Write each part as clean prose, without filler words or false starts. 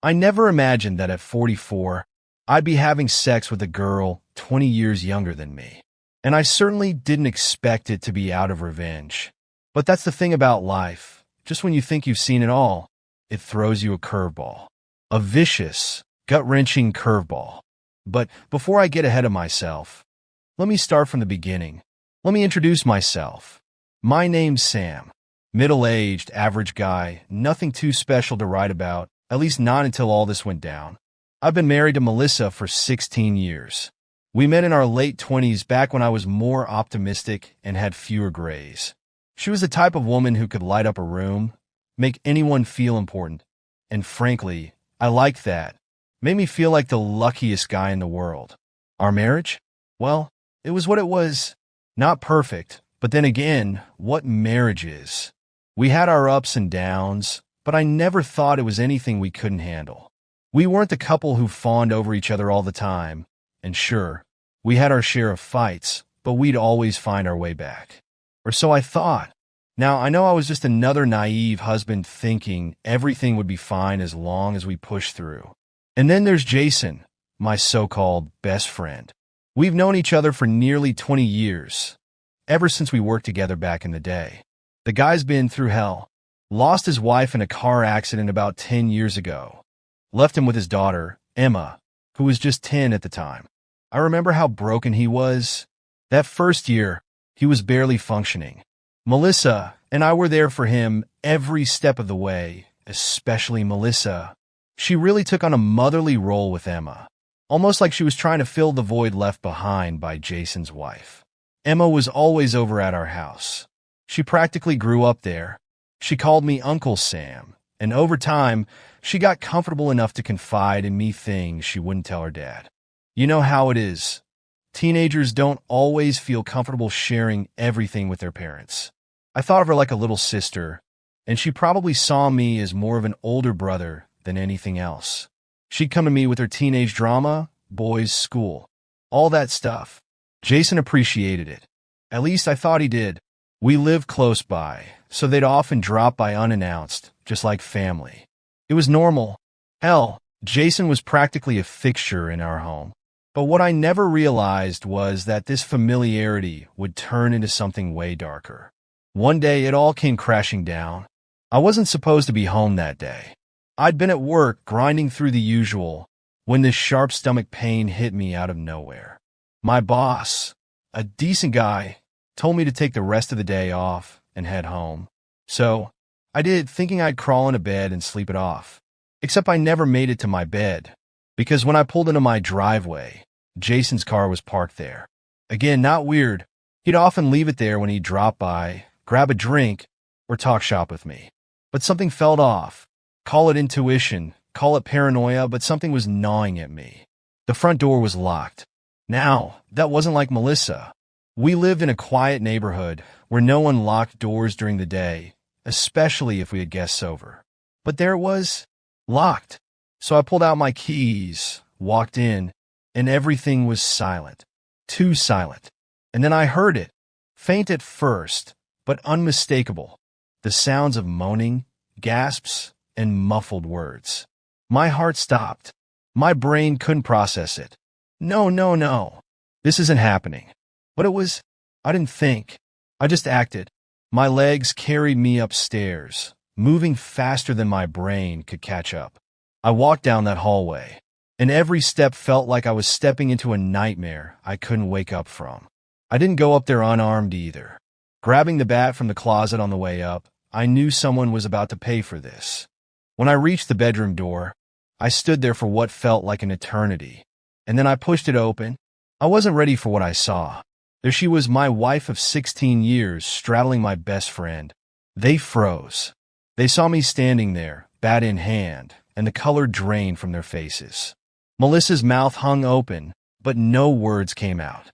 I never imagined that at 44, I'd be having sex with a girl 20 years younger than me. And I certainly didn't expect it to be out of revenge. But that's the thing about life. Just when you think you've seen it all, it throws you a curveball. A vicious, gut-wrenching curveball. But before I get ahead of myself, let me start from the beginning. Let me introduce myself. My name's Sam. Middle-aged, average guy, nothing too special to write about, at least not until all this went down. I've been married to Melissa for 16 years. We met in our late 20s back when I was more optimistic and had fewer grays. She was the type of woman who could light up a room, make anyone feel important, and frankly, I liked that. Made me feel like the luckiest guy in the world. Our marriage? Well, it was what it was. Not perfect, but then again, what marriage is. We had our ups and downs, but I never thought it was anything we couldn't handle. We weren't the couple who fawned over each other all the time, and sure, we had our share of fights, but we'd always find our way back. Or so I thought. Now, I know I was just another naive husband thinking everything would be fine as long as we pushed through. And then there's Jason, my so-called best friend. We've known each other for nearly 20 years, ever since we worked together back in the day. The guy's been through hell. Lost his wife in a car accident about 10 years ago. Left him with his daughter, Emma, who was just 10 at the time. I remember how broken he was. That first year, he was barely functioning. Melissa and I were there for him every step of the way, especially Melissa. She really took on a motherly role with Emma, almost like she was trying to fill the void left behind by Jason's wife. Emma was always over at our house. She practically grew up there. She called me Uncle Sam, and over time, she got comfortable enough to confide in me things she wouldn't tell her dad. You know how it is. Teenagers don't always feel comfortable sharing everything with their parents. I thought of her like a little sister, and she probably saw me as more of an older brother than anything else. She'd come to me with her teenage drama, boys' school, all that stuff. Jason appreciated it. At least I thought he did. We lived close by, so they'd often drop by unannounced, just like family. It was normal. Hell, Jason was practically a fixture in our home. But what I never realized was that this familiarity would turn into something way darker. One day, it all came crashing down. I wasn't supposed to be home that day. I'd been at work grinding through the usual when this sharp stomach pain hit me out of nowhere. My boss, a decent guy, told me to take the rest of the day off and head home. So I did, thinking I'd crawl into bed and sleep it off. Except I never made it to my bed, because when I pulled into my driveway, Jason's car was parked there. Again, not weird. He'd often leave it there when he'd drop by, grab a drink, or talk shop with me. But something felt off. Call it intuition, call it paranoia, but something was gnawing at me. The front door was locked. Now, that wasn't like Melissa. We lived in a quiet neighborhood where no one locked doors during the day, especially if we had guests over. But there it was, locked. So I pulled out my keys, walked in, and everything was silent. Too silent. And then I heard it, faint at first, but unmistakable. The sounds of moaning, gasps, and muffled words. My heart stopped. My brain couldn't process it. No, no, no. This isn't happening. But I didn't think. I just acted. My legs carried me upstairs, moving faster than my brain could catch up. I walked down that hallway, and every step felt like I was stepping into a nightmare I couldn't wake up from. I didn't go up there unarmed either. Grabbing the bat from the closet on the way up, I knew someone was about to pay for this. When I reached the bedroom door, I stood there for what felt like an eternity, and then I pushed it open. I wasn't ready for what I saw. There she was, my wife of 16 years, straddling my best friend. They froze. They saw me standing there, bat in hand, and the color drained from their faces. Melissa's mouth hung open, but no words came out.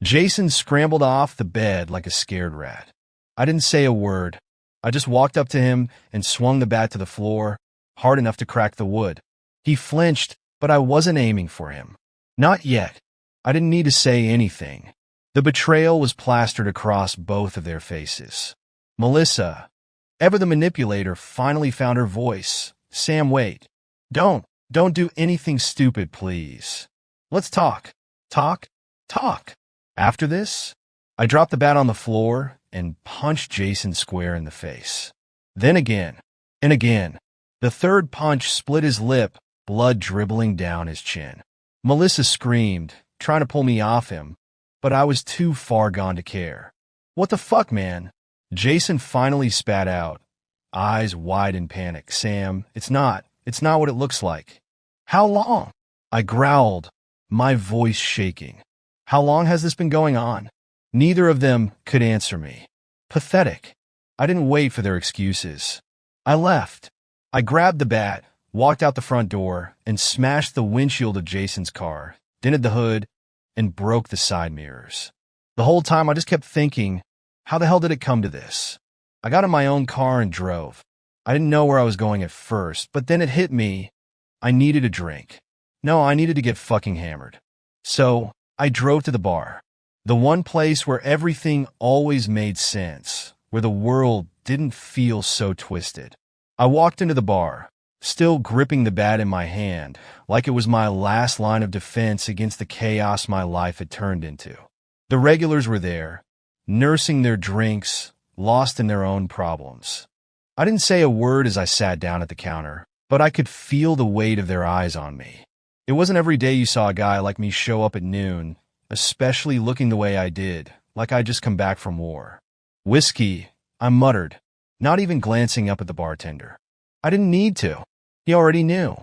Jason scrambled off the bed like a scared rat. I didn't say a word. I just walked up to him and swung the bat to the floor, hard enough to crack the wood. He flinched, but I wasn't aiming for him. Not yet. I didn't need to say anything. The betrayal was plastered across both of their faces. Melissa, ever the manipulator, finally found her voice. Sam, wait. Don't Don't do anything stupid, please. Let's talk. Talk. Talk. After this, I dropped the bat on the floor and punched Jason square in the face. Then again, and again. The third punch split his lip, blood dribbling down his chin. Melissa screamed, trying to pull me off him, but I was too far gone to care. What the fuck, man? Jason finally spat out, eyes wide in panic. Sam, it's not what it looks like. How long? I growled, my voice shaking. How long has this been going on? Neither of them could answer me. Pathetic. I didn't wait for their excuses. I left. I grabbed the bat, walked out the front door, and smashed the windshield of Jason's car, dented the hood, and broke the side mirrors. The whole time I just kept thinking, how the hell did it come to this? I got in my own car and drove. I didn't know where I was going at first, but then it hit me. I needed a drink. No, I needed to get fucking hammered. So I drove to the bar. The one place where everything always made sense, where the world didn't feel so twisted. I walked into the bar, still gripping the bat in my hand, like it was my last line of defense against the chaos my life had turned into. The regulars were there, nursing their drinks, lost in their own problems. I didn't say a word as I sat down at the counter, but I could feel the weight of their eyes on me. It wasn't every day you saw a guy like me show up at noon, especially looking the way I did, like I'd just come back from war. Whiskey, I muttered, not even glancing up at the bartender. I didn't need to. He already knew.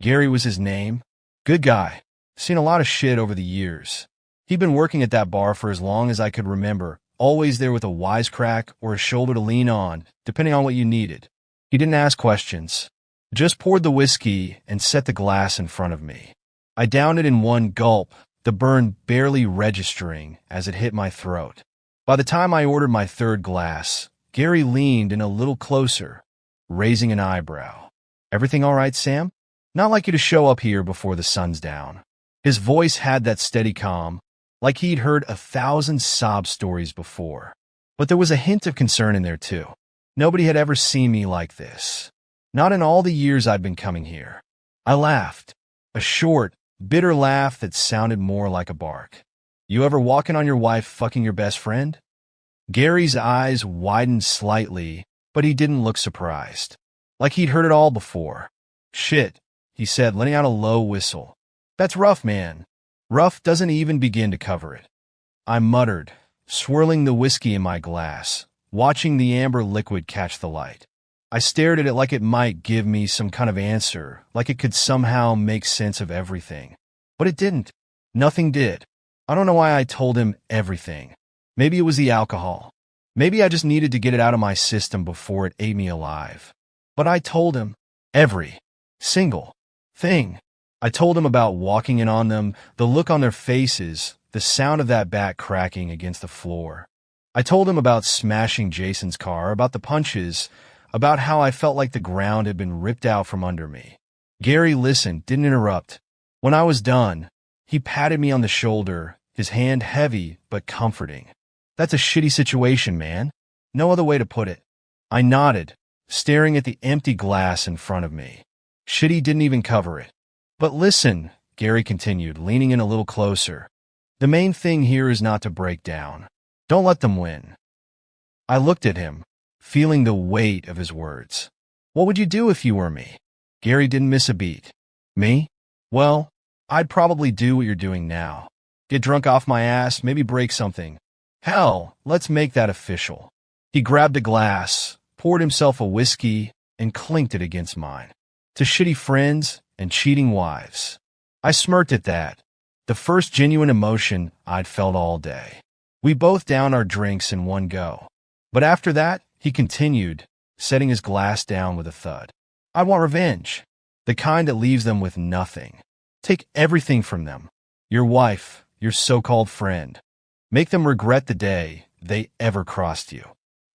Gary was his name. Good guy. Seen a lot of shit over the years. He'd been working at that bar for as long as I could remember, always there with a wisecrack or a shoulder to lean on, depending on what you needed. He didn't ask questions. Just poured the whiskey and set the glass in front of me. I downed it in one gulp, the burn barely registering as it hit my throat. By the time I ordered my third glass, Gary leaned in a little closer, raising an eyebrow. Everything all right, Sam? Not like you to show up here before the sun's down. His voice had that steady calm, like he'd heard 1,000 sob stories before. But there was a hint of concern in there, too. Nobody had ever seen me like this. Not in all the years I'd been coming here. I laughed. A short, bitter laugh that sounded more like a bark. You ever walking on your wife fucking your best friend? Gary's eyes widened slightly, but he didn't look surprised. Like he'd heard it all before. Shit, he said, letting out a low whistle. That's rough, man. Rough doesn't even begin to cover it. I muttered, swirling the whiskey in my glass, watching the amber liquid catch the light. I stared at it like it might give me some kind of answer, like it could somehow make sense of everything. But it didn't. Nothing did. I don't know why I told him everything. Maybe it was the alcohol. Maybe I just needed to get it out of my system before it ate me alive. But I told him every single thing. I told him about walking in on them, the look on their faces, the sound of that bat cracking against the floor. I told him about smashing Jason's car, about the punches, about how I felt like the ground had been ripped out from under me. Gary listened, didn't interrupt. When I was done, he patted me on the shoulder, his hand heavy but comforting. That's a shitty situation, man. No other way to put it. I nodded, staring at the empty glass in front of me. Shitty didn't even cover it. But listen, Gary continued, leaning in a little closer. The main thing here is not to break down. Don't let them win. I looked at him, feeling the weight of his words. What would you do if you were me? Gary didn't miss a beat. Me? Well, I'd probably do what you're doing now. Get drunk off my ass, maybe break something. Hell, let's make that official. He grabbed a glass, poured himself a whiskey, and clinked it against mine. To shitty friends and cheating wives. I smirked at that, the first genuine emotion I'd felt all day. We both downed our drinks in one go. But after that, he continued, setting his glass down with a thud. I want revenge. The kind that leaves them with nothing. Take everything from them. Your wife, your so-called friend. Make them regret the day they ever crossed you.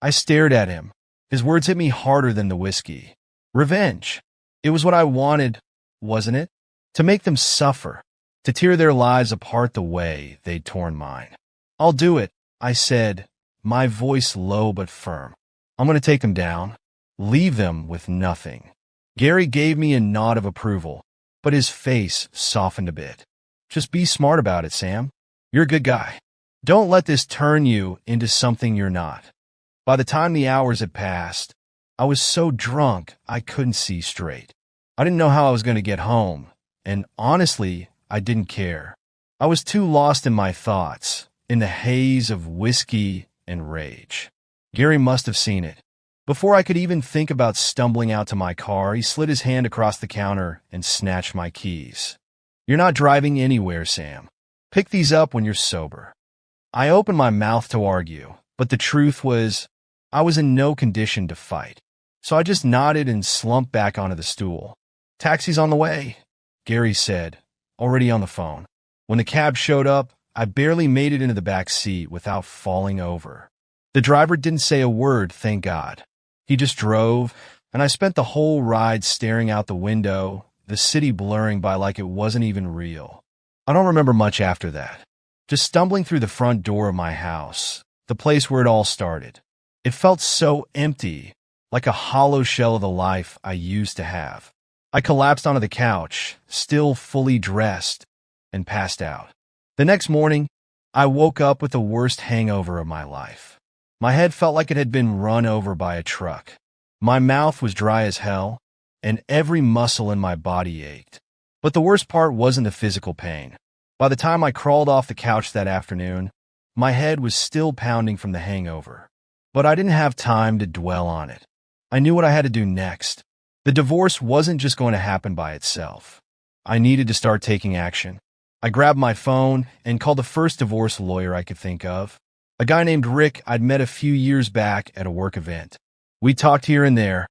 I stared at him. His words hit me harder than the whiskey. Revenge. It was what I wanted, wasn't it? To make them suffer. To tear their lives apart the way they'd torn mine. I'll do it, I said, my voice low but firm. I'm going to take them down. Leave them with nothing. Gary gave me a nod of approval. but his face softened a bit. Just be smart about it, Sam. You're a good guy. Don't let this turn you into something you're not. By the time the hours had passed, I was so drunk I couldn't see straight. I didn't know how I was going to get home, and honestly, I didn't care. I was too lost in my thoughts, in the haze of whiskey and rage. Gary must have seen it. Before I could even think about stumbling out to my car, he slid his hand across the counter and snatched my keys. You're not driving anywhere, Sam. Pick these up when you're sober. I opened my mouth to argue, but the truth was, I was in no condition to fight. So I just nodded and slumped back onto the stool. Taxi's on the way, Gary said, already on the phone. When the cab showed up, I barely made it into the back seat without falling over. The driver didn't say a word, thank God. He just drove, and I spent the whole ride staring out the window, the city blurring by like it wasn't even real. I don't remember much after that. Just stumbling through the front door of my house, the place where it all started. It felt so empty, like a hollow shell of the life I used to have. I collapsed onto the couch, still fully dressed, and passed out. The next morning, I woke up with the worst hangover of my life. My head felt like it had been run over by a truck. My mouth was dry as hell, and every muscle in my body ached. But the worst part wasn't the physical pain. By the time I crawled off the couch that afternoon, my head was still pounding from the hangover. But I didn't have time to dwell on it. I knew what I had to do next. The divorce wasn't just going to happen by itself. I needed to start taking action. I grabbed my phone and called the first divorce lawyer I could think of. A guy named Rick I'd met a few years back at a work event. We talked here and there,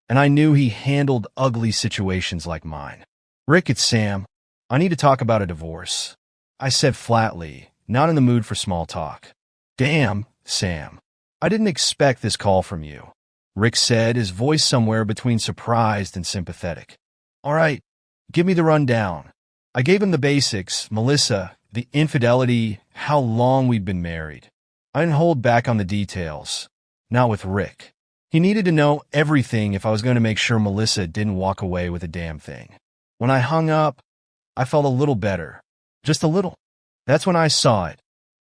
and I knew he handled ugly situations like mine. Rick, it's Sam. I need to talk about a divorce, I said flatly, not in the mood for small talk. Damn, Sam. I didn't expect this call from you, Rick said, his voice somewhere between surprised and sympathetic. All right, give me the rundown. I gave him the basics, Melissa, the infidelity, how long we'd been married. I didn't hold back on the details, not with Rick. He needed to know everything if I was going to make sure Melissa didn't walk away with a damn thing. When I hung up, I felt a little better. Just a little. That's when I saw it.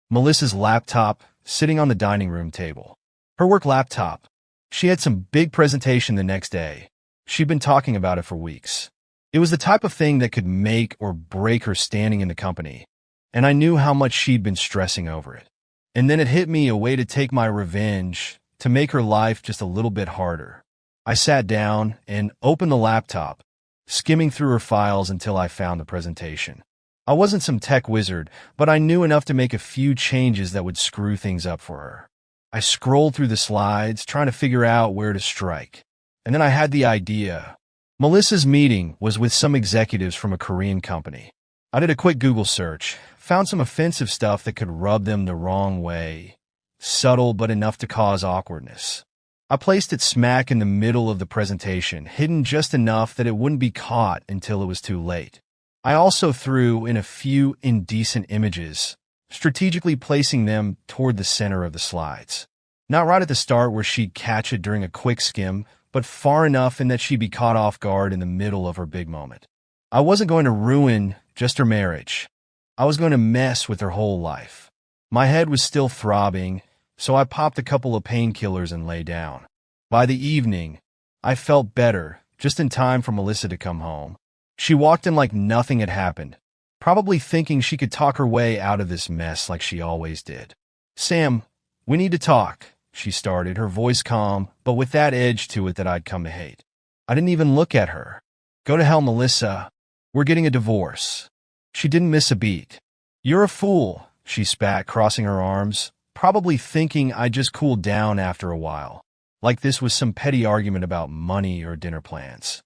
Melissa's laptop sitting on the dining room table. Her work laptop. She had some big presentation the next day. She'd been talking about it for weeks. It was the type of thing that could make or break her standing in the company, and I knew how much she'd been stressing over it. And then it hit me, a way to take my revenge, to make her life just a little bit harder. I sat down and opened the laptop, skimming through her files until I found the presentation. I wasn't some tech wizard, but I knew enough to make a few changes that would screw things up for her. I scrolled through the slides, trying to figure out where to strike. And then I had the idea. Melissa's meeting was with some executives from a Korean company. I did a quick Google search, found some offensive stuff that could rub them the wrong way. Subtle, but enough to cause awkwardness. I placed it smack in the middle of the presentation, hidden just enough that it wouldn't be caught until it was too late. I also threw in a few indecent images, strategically placing them toward the center of the slides. Not right at the start where she'd catch it during a quick skim, but far enough in that she'd be caught off guard in the middle of her big moment. I wasn't going to ruin just her marriage. I was going to mess with her whole life. My head was still throbbing, so I popped a couple of painkillers and lay down. By the evening, I felt better, just in time for Melissa to come home. She walked in like nothing had happened, probably thinking she could talk her way out of this mess like she always did. Sam, we need to talk, she started, her voice calm, but with that edge to it that I'd come to hate. I didn't even look at her. Go to hell, Melissa. We're getting a divorce. She didn't miss a beat. You're a fool, she spat, crossing her arms, probably thinking I'd just cooled down after a while, like this was some petty argument about money or dinner plans.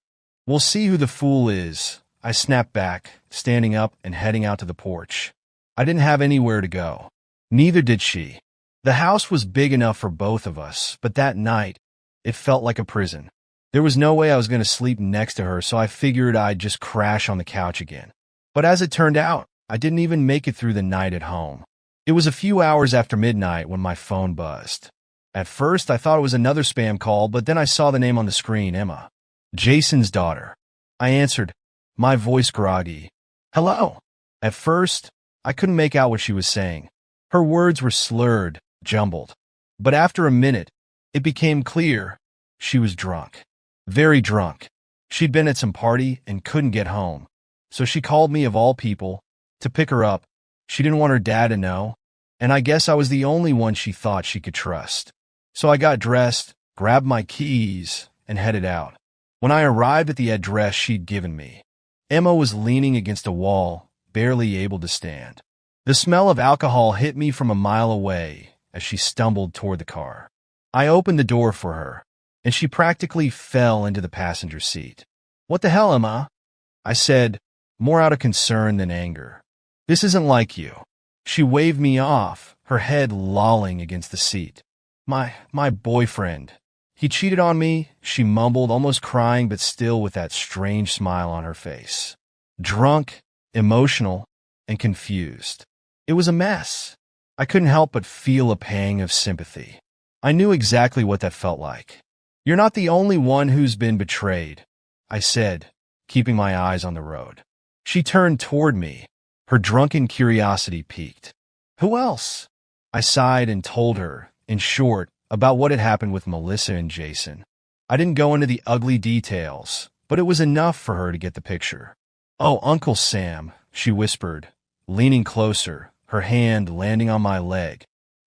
We'll see who the fool is, I snapped back, standing up and heading out to the porch. I didn't have anywhere to go. Neither did she. The house was big enough for both of us, but that night, it felt like a prison. There was no way I was going to sleep next to her, so I figured I'd just crash on the couch again. But as it turned out, I didn't even make it through the night at home. It was a few hours after midnight when my phone buzzed. At first, I thought it was another spam call, but then I saw the name on the screen, Emma. Jason's daughter. I answered, my voice groggy. Hello? At first, I couldn't make out what she was saying. Her words were slurred, jumbled. But after a minute, it became clear. She was drunk. Very drunk. She'd been at some party and couldn't get home. So she called me, of all people, to pick her up. She didn't want her dad to know, and I guess I was the only one she thought she could trust. So I got dressed, grabbed my keys, and headed out. When I arrived at the address she'd given me, Emma was leaning against a wall, barely able to stand. The smell of alcohol hit me from a mile away as she stumbled toward the car. I opened the door for her, and she practically fell into the passenger seat. "What the hell, Emma?" I said, more out of concern than anger. "This isn't like you." She waved me off, her head lolling against the seat. My boyfriend. He cheated on me," she mumbled, almost crying but still with that strange smile on her face. Drunk, emotional, and confused. It was a mess. I couldn't help but feel a pang of sympathy. I knew exactly what that felt like. "You're not the only one who's been betrayed," I said, keeping my eyes on the road. She turned toward me, her drunken curiosity piqued. "Who else?" I sighed and told her, in short, about what had happened with Melissa and Jason. I didn't go into the ugly details, but it was enough for her to get the picture. "Oh, Uncle Sam," she whispered, leaning closer, her hand landing on my leg.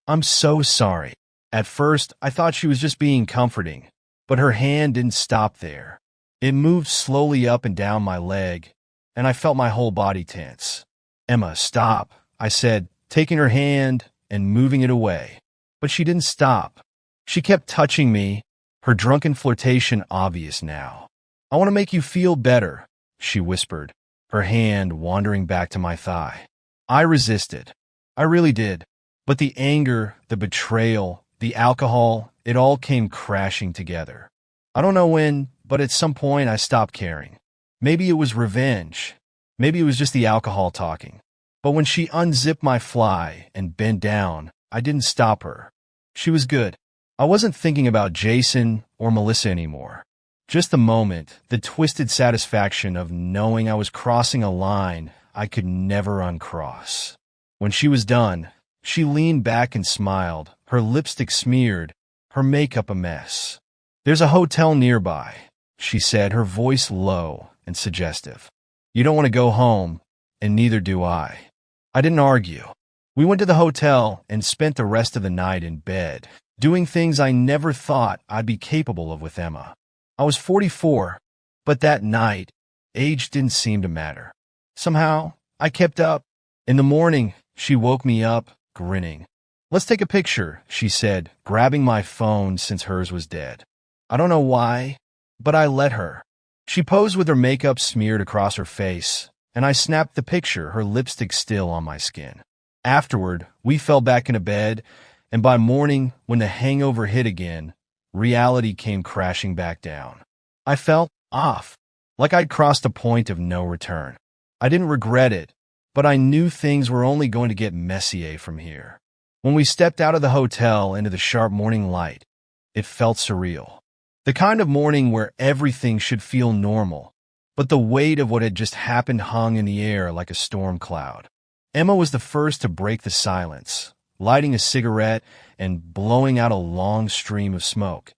"I'm so sorry." At first, I thought she was just being comforting, but her hand didn't stop there. It moved slowly up and down my leg, and I felt my whole body tense. "Emma, stop," I said, taking her hand and moving it away. But she didn't stop. She kept touching me, her drunken flirtation obvious now. "I want to make you feel better," she whispered, her hand wandering back to my thigh. I resisted. I really did. But the anger, the betrayal, the alcohol, it all came crashing together. I don't know when, but at some point I stopped caring. Maybe it was revenge. Maybe it was just the alcohol talking. But when she unzipped my fly and bent down, I didn't stop her. She was good. I wasn't thinking about Jason or Melissa anymore. Just the moment, the twisted satisfaction of knowing I was crossing a line I could never uncross. When she was done, she leaned back and smiled, her lipstick smeared, her makeup a mess. "There's a hotel nearby," she said, her voice low and suggestive. "You don't want to go home, and neither do I." I didn't argue. We went to the hotel and spent the rest of the night in bed, doing things I never thought I'd be capable of with Emma. I was 44, but that night, age didn't seem to matter. Somehow, I kept up. In the morning, she woke me up, grinning. "Let's take a picture," she said, grabbing my phone since hers was dead. I don't know why, but I let her. She posed with her makeup smeared across her face, and I snapped the picture, her lipstick still on my skin. Afterward, we fell back into bed, and by morning, when the hangover hit again, reality came crashing back down. I felt off, like I'd crossed a point of no return. I didn't regret it, but I knew things were only going to get messier from here. When we stepped out of the hotel into the sharp morning light, it felt surreal. The kind of morning where everything should feel normal, but the weight of what had just happened hung in the air like a storm cloud. Emma was the first to break the silence, lighting a cigarette and blowing out a long stream of smoke.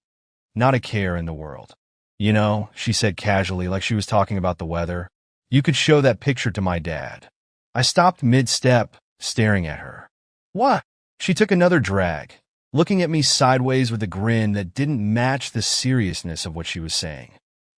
Not a care in the world. "You know," she said casually, like she was talking about the weather, "you could show that picture to my dad." I stopped mid-step, staring at her. "What?" She took another drag, looking at me sideways with a grin that didn't match the seriousness of what she was saying.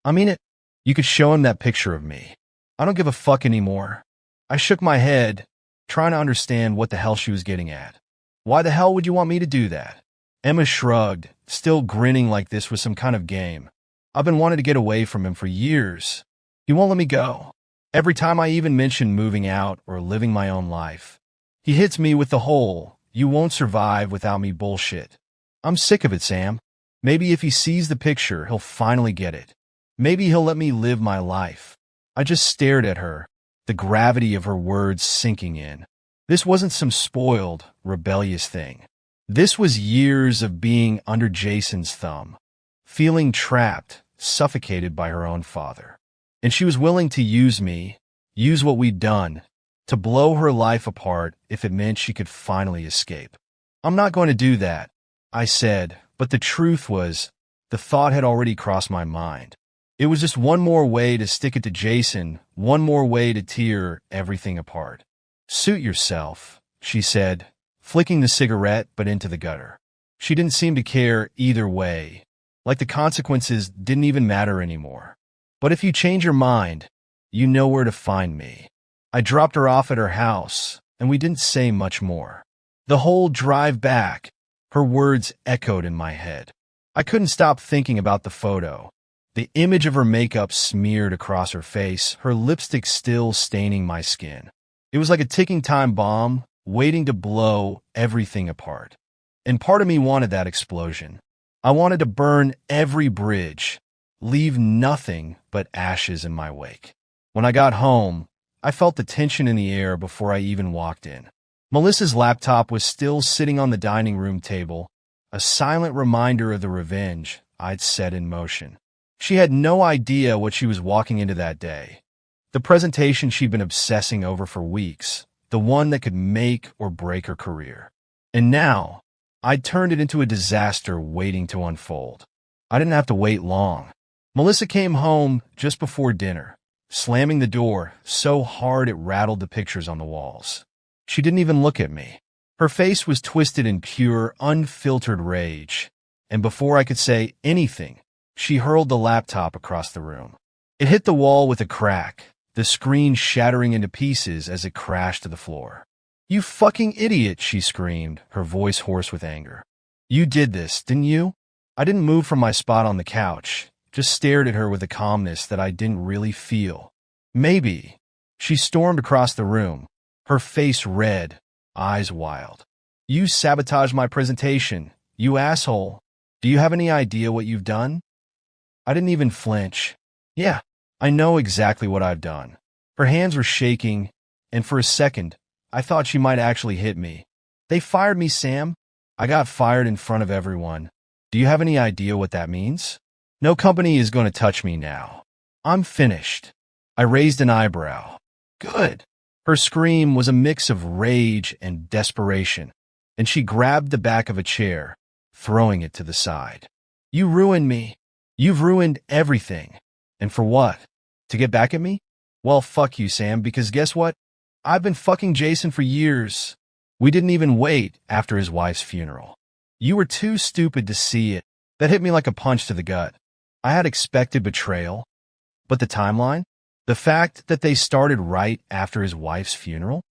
"I mean it. You could show him that picture of me. I don't give a fuck anymore." I shook my head, trying to understand what the hell she was getting at. "Why the hell would you want me to do that?" Emma shrugged, still grinning like this was some kind of game. "I've been wanting to get away from him for years. He won't let me go. Every time I even mention moving out or living my own life, he hits me with the whole, 'you won't survive without me' bullshit. I'm sick of it, Sam. Maybe if he sees the picture, he'll finally get it. Maybe he'll let me live my life." I just stared at her, the gravity of her words sinking in. This wasn't some spoiled, rebellious thing. This was years of being under Jason's thumb, feeling trapped, suffocated by her own father. And she was willing to use me, use what we'd done, to blow her life apart if it meant she could finally escape. I'm not going to do that, I said, but the truth was, the thought had already crossed my mind. It was just one more way to stick it to Jason, one more way to tear everything apart. Suit yourself, she said, flicking the cigarette but into the gutter. She didn't seem to care either way, like the consequences didn't even matter anymore. But if you change your mind, you know where to find me. I dropped her off at her house, and we didn't say much more. The whole drive back, her words echoed in my head. I couldn't stop thinking about the photo. The image of her makeup smeared across her face, her lipstick still staining my skin. It was like a ticking time bomb, waiting to blow everything apart. And part of me wanted that explosion. I wanted to burn every bridge, leave nothing but ashes in my wake. When I got home, I felt the tension in the air before I even walked in. Melissa's laptop was still sitting on the dining room table, a silent reminder of the revenge I'd set in motion. She had no idea what she was walking into that day. The presentation she'd been obsessing over for weeks, the one that could make or break her career. And now, I'd turned it into a disaster waiting to unfold. I didn't have to wait long. Melissa came home just before dinner, slamming the door so hard it rattled the pictures on the walls. She didn't even look at me. Her face was twisted in pure, unfiltered rage, and before I could say anything, she hurled the laptop across the room. It hit the wall with a crack, the screen shattering into pieces as it crashed to the floor. "You fucking idiot," she screamed, her voice hoarse with anger. "You did this, didn't you?" I didn't move from my spot on the couch, just stared at her with a calmness that I didn't really feel. "Maybe." She stormed across the room, her face red, eyes wild. "You sabotaged my presentation, you asshole. Do you have any idea what you've done?" I didn't even flinch. "Yeah, I know exactly what I've done." Her hands were shaking, and for a second, I thought she might actually hit me. "They fired me, Sam. I got fired in front of everyone. Do you have any idea what that means? No company is going to touch me now. I'm finished." I raised an eyebrow. "Good." Her scream was a mix of rage and desperation, and she grabbed the back of a chair, throwing it to the side. "You ruined me. You've ruined everything. And for what? To get back at me? Well, fuck you, Sam, because guess what? I've been fucking Jason for years. We didn't even wait after his wife's funeral. You were too stupid to see it." That hit me like a punch to the gut. I had expected betrayal. But the timeline? The fact that they started right after his wife's funeral?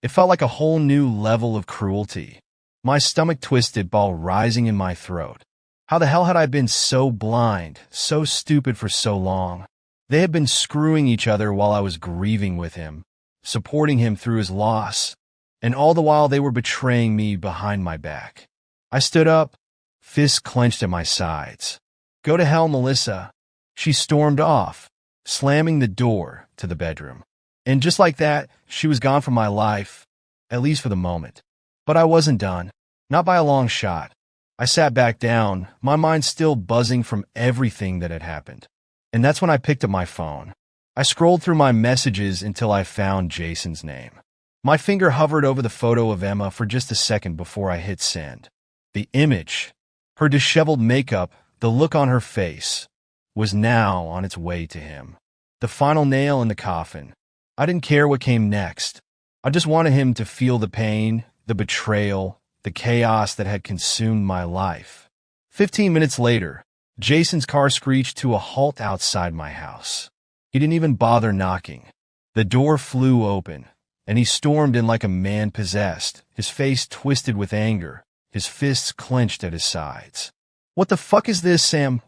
It felt like a whole new level of cruelty. My stomach twisted, ball rising in my throat. How the hell had I been so blind, so stupid for so long? They had been screwing each other while I was grieving with him, supporting him through his loss, and all the while they were betraying me behind my back. I stood up, fists clenched at my sides. "Go to hell, Melissa." She stormed off, slamming the door to the bedroom. And just like that, she was gone from my life, at least for the moment. But I wasn't done, not by a long shot. I sat back down, my mind still buzzing from everything that had happened. And that's when I picked up my phone. I scrolled through my messages until I found Jason's name. My finger hovered over the photo of Emma for just a second before I hit send. The image, her disheveled makeup, the look on her face, was now on its way to him. The final nail in the coffin. I didn't care what came next. I just wanted him to feel the pain, the betrayal, the chaos that had consumed my life. 15 minutes later, Jason's car screeched to a halt outside my house. He didn't even bother knocking. The door flew open, and he stormed in like a man possessed, his face twisted with anger, his fists clenched at his sides. "What the fuck is this, Sam?"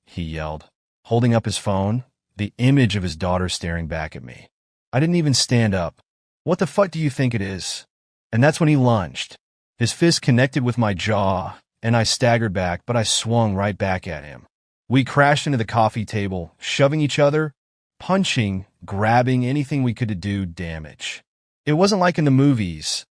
he yelled, holding up his phone, the image of his daughter staring back at me. I didn't even stand up. "What the fuck do you think it is?" And that's when he lunged. His fist connected with my jaw, and I staggered back, but I swung right back at him. We crashed into the coffee table, shoving each other, punching, grabbing anything we could to do damage. It wasn't like in the movies.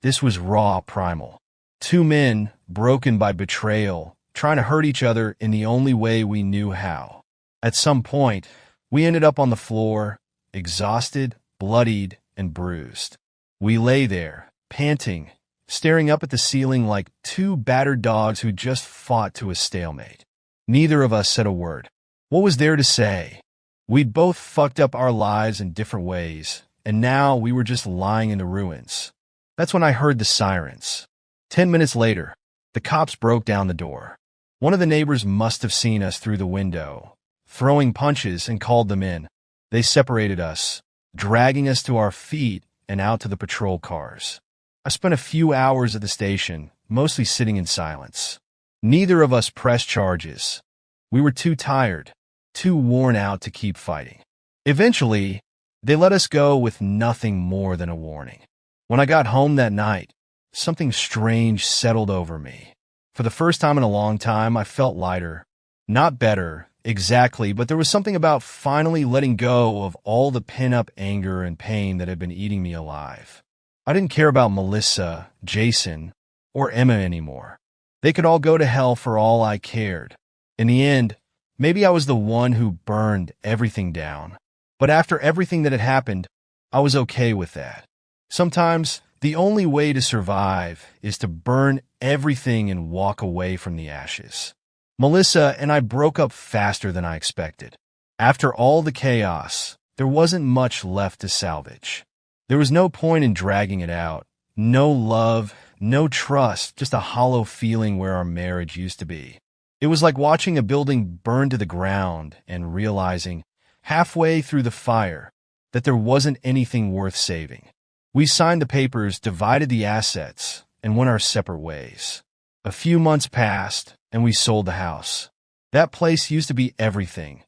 This was raw, primal. Two men, broken by betrayal, trying to hurt each other in the only way we knew how. At some point, We ended up on the floor, exhausted, bloodied, and bruised. We lay there, panting, staring up at the ceiling like two battered dogs who just fought to a stalemate. Neither of us said a word. What was there to say? We'd both fucked up our lives in different ways, and now we were just lying in the ruins. That's when I heard the sirens. 10 minutes later, the cops broke down the door. One of the neighbors must have seen us through the window, throwing punches, and called them in. They separated us, dragging us to our feet and out to the patrol cars. I spent a few hours at the station, mostly sitting in silence. Neither of us pressed charges. We were too tired, too worn out to keep fighting. Eventually, they let us go with nothing more than a warning. When I got home that night, something strange settled over me. For the first time in a long time, I felt lighter. Not better, exactly, but there was something about finally letting go of all the pent-up anger and pain that had been eating me alive. I didn't care about Melissa, Jason, or Emma anymore. They could all go to hell for all I cared. In the end, maybe I was the one who burned everything down. But after everything that had happened, I was okay with that. Sometimes, the only way to survive is to burn everything and walk away from the ashes. Melissa and I broke up faster than I expected. After all the chaos, there wasn't much left to salvage. There was no point in dragging it out. No love, no trust, just a hollow feeling where our marriage used to be. It was like watching a building burn to the ground and realizing, halfway through the fire, that there wasn't anything worth saving. We signed the papers, divided the assets, and went our separate ways. A few months passed, and we sold the house. That place used to be everything.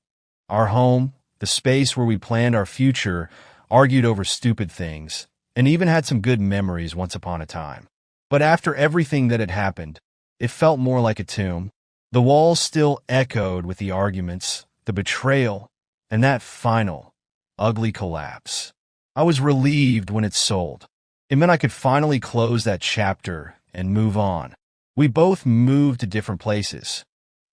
Our home, the space where we planned our future, argued over stupid things, and even had some good memories once upon a time. But after everything that had happened, it felt more like a tomb. The walls still echoed with the arguments, the betrayal, and that final, ugly collapse. I was relieved when it sold. It meant I could finally close that chapter and move on. We both moved to different places.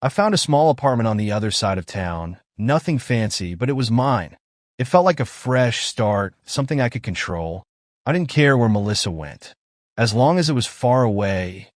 I found a small apartment on the other side of town, nothing fancy, but it was mine. It felt like a fresh start, something I could control. I didn't care where Melissa went. As long as it was far away,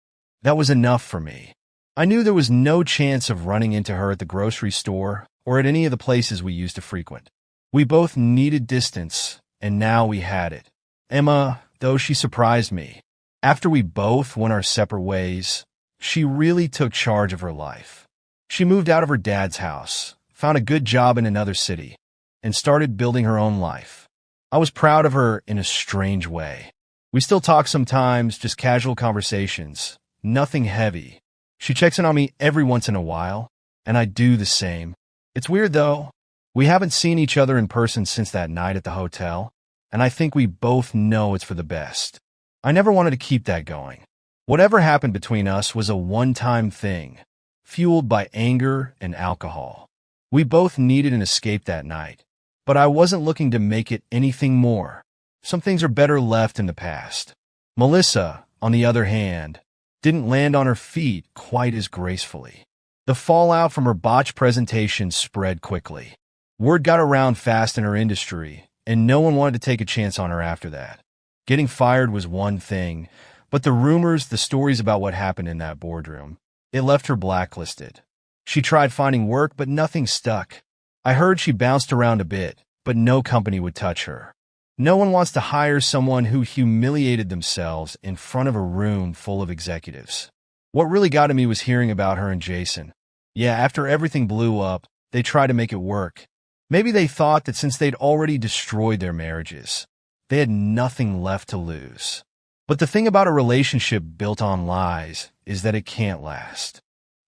that was enough for me. I knew there was no chance of running into her at the grocery store or at any of the places we used to frequent. We both needed distance, and now we had it. Emma, though she surprised me, after we both went our separate ways, she really took charge of her life. She moved out of her dad's house, found a good job in another city, and started building her own life. I was proud of her in a strange way. We still talk sometimes, just casual conversations, nothing heavy. She checks in on me every once in a while, and I do the same. It's weird, though. We haven't seen each other in person since that night at the hotel, and I think we both know it's for the best. I never wanted to keep that going. Whatever happened between us was a one-time thing, fueled by anger and alcohol. We both needed an escape that night, but I wasn't looking to make it anything more. Some things are better left in the past. Melissa, on the other hand, didn't land on her feet quite as gracefully. The fallout from her botched presentation spread quickly. Word got around fast in her industry, and no one wanted to take a chance on her after that. Getting fired was one thing, but the rumors, the stories about what happened in that boardroom, it left her blacklisted. She tried finding work, but nothing stuck. I heard she bounced around a bit, but no company would touch her. No one wants to hire someone who humiliated themselves in front of a room full of executives. What really got to me was hearing about her and Jason. Yeah, after everything blew up, they tried to make it work. Maybe they thought that since they'd already destroyed their marriages, they had nothing left to lose. But the thing about a relationship built on lies is that it can't last.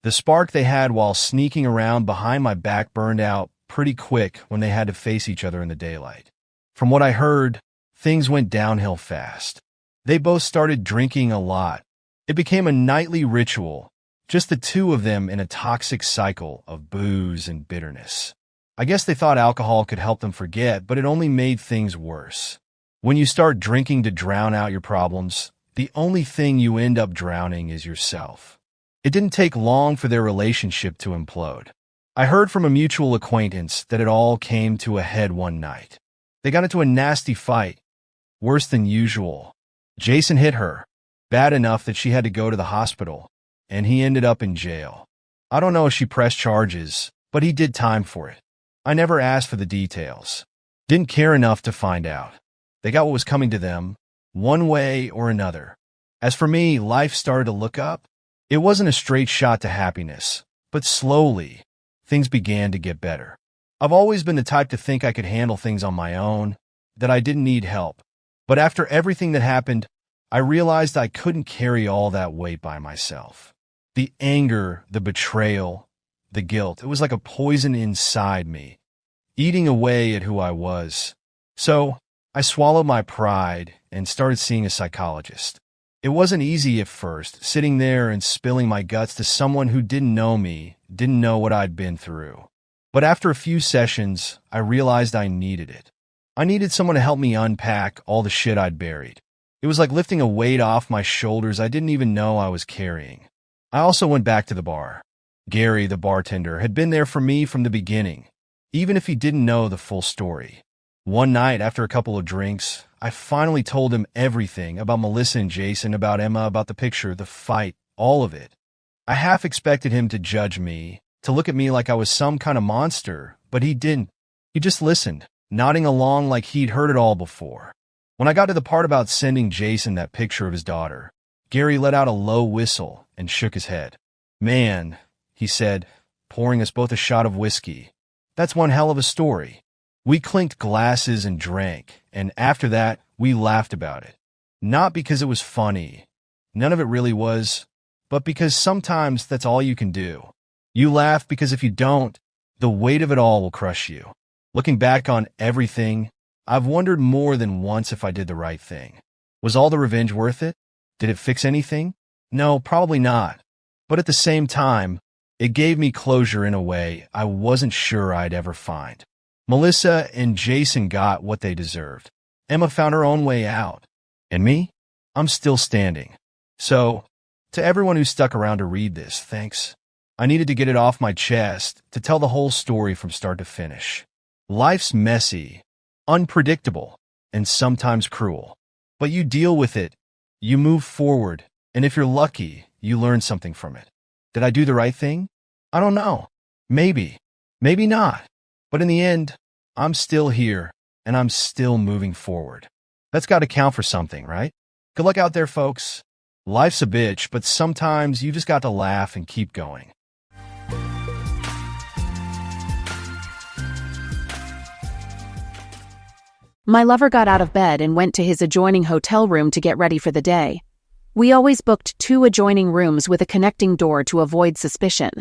The spark they had while sneaking around behind my back burned out pretty quick when they had to face each other in the daylight. From what I heard, things went downhill fast. They both started drinking a lot. It became a nightly ritual, just the two of them in a toxic cycle of booze and bitterness. I guess they thought alcohol could help them forget, but it only made things worse. When you start drinking to drown out your problems, the only thing you end up drowning is yourself. It didn't take long for their relationship to implode. I heard from a mutual acquaintance that it all came to a head one night. They got into a nasty fight, worse than usual. Jason hit her, bad enough that she had to go to the hospital, and he ended up in jail. I don't know if she pressed charges, but he did time for it. I never asked for the details. Didn't care enough to find out. They got what was coming to them, one way or another. As for me, life started to look up. It wasn't a straight shot to happiness, but slowly, things began to get better. I've always been the type to think I could handle things on my own, that I didn't need help. But after everything that happened, I realized I couldn't carry all that weight by myself. The anger, the betrayal, the guilt, it was like a poison inside me, eating away at who I was. So I swallowed my pride and started seeing a psychologist. It wasn't easy at first, sitting there and spilling my guts to someone who didn't know me, didn't know what I'd been through. But after a few sessions, I realized I needed it. I needed someone to help me unpack all the shit I'd buried. It was like lifting a weight off my shoulders I didn't even know I was carrying. I also went back to the bar. Gary, the bartender, had been there for me from the beginning, even if he didn't know the full story. One night, after a couple of drinks, I finally told him everything about Melissa and Jason, about Emma, about the picture, the fight, all of it. I half expected him to judge me, to look at me like I was some kind of monster, but he didn't. He just listened, nodding along like he'd heard it all before. When I got to the part about sending Jason that picture of his daughter, Gary let out a low whistle and shook his head. "Man," he said, pouring us both a shot of whiskey, "that's one hell of a story." We clinked glasses and drank, and after that, we laughed about it. Not because it was funny. None of it really was, but because sometimes that's all you can do. You laugh because if you don't, the weight of it all will crush you. Looking back on everything, I've wondered more than once if I did the right thing. Was all the revenge worth it? Did it fix anything? No, probably not. But at the same time, it gave me closure in a way I wasn't sure I'd ever find. Melissa and Jason got what they deserved. Emma found her own way out. And me? I'm still standing. So, to everyone who stuck around to read this, thanks. I needed to get it off my chest, to tell the whole story from start to finish. Life's messy, unpredictable, and sometimes cruel. But you deal with it, you move forward, and if you're lucky, you learn something from it. Did I do the right thing? I don't know. Maybe. Maybe not. But in the end, I'm still here, and I'm still moving forward. That's got to count for something, right? Good luck out there, folks. Life's a bitch, but sometimes you just got to laugh and keep going. My lover got out of bed and went to his adjoining hotel room to get ready for the day. We always booked 2 adjoining rooms with a connecting door to avoid suspicion.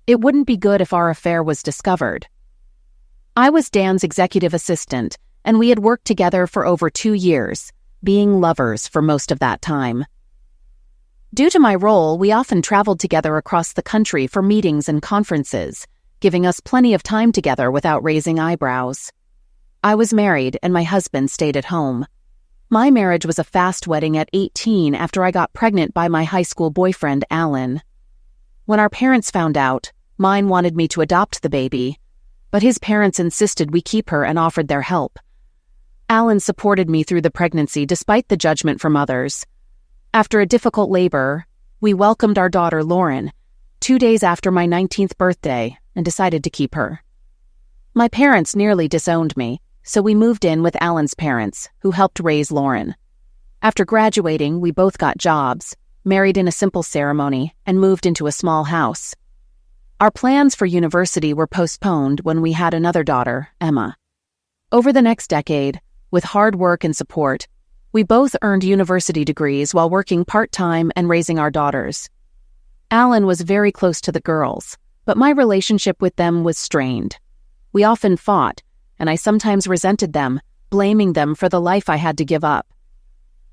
It wouldn't be good if our affair was discovered. I was Dan's executive assistant, and we had worked together for over 2 years, being lovers for most of that time. Due to my role, we often traveled together across the country for meetings and conferences, giving us plenty of time together without raising eyebrows. I was married, and my husband stayed at home. My marriage was a fast wedding at 18 after I got pregnant by my high school boyfriend, Alan. When our parents found out, mine wanted me to adopt the baby, but his parents insisted we keep her and offered their help. Alan supported me through the pregnancy despite the judgment from others. After a difficult labor, we welcomed our daughter Lauren 2 days after my 19th birthday and decided to keep her. My parents nearly disowned me, so we moved in with Alan's parents, who helped raise Lauren. After graduating, we both got jobs, married in a simple ceremony, and moved into a small house. Our plans for university were postponed when we had another daughter, Emma. Over the next decade, with hard work and support, we both earned university degrees while working part-time and raising our daughters. Alan was very close to the girls, but my relationship with them was strained. We often fought, and I sometimes resented them, blaming them for the life I had to give up.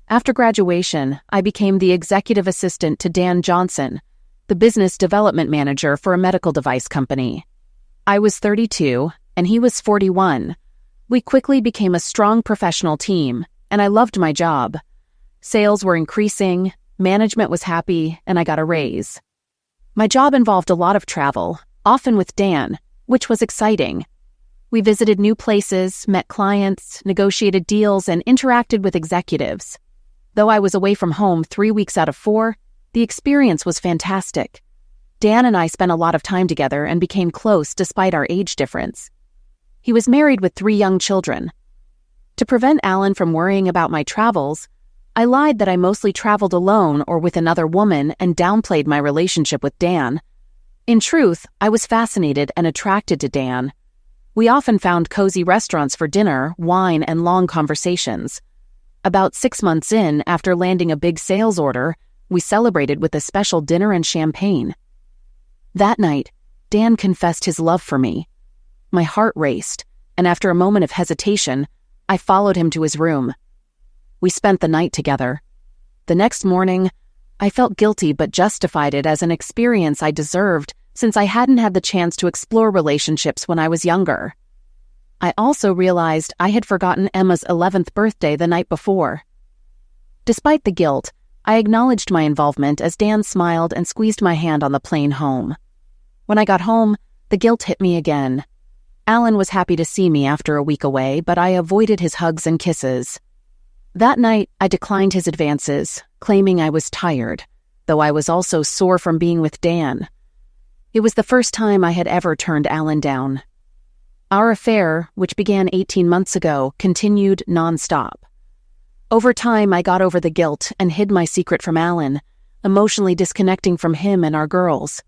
After graduation, I became the executive assistant to Dan Johnson, the business development manager for a medical device company. I was 32, and he was 41. We quickly became a strong professional team, and I loved my job. Sales were increasing, management was happy, and I got a raise. My job involved a lot of travel, often with Dan, which was exciting. We visited new places, met clients, negotiated deals, and interacted with executives. Though I was away from home 3 weeks out of 4, the experience was fantastic. Dan and I spent a lot of time together and became close despite our age difference. He was married with 3 young children. To prevent Alan from worrying about my travels, I lied that I mostly traveled alone or with another woman and downplayed my relationship with Dan. In truth, I was fascinated and attracted to Dan. We often found cozy restaurants for dinner, wine, and long conversations. About 6 months in, after landing a big sales order, we celebrated with a special dinner and champagne. That night, Dan confessed his love for me. My heart raced, and after a moment of hesitation, I followed him to his room. We spent the night together. The next morning, I felt guilty but justified it as an experience I deserved since I hadn't had the chance to explore relationships when I was younger. I also realized I had forgotten Emma's 11th birthday the night before. Despite the guilt, I acknowledged my involvement as Dan smiled and squeezed my hand on the plane home. When I got home, the guilt hit me again. Alan was happy to see me after a week away, but I avoided his hugs and kisses. That night, I declined his advances, claiming I was tired, though I was also sore from being with Dan. It was the first time I had ever turned Alan down. Our affair, which began 18 months ago, continued nonstop. Over time, I got over the guilt and hid my secret from Alan, emotionally disconnecting from him and our girls.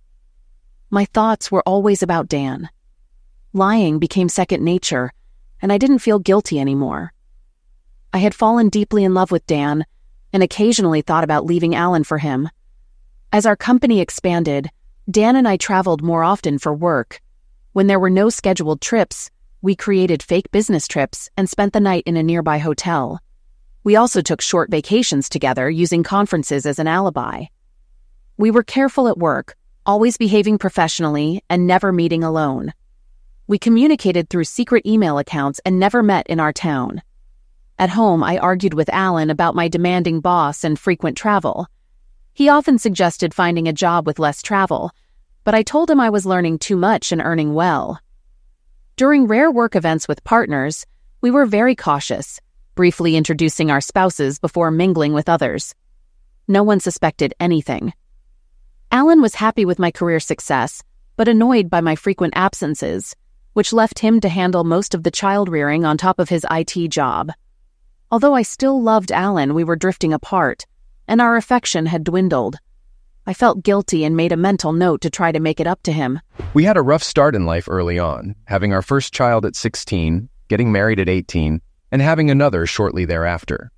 My thoughts were always about Dan. Lying became second nature, and I didn't feel guilty anymore. I had fallen deeply in love with Dan and occasionally thought about leaving Alan for him. As our company expanded, Dan and I traveled more often for work. When there were no scheduled trips, we created fake business trips and spent the night in a nearby hotel. We also took short vacations together, using conferences as an alibi. We were careful at work, always behaving professionally and never meeting alone. We communicated through secret email accounts and never met in our town. At home, I argued with Alan about my demanding boss and frequent travel. He often suggested finding a job with less travel, but I told him I was learning too much and earning well. During rare work events with partners, we were very cautious, briefly introducing our spouses before mingling with others. No one suspected anything. Alan was happy with my career success, but annoyed by my frequent absences, which left him to handle most of the child rearing on top of his IT job. Although I still loved Alan, we were drifting apart, and our affection had dwindled. I felt guilty and made a mental note to try to make it up to him. We had a rough start in life early on, having our first child at 16, getting married at 18, and having another shortly thereafter.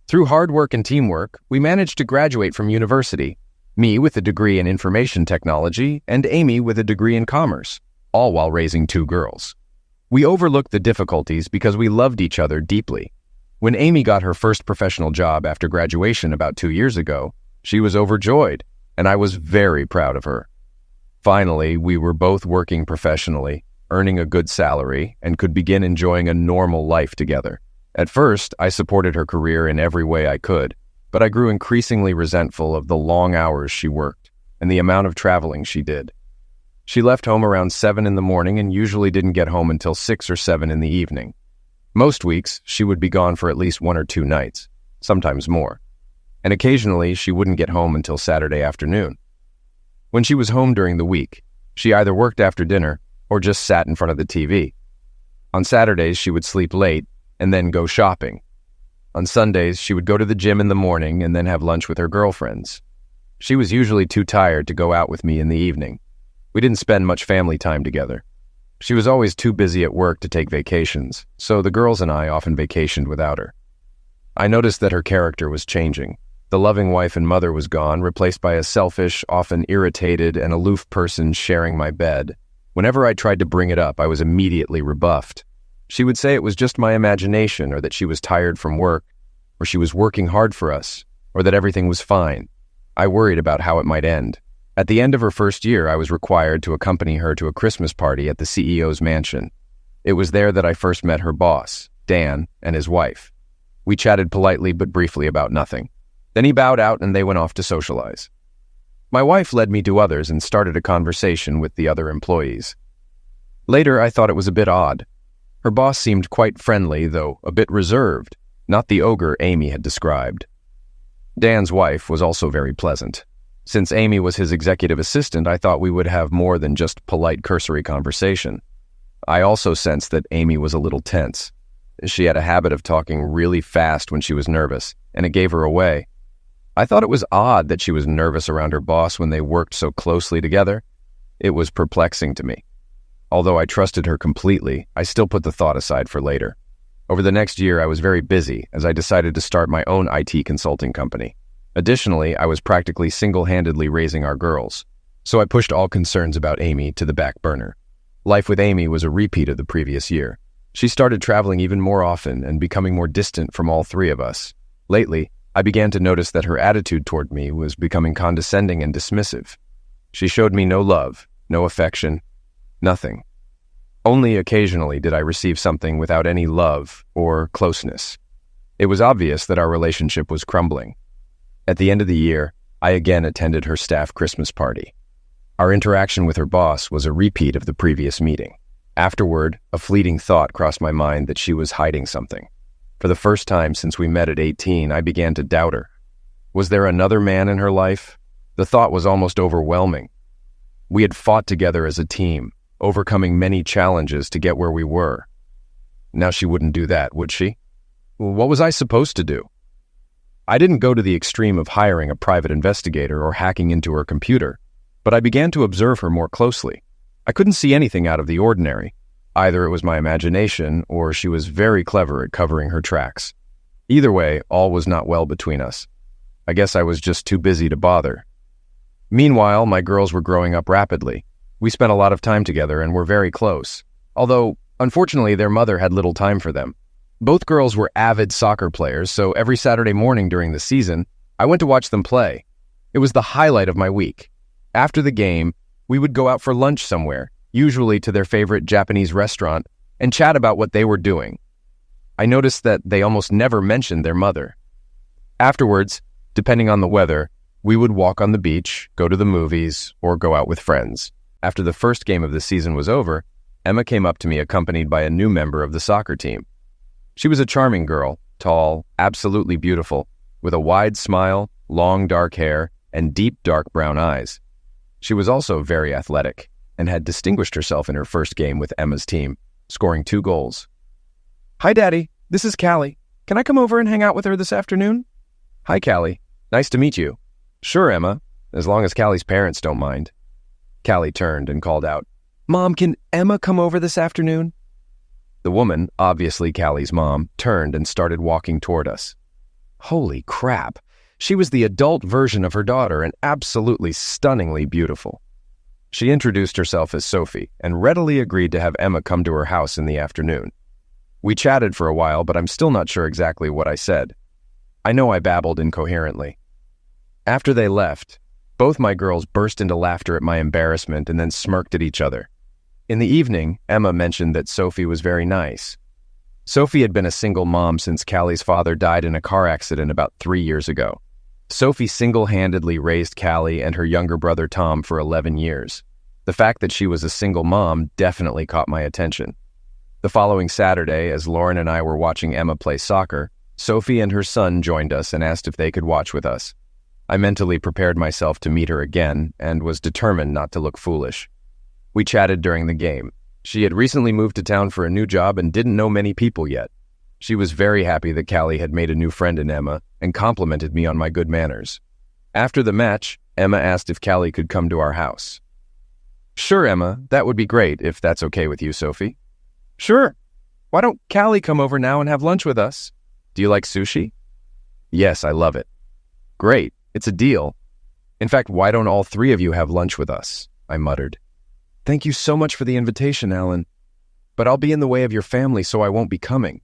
Through hard work and teamwork, we managed to graduate from university, me with a degree in information technology and Amy with a degree in commerce, all while raising 2 girls. We overlooked the difficulties because we loved each other deeply. When Amy got her first professional job after graduation about 2 years ago, she was overjoyed, and I was very proud of her. Finally, we were both working professionally, earning a good salary, and could begin enjoying a normal life together. At first, I supported her career in every way I could, but I grew increasingly resentful of the long hours she worked and the amount of traveling she did. She left home around 7 in the morning and usually didn't get home until 6 or 7 in the evening. Most weeks, she would be gone for at least 1 or 2 nights, sometimes more. And occasionally, she wouldn't get home until Saturday afternoon. When she was home during the week, she either worked after dinner or just sat in front of the TV. On Saturdays, she would sleep late and then go shopping. On Sundays, she would go to the gym in the morning and then have lunch with her girlfriends. She was usually too tired to go out with me in the evening. We didn't spend much family time together. She was always too busy at work to take vacations, so the girls and I often vacationed without her. I noticed that her character was changing. The loving wife and mother was gone, replaced by a selfish, often irritated, and aloof person sharing my bed. Whenever I tried to bring it up, I was immediately rebuffed. She would say it was just my imagination, or that she was tired from work, or she was working hard for us, or that everything was fine. I worried about how it might end. At the end of her first year, I was required to accompany her to a Christmas party at the CEO's mansion. It was there that I first met her boss, Dan, and his wife. We chatted politely but briefly about nothing. Then he bowed out and they went off to socialize. My wife led me to others and started a conversation with the other employees. Later, I thought it was a bit odd. Her boss seemed quite friendly, though a bit reserved, not the ogre Amy had described. Dan's wife was also very pleasant. Since Amy was his executive assistant, I thought we would have more than just polite cursory conversation. I also sensed that Amy was a little tense. She had a habit of talking really fast when she was nervous, and it gave her away. I thought it was odd that she was nervous around her boss when they worked so closely together. It was perplexing to me. Although I trusted her completely, I still put the thought aside for later. Over the next year, I was very busy as I decided to start my own IT consulting company. Additionally, I was practically single-handedly raising our girls, so I pushed all concerns about Amy to the back burner. Life with Amy was a repeat of the previous year. She started traveling even more often and becoming more distant from all three of us. Lately, I began to notice that her attitude toward me was becoming condescending and dismissive. She showed me no love, no affection, nothing. Only occasionally did I receive something without any love or closeness. It was obvious that our relationship was crumbling. At the end of the year, I again attended her staff Christmas party. Our interaction with her boss was a repeat of the previous meeting. Afterward, a fleeting thought crossed my mind that she was hiding something. For the first time since we met at 18, I began to doubt her. Was there another man in her life? The thought was almost overwhelming. We had fought together as a team, overcoming many challenges to get where we were. Now she wouldn't do that, would she? What was I supposed to do? I didn't go to the extreme of hiring a private investigator or hacking into her computer, but I began to observe her more closely. I couldn't see anything out of the ordinary. Either it was my imagination, or she was very clever at covering her tracks. Either way, all was not well between us. I guess I was just too busy to bother. Meanwhile, my girls were growing up rapidly. We spent a lot of time together and were very close, although, unfortunately, their mother had little time for them. Both girls were avid soccer players, so every Saturday morning during the season, I went to watch them play. It was the highlight of my week. After the game, we would go out for lunch somewhere, usually to their favorite Japanese restaurant, and chat about what they were doing. I noticed that they almost never mentioned their mother. Afterwards, depending on the weather, we would walk on the beach, go to the movies, or go out with friends. After the first game of the season was over, Emma came up to me accompanied by a new member of the soccer team. She was a charming girl, tall, absolutely beautiful, with a wide smile, long dark hair, and deep dark brown eyes. She was also very athletic and had distinguished herself in her first game with Emma's team, scoring 2 goals. "Hi, Daddy. This is Callie. Can I come over and hang out with her this afternoon?" "Hi, Callie. Nice to meet you." "Sure, Emma, as long as Callie's parents don't mind." Callie turned and called out, "Mom, can Emma come over this afternoon?" The woman, obviously Callie's mom, turned and started walking toward us. Holy crap! She was the adult version of her daughter and absolutely stunningly beautiful. She introduced herself as Sophie and readily agreed to have Emma come to her house in the afternoon. We chatted for a while, but I'm still not sure exactly what I said. I know I babbled incoherently. After they left, both my girls burst into laughter at my embarrassment and then smirked at each other. In the evening, Emma mentioned that Sophie was very nice. Sophie had been a single mom since Callie's father died in a car accident about 3 years ago. Sophie single-handedly raised Callie and her younger brother Tom for 11 years. The fact that she was a single mom definitely caught my attention. The following Saturday, as Lauren and I were watching Emma play soccer, Sophie and her son joined us and asked if they could watch with us. I mentally prepared myself to meet her again and was determined not to look foolish. We chatted during the game. She had recently moved to town for a new job and didn't know many people yet. She was very happy that Callie had made a new friend in Emma and complimented me on my good manners. After the match, Emma asked if Callie could come to our house. "Sure, Emma, that would be great if that's okay with you, Sophie." "Sure. Why don't Callie come over now and have lunch with us?" "Do you like sushi?" "Yes, I love it." "Great, it's a deal. In fact, why don't all 3 of you have lunch with us?" I muttered. "Thank you so much for the invitation, Alan. But I'll be in the way of your family, so I won't be coming."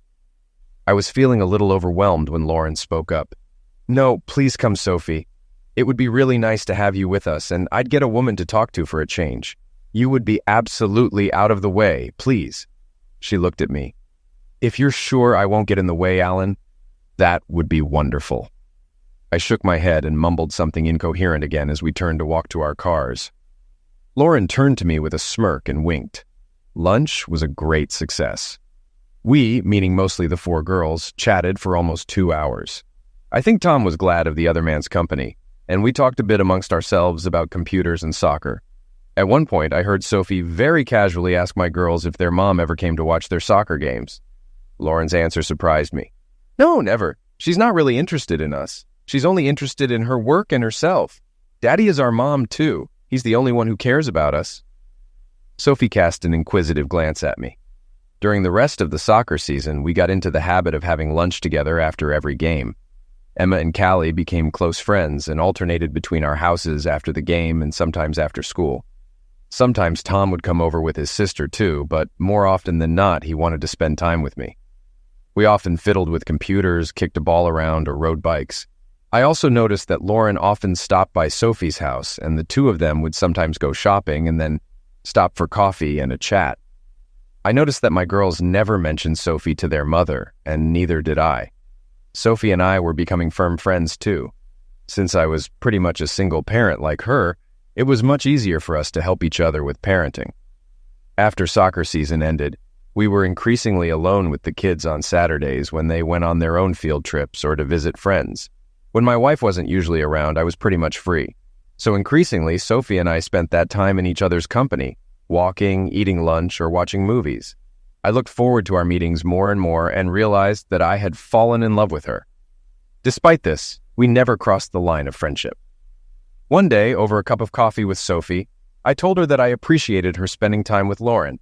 I was feeling a little overwhelmed when Lauren spoke up. "No, please come, Sophie. It would be really nice to have you with us, and I'd get a woman to talk to for a change. You would be absolutely out of the way, please." She looked at me. "If you're sure I won't get in the way, Alan, that would be wonderful." I shook my head and mumbled something incoherent again as we turned to walk to our cars. Lauren turned to me with a smirk and winked. Lunch was a great success. We, meaning mostly the 4 girls, chatted for almost 2 hours. I think Tom was glad of the other man's company, and we talked a bit amongst ourselves about computers and soccer. At one point, I heard Sophie very casually ask my girls if their mom ever came to watch their soccer games. Lauren's answer surprised me. No, never. She's not really interested in us. She's only interested in her work and herself. Daddy is our mom, too. He's the only one who cares about us. Sophie cast an inquisitive glance at me. During the rest of the soccer season, we got into the habit of having lunch together after every game. Emma and Callie became close friends and alternated between our houses after the game and sometimes after school. Sometimes Tom would come over with his sister too, but more often than not, he wanted to spend time with me. We often fiddled with computers, kicked a ball around, or rode bikes. I also noticed that Lauren often stopped by Sophie's house, and the two of them would sometimes go shopping and then stop for coffee and a chat. I noticed that my girls never mentioned Sophie to their mother, and neither did I. Sophie and I were becoming firm friends too. Since I was pretty much a single parent like her, it was much easier for us to help each other with parenting. After soccer season ended, we were increasingly alone with the kids on Saturdays when they went on their own field trips or to visit friends. When my wife wasn't usually around, I was pretty much free. So increasingly, Sophie and I spent that time in each other's company, walking, eating lunch, or watching movies. I looked forward to our meetings more and more and realized that I had fallen in love with her. Despite this, we never crossed the line of friendship. One day, over a cup of coffee with Sophie, I told her that I appreciated her spending time with Lauren.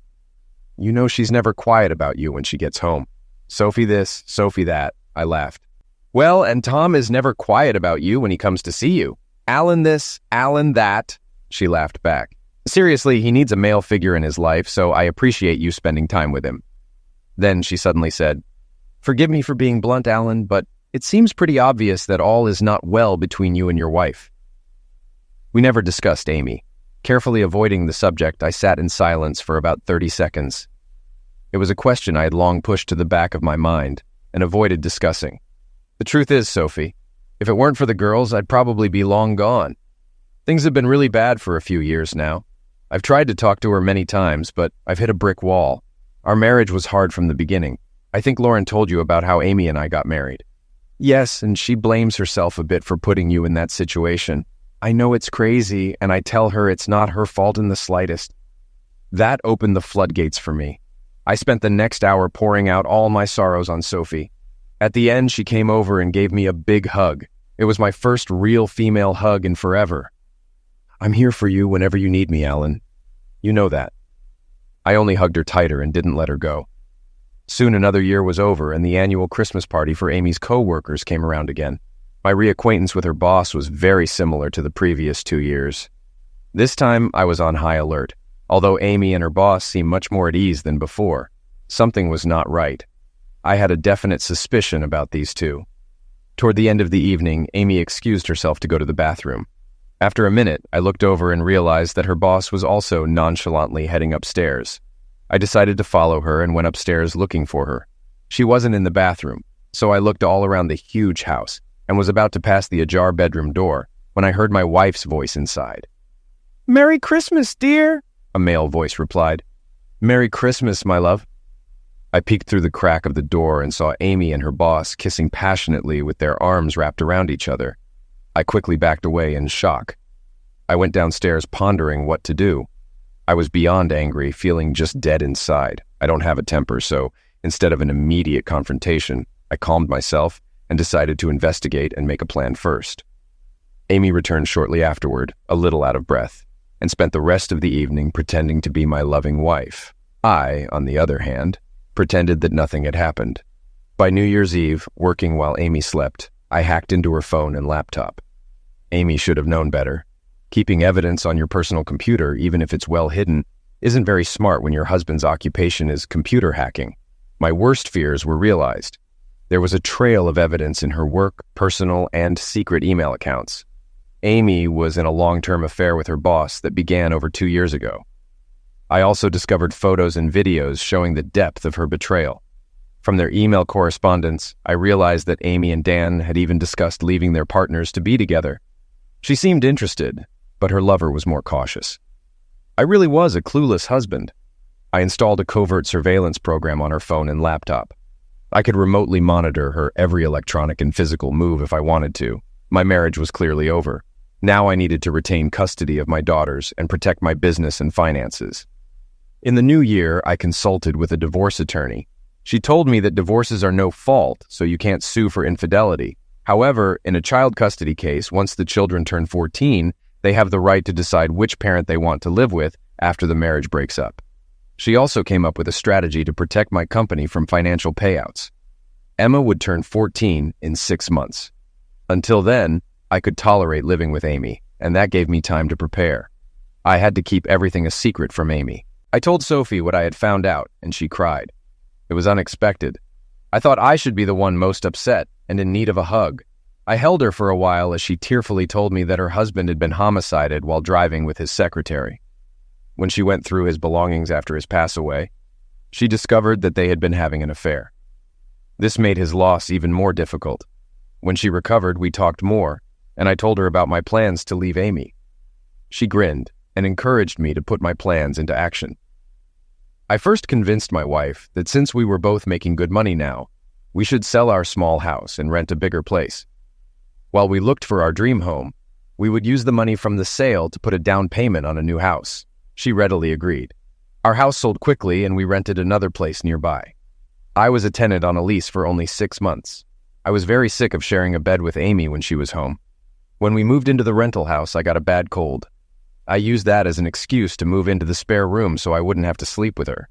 You know she's never quiet about you when she gets home. Sophie this, Sophie that, I laughed. Well, and Tom is never quiet about you when he comes to see you. Alan this, Alan that, she laughed back. Seriously, he needs a male figure in his life, so I appreciate you spending time with him. Then she suddenly said, Forgive me for being blunt, Alan, but it seems pretty obvious that all is not well between you and your wife. We never discussed Amy. Carefully avoiding the subject, I sat in silence for about 30 seconds. It was a question I had long pushed to the back of my mind and avoided discussing. The truth is, Sophie, if it weren't for the girls, I'd probably be long gone. Things have been really bad for a few years now. I've tried to talk to her many times, but I've hit a brick wall. Our marriage was hard from the beginning. I think Lauren told you about how Amy and I got married. Yes, and she blames herself a bit for putting you in that situation. I know it's crazy, and I tell her it's not her fault in the slightest. That opened the floodgates for me. I spent the next hour pouring out all my sorrows on Sophie. At the end, she came over and gave me a big hug. It was my first real female hug in forever. I'm here for you whenever you need me, Alan. You know that. I only hugged her tighter and didn't let her go. Soon another year was over, and the annual Christmas party for Amy's co-workers came around again. My reacquaintance with her boss was very similar to the previous 2 years. This time, I was on high alert. Although Amy and her boss seemed much more at ease than before, something was not right. I had a definite suspicion about these two. Toward the end of the evening, Amy excused herself to go to the bathroom. After a minute, I looked over and realized that her boss was also nonchalantly heading upstairs. I decided to follow her and went upstairs looking for her. She wasn't in the bathroom, so I looked all around the huge house and was about to pass the ajar bedroom door when I heard my wife's voice inside. "Merry Christmas, dear," a male voice replied. "Merry Christmas, my love." I peeked through the crack of the door and saw Amy and her boss kissing passionately with their arms wrapped around each other. I quickly backed away in shock. I went downstairs pondering what to do. I was beyond angry, feeling just dead inside. I don't have a temper, so instead of an immediate confrontation, I calmed myself and decided to investigate and make a plan first. Amy returned shortly afterward, a little out of breath, and spent the rest of the evening pretending to be my loving wife. I, on the other hand, pretended that nothing had happened. By New Year's Eve, working while Amy slept, I hacked into her phone and laptop. Amy should have known better. Keeping evidence on your personal computer, even if it's well hidden, isn't very smart when your husband's occupation is computer hacking. My worst fears were realized. There was a trail of evidence in her work, personal, and secret email accounts. Amy was in a long-term affair with her boss that began over 2 years ago. I also discovered photos and videos showing the depth of her betrayal. From their email correspondence, I realized that Amy and Dan had even discussed leaving their partners to be together. She seemed interested, but her lover was more cautious. I really was a clueless husband. I installed a covert surveillance program on her phone and laptop. I could remotely monitor her every electronic and physical move if I wanted to. My marriage was clearly over. Now I needed to retain custody of my daughters and protect my business and finances. In the new year, I consulted with a divorce attorney. She told me that divorces are no fault, so you can't sue for infidelity. However, in a child custody case, once the children turn 14, they have the right to decide which parent they want to live with after the marriage breaks up. She also came up with a strategy to protect my company from financial payouts. Emma would turn 14 in 6 months. Until then, I could tolerate living with Amy, and that gave me time to prepare. I had to keep everything a secret from Amy. I told Sophie what I had found out, and she cried. It was unexpected. I thought I should be the one most upset and in need of a hug. I held her for a while as she tearfully told me that her husband had been homicided while driving with his secretary. When she went through his belongings after his pass away, she discovered that they had been having an affair. This made his loss even more difficult. When she recovered, we talked more, and I told her about my plans to leave Amy. She grinned and encouraged me to put my plans into action. I first convinced my wife that since we were both making good money now, we should sell our small house and rent a bigger place. While we looked for our dream home, we would use the money from the sale to put a down payment on a new house. She readily agreed. Our house sold quickly and we rented another place nearby. I was a tenant on a lease for only 6 months. I was very sick of sharing a bed with Amy when she was home. When we moved into the rental house, I got a bad cold. I used that as an excuse to move into the spare room so I wouldn't have to sleep with her.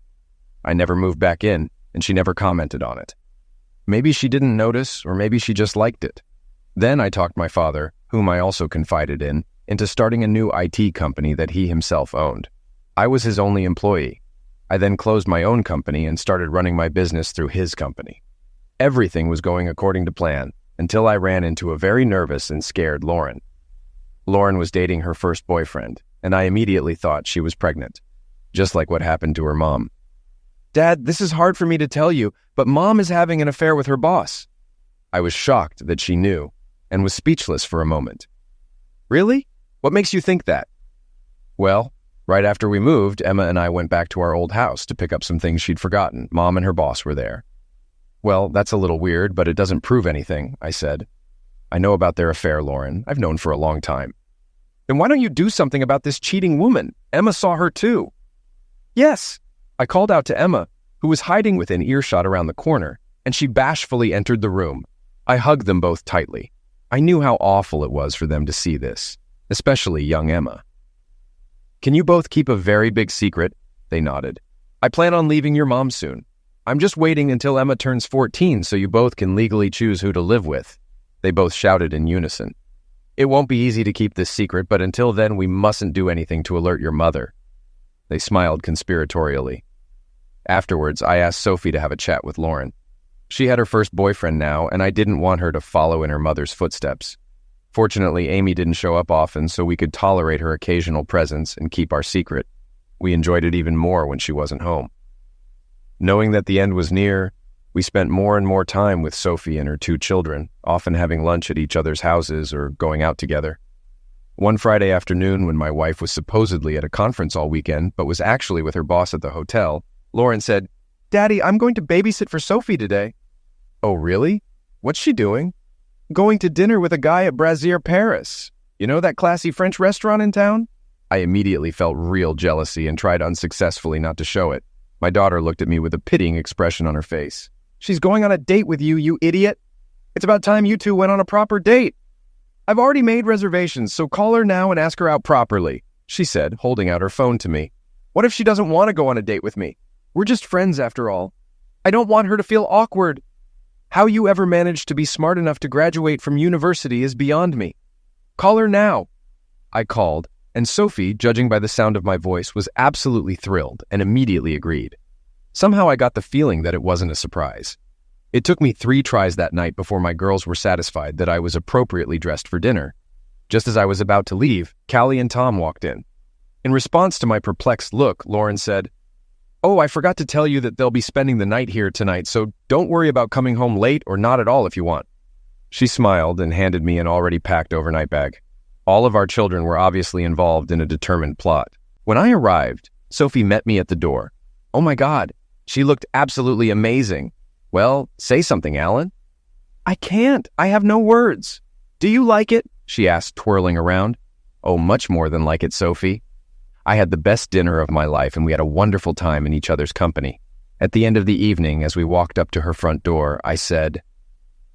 I never moved back in, and she never commented on it. Maybe she didn't notice, or maybe she just liked it. Then I talked my father, whom I also confided in, into starting a new IT company that he himself owned. I was his only employee. I then closed my own company and started running my business through his company. Everything was going according to plan, until I ran into a very nervous and scared Lauren. Lauren was dating her first boyfriend, and I immediately thought she was pregnant, just like what happened to her mom. "Dad, this is hard for me to tell you, but Mom is having an affair with her boss." I was shocked that she knew, and was speechless for a moment. "Really? What makes you think that?" "Well, right after we moved, Emma and I went back to our old house to pick up some things she'd forgotten. Mom and her boss were there." "Well, that's a little weird, but it doesn't prove anything," I said. "I know about their affair, Lauren. I've known for a long time." "Then why don't you do something about this cheating woman? Emma saw her too." "Yes." I called out to Emma, who was hiding within earshot around the corner, and she bashfully entered the room. I hugged them both tightly. I knew how awful it was for them to see this, especially young Emma. "Can you both keep a very big secret?" They nodded. "I plan on leaving your mom soon. I'm just waiting until Emma turns 14 so you both can legally choose who to live with." They both shouted in unison. "It won't be easy to keep this secret, but until then we mustn't do anything to alert your mother." They smiled conspiratorially. Afterwards, I asked Sophie to have a chat with Lauren. She had her first boyfriend now, and I didn't want her to follow in her mother's footsteps. Fortunately, Amy didn't show up often, so we could tolerate her occasional presence and keep our secret. We enjoyed it even more when she wasn't home. Knowing that the end was near, we spent more and more time with Sophie and her 2 children, often having lunch at each other's houses or going out together. One Friday afternoon, when my wife was supposedly at a conference all weekend, but was actually with her boss at the hotel, Lauren said, "Daddy, I'm going to babysit for Sophie today." "Oh, really? What's she doing?" "Going to dinner with a guy at Brazier Paris. You know that classy French restaurant in town?" I immediately felt real jealousy and tried unsuccessfully not to show it. My daughter looked at me with a pitying expression on her face. "She's going on a date with you, you idiot. It's about time you two went on a proper date." "I've already made reservations, so call her now and ask her out properly," she said, holding out her phone to me. "What if she doesn't want to go on a date with me? We're just friends after all. I don't want her to feel awkward. How you ever managed to be smart enough to graduate from university is beyond me. Call her now." I called, and Sophie, judging by the sound of my voice, was absolutely thrilled and immediately agreed. Somehow I got the feeling that it wasn't a surprise. It took me 3 tries that night before my girls were satisfied that I was appropriately dressed for dinner. Just as I was about to leave, Callie and Tom walked in. In response to my perplexed look, Lauren said, "Oh, I forgot to tell you that they'll be spending the night here tonight, so don't worry about coming home late or not at all if you want." She smiled and handed me an already packed overnight bag. All of our children were obviously involved in a determined plot. When I arrived, Sophie met me at the door. Oh my God, she looked absolutely amazing. "Well, say something, Alan." "I can't. I have no words." "Do you like it?" she asked, twirling around. "Oh, much more than like it, Sophie." I had the best dinner of my life, and we had a wonderful time in each other's company. At the end of the evening, as we walked up to her front door, I said,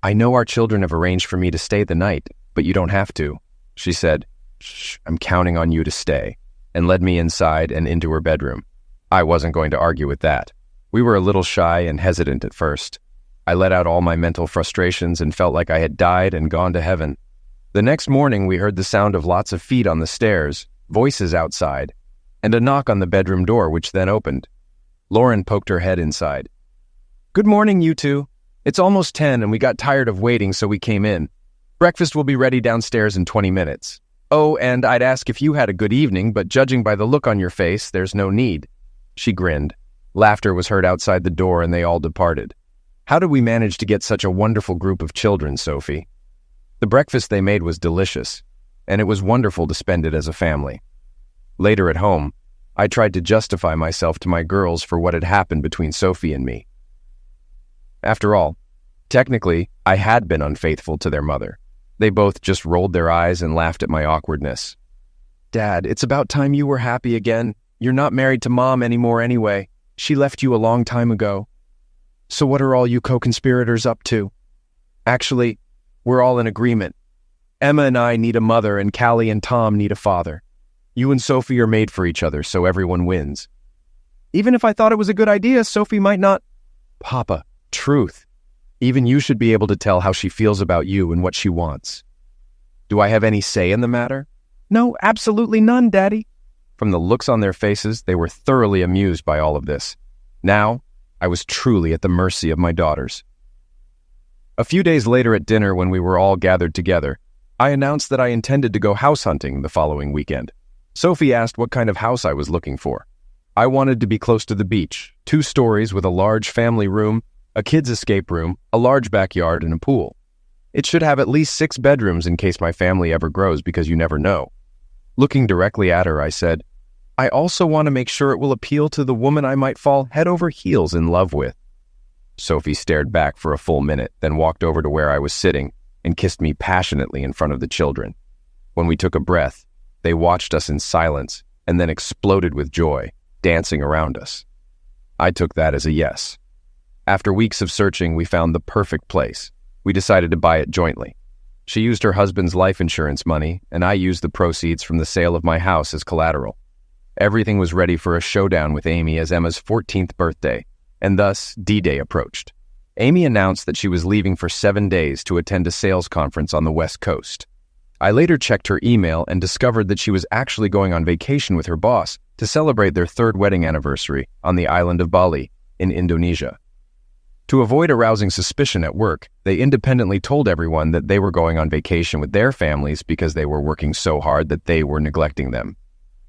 "I know our children have arranged for me to stay the night, but you don't have to." She said, "Shh, I'm counting on you to stay," and led me inside and into her bedroom. I wasn't going to argue with that. We were a little shy and hesitant at first. I let out all my mental frustrations and felt like I had died and gone to heaven. The next morning, we heard the sound of lots of feet on the stairs, voices outside, and a knock on the bedroom door, which then opened. Lauren poked her head inside. "Good morning, you two. It's almost 10 and we got tired of waiting, so we came in. Breakfast will be ready downstairs in 20 minutes. Oh, and I'd ask if you had a good evening, but judging by the look on your face, there's no need." She grinned. Laughter was heard outside the door and they all departed. How did we manage to get such a wonderful group of children, Sophie? The breakfast they made was delicious, and it was wonderful to spend it as a family. Later at home, I tried to justify myself to my girls for what had happened between Sophie and me. After all, technically, I had been unfaithful to their mother. They both just rolled their eyes and laughed at my awkwardness. "Dad, it's about time you were happy again. You're not married to Mom anymore anyway. She left you a long time ago. So what are all you co-conspirators up to?" "Actually, we're all in agreement. Emma and I need a mother, and Callie and Tom need a father. You and Sophie are made for each other, so everyone wins." "Even if I thought it was a good idea, Sophie might not—" "Papa, truth. Even you should be able to tell how she feels about you and what she wants." "Do I have any say in the matter?" "No, absolutely none, Daddy." From the looks on their faces, they were thoroughly amused by all of this. Now, I was truly at the mercy of my daughters. A few days later at dinner, when we were all gathered together, I announced that I intended to go house hunting the following weekend. Sophie asked what kind of house I was looking for. I wanted to be close to the beach, 2 stories with a large family room, a kid's escape room, a large backyard, and a pool. It should have at least 6 bedrooms in case my family ever grows, because you never know. Looking directly at her, I said, "I also want to make sure it will appeal to the woman I might fall head over heels in love with." Sophie stared back for a full minute, then walked over to where I was sitting and kissed me passionately in front of the children. When we took a breath, they watched us in silence and then exploded with joy, dancing around us. I took that as a yes. After weeks of searching, we found the perfect place. We decided to buy it jointly. She used her husband's life insurance money, and I used the proceeds from the sale of my house as collateral. Everything was ready for a showdown with Amy as Emma's 14th birthday, and thus D-Day approached. Amy announced that she was leaving for 7 days to attend a sales conference on the West Coast. I later checked her email and discovered that she was actually going on vacation with her boss to celebrate their 3rd wedding anniversary on the island of Bali in Indonesia. To avoid arousing suspicion at work, they independently told everyone that they were going on vacation with their families because they were working so hard that they were neglecting them.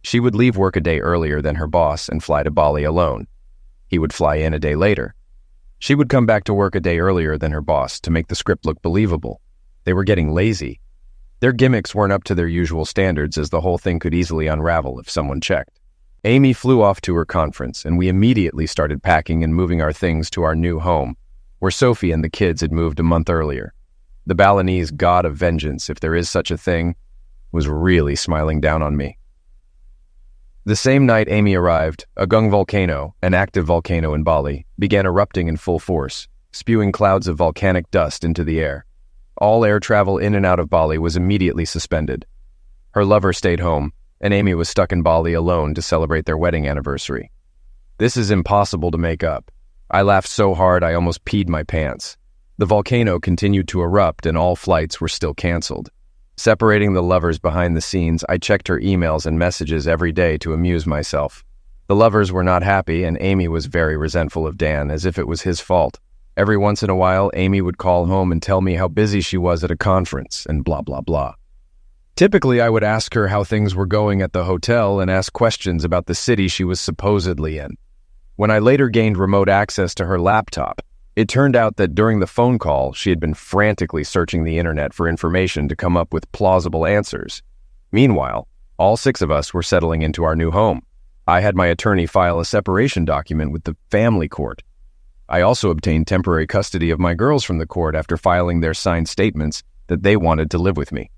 She would leave work a day earlier than her boss and fly to Bali alone. He would fly in a day later. She would come back to work a day earlier than her boss to make the script look believable. They were getting lazy. Their gimmicks weren't up to their usual standards, as the whole thing could easily unravel if someone checked. Amy flew off to her conference, and we immediately started packing and moving our things to our new home, where Sophie and the kids had moved a month earlier. The Balinese god of vengeance, if there is such a thing, was really smiling down on me. The same night Amy arrived, Agung volcano, an active volcano in Bali, began erupting in full force, spewing clouds of volcanic dust into the air. All air travel in and out of Bali was immediately suspended. Her lover stayed home, and Amy was stuck in Bali alone to celebrate their wedding anniversary. This is impossible to make up. I laughed so hard I almost peed my pants. The volcano continued to erupt and all flights were still canceled. Separating the lovers behind the scenes, I checked her emails and messages every day to amuse myself. The lovers were not happy, and Amy was very resentful of Dan, as if it was his fault. Every once in a while, Amy would call home and tell me how busy she was at a conference, and blah, blah, blah. Typically, I would ask her how things were going at the hotel and ask questions about the city she was supposedly in. When I later gained remote access to her laptop, it turned out that during the phone call, she had been frantically searching the internet for information to come up with plausible answers. Meanwhile, all 6 of us were settling into our new home. I had my attorney file a separation document with the family court. I also obtained temporary custody of my girls from the court after filing their signed statements that they wanted to live with me.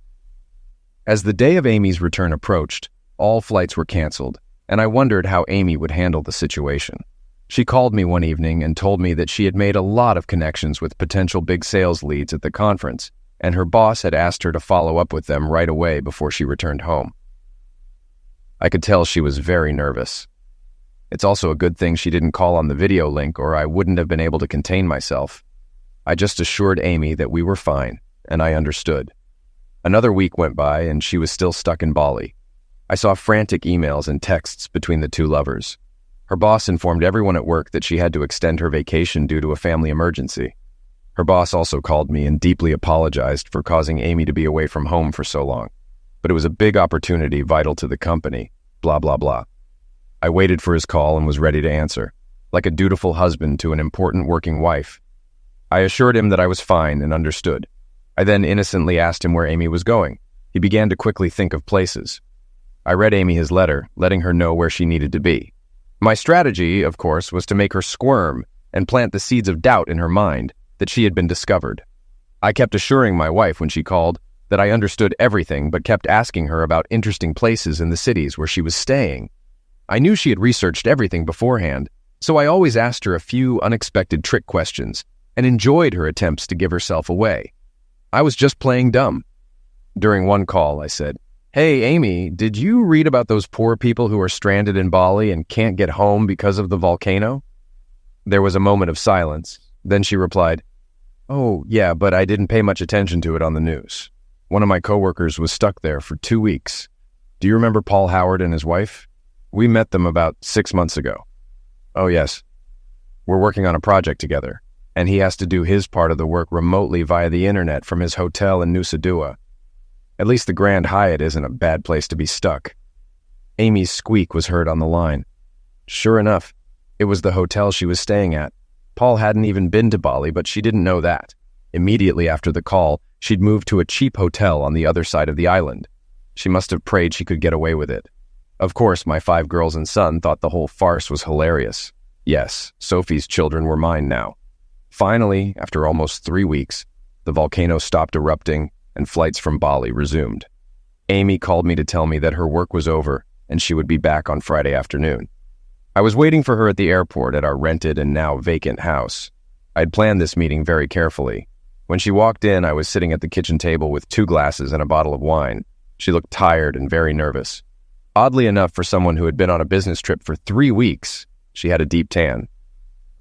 As the day of Amy's return approached, all flights were canceled, and I wondered how Amy would handle the situation. She called me one evening and told me that she had made a lot of connections with potential big sales leads at the conference, and her boss had asked her to follow up with them right away before she returned home. I could tell she was very nervous. It's also a good thing she didn't call on the video link, or I wouldn't have been able to contain myself. I just assured Amy that we were fine, and I understood. Another week went by, and she was still stuck in Bali. I saw frantic emails and texts between the 2 lovers. Her boss informed everyone at work that she had to extend her vacation due to a family emergency. Her boss also called me and deeply apologized for causing Amy to be away from home for so long. But it was a big opportunity vital to the company, blah, blah, blah. I waited for his call and was ready to answer, like a dutiful husband to an important working wife. I assured him that I was fine and understood. I then innocently asked him where Amy was going. He began to quickly think of places. I read Amy his letter, letting her know where she needed to be. My strategy, of course, was to make her squirm and plant the seeds of doubt in her mind that she had been discovered. I kept assuring my wife when she called that I understood everything, but kept asking her about interesting places in the cities where she was staying. I knew she had researched everything beforehand, so I always asked her a few unexpected trick questions and enjoyed her attempts to give herself away. I was just playing dumb. During one call, I said, "Hey, Amy, did you read about those poor people who are stranded in Bali and can't get home because of the volcano?" There was a moment of silence. Then she replied, "Oh, yeah, but I didn't pay much attention to it on the news. One of my coworkers was stuck there for 2 weeks. Do you remember Paul Howard and his wife? We met them about 6 months ago." "Oh, yes. We're working on a project together, and he has to do his part of the work remotely via the internet from his hotel in Nusa Dua. At least the Grand Hyatt isn't a bad place to be stuck." Amy's squeak was heard on the line. Sure enough, it was the hotel she was staying at. Paul hadn't even been to Bali, but she didn't know that. Immediately after the call, she'd moved to a cheap hotel on the other side of the island. She must have prayed she could get away with it. Of course, my 5 girls and son thought the whole farce was hilarious. Yes, Sophie's children were mine now. Finally, after almost 3 weeks, the volcano stopped erupting and flights from Bali resumed. Amy called me to tell me that her work was over and she would be back on Friday afternoon. I was waiting for her at the airport at our rented and now vacant house. I'd planned this meeting very carefully. When she walked in, I was sitting at the kitchen table with 2 glasses and a bottle of wine. She looked tired and very nervous. Oddly enough, for someone who had been on a business trip for 3 weeks, she had a deep tan.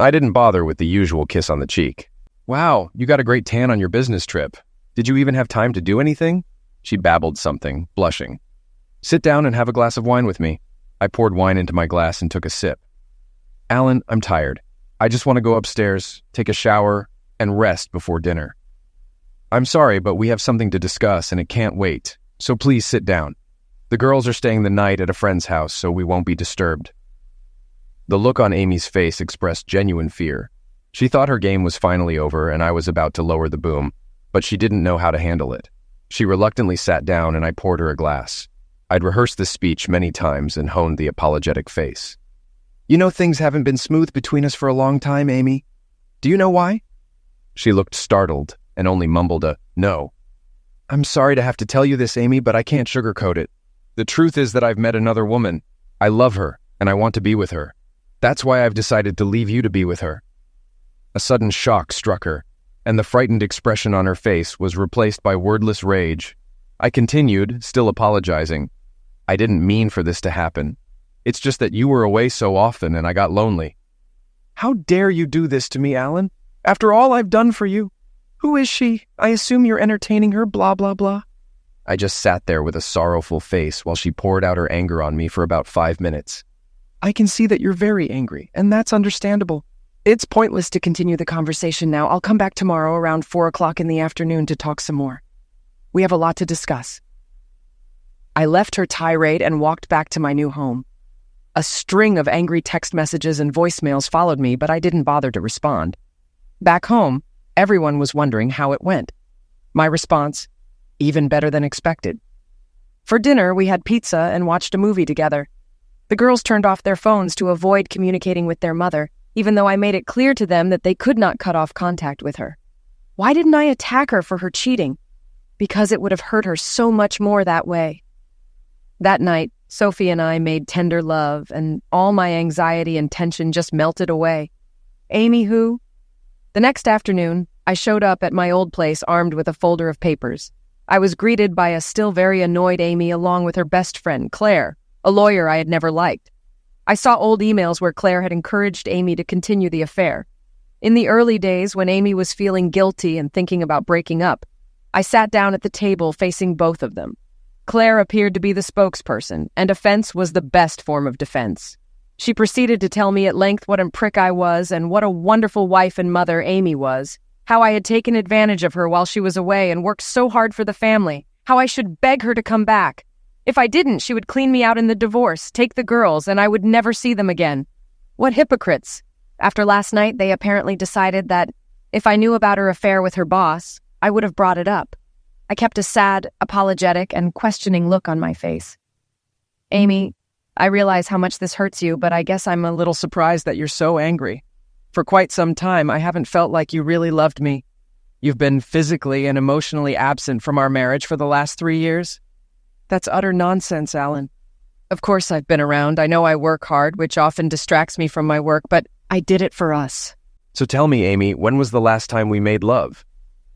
I didn't bother with the usual kiss on the cheek. "Wow, you got a great tan on your business trip. Did you even have time to do anything?" She babbled something, blushing. "Sit down and have a glass of wine with me." I poured wine into my glass and took a sip. "Alan, I'm tired. I just want to go upstairs, take a shower, and rest before dinner." "I'm sorry, but we have something to discuss and it can't wait. So please sit down. The girls are staying the night at a friend's house, so we won't be disturbed." The look on Amy's face expressed genuine fear. She thought her game was finally over and I was about to lower the boom, but she didn't know how to handle it. She reluctantly sat down and I poured her a glass. I'd rehearsed this speech many times and honed the apologetic face. "You know things haven't been smooth between us for a long time, Amy. Do you know why?" She looked startled and only mumbled a "no." "I'm sorry to have to tell you this, Amy, but I can't sugarcoat it. The truth is that I've met another woman. I love her, and I want to be with her. That's why I've decided to leave you to be with her." A sudden shock struck her, and the frightened expression on her face was replaced by wordless rage. I continued, still apologizing. "I didn't mean for this to happen. It's just that you were away so often and I got lonely." "How dare you do this to me, Alan? After all I've done for you? Who is she? I assume you're entertaining her, blah, blah, blah." I just sat there with a sorrowful face while she poured out her anger on me for about 5 minutes. "I can see that you're very angry, and that's understandable. It's pointless to continue the conversation now. I'll come back tomorrow around 4 o'clock in the afternoon to talk some more. We have a lot to discuss." I left her tirade and walked back to my new home. A string of angry text messages and voicemails followed me, but I didn't bother to respond. Back home, everyone was wondering how it went. My response, even better than expected. For dinner, we had pizza and watched a movie together. The girls turned off their phones to avoid communicating with their mother, even though I made it clear to them that they could not cut off contact with her. Why didn't I attack her for her cheating? Because it would have hurt her so much more that way. That night, Sophie and I made tender love, and all my anxiety and tension just melted away. Amy who? The next afternoon, I showed up at my old place armed with a folder of papers. I was greeted by a still very annoyed Amy along with her best friend, Claire, a lawyer I had never liked. I saw old emails where Claire had encouraged Amy to continue the affair. In the early days, when Amy was feeling guilty and thinking about breaking up, I sat down at the table facing both of them. Claire appeared to be the spokesperson, and offense was the best form of defense. She proceeded to tell me at length what a prick I was and what a wonderful wife and mother Amy was, how I had taken advantage of her while she was away and worked so hard for the family, how I should beg her to come back. If I didn't, she would clean me out in the divorce, take the girls, and I would never see them again. What hypocrites! After last night, they apparently decided that if I knew about her affair with her boss, I would have brought it up. I kept a sad, apologetic, and questioning look on my face. Amy, I realize how much this hurts you, but I guess I'm a little surprised that you're so angry. For quite some time, I haven't felt like you really loved me. You've been physically and emotionally absent from our marriage for the last 3 years. That's utter nonsense, Alan. Of course I've been around. I know I work hard, which often distracts me from my work, but I did it for us. So tell me, Amy, when was the last time we made love?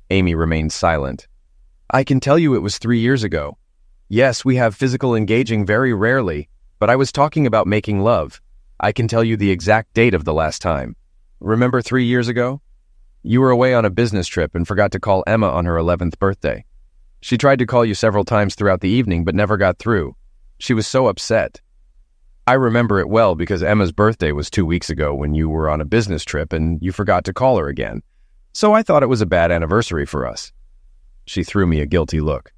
Amy remained silent. I can tell you it was 3 years ago. Yes, we have physical engaging very rarely, but I was talking about making love. I can tell you the exact date of the last time. Remember 3 years ago? You were away on a business trip and forgot to call Emma on her 11th birthday. She tried to call you several times throughout the evening but never got through. She was so upset. I remember it well because Emma's birthday was 2 weeks ago when you were on a business trip and you forgot to call her again. So I thought it was a bad anniversary for us. She threw me a guilty look.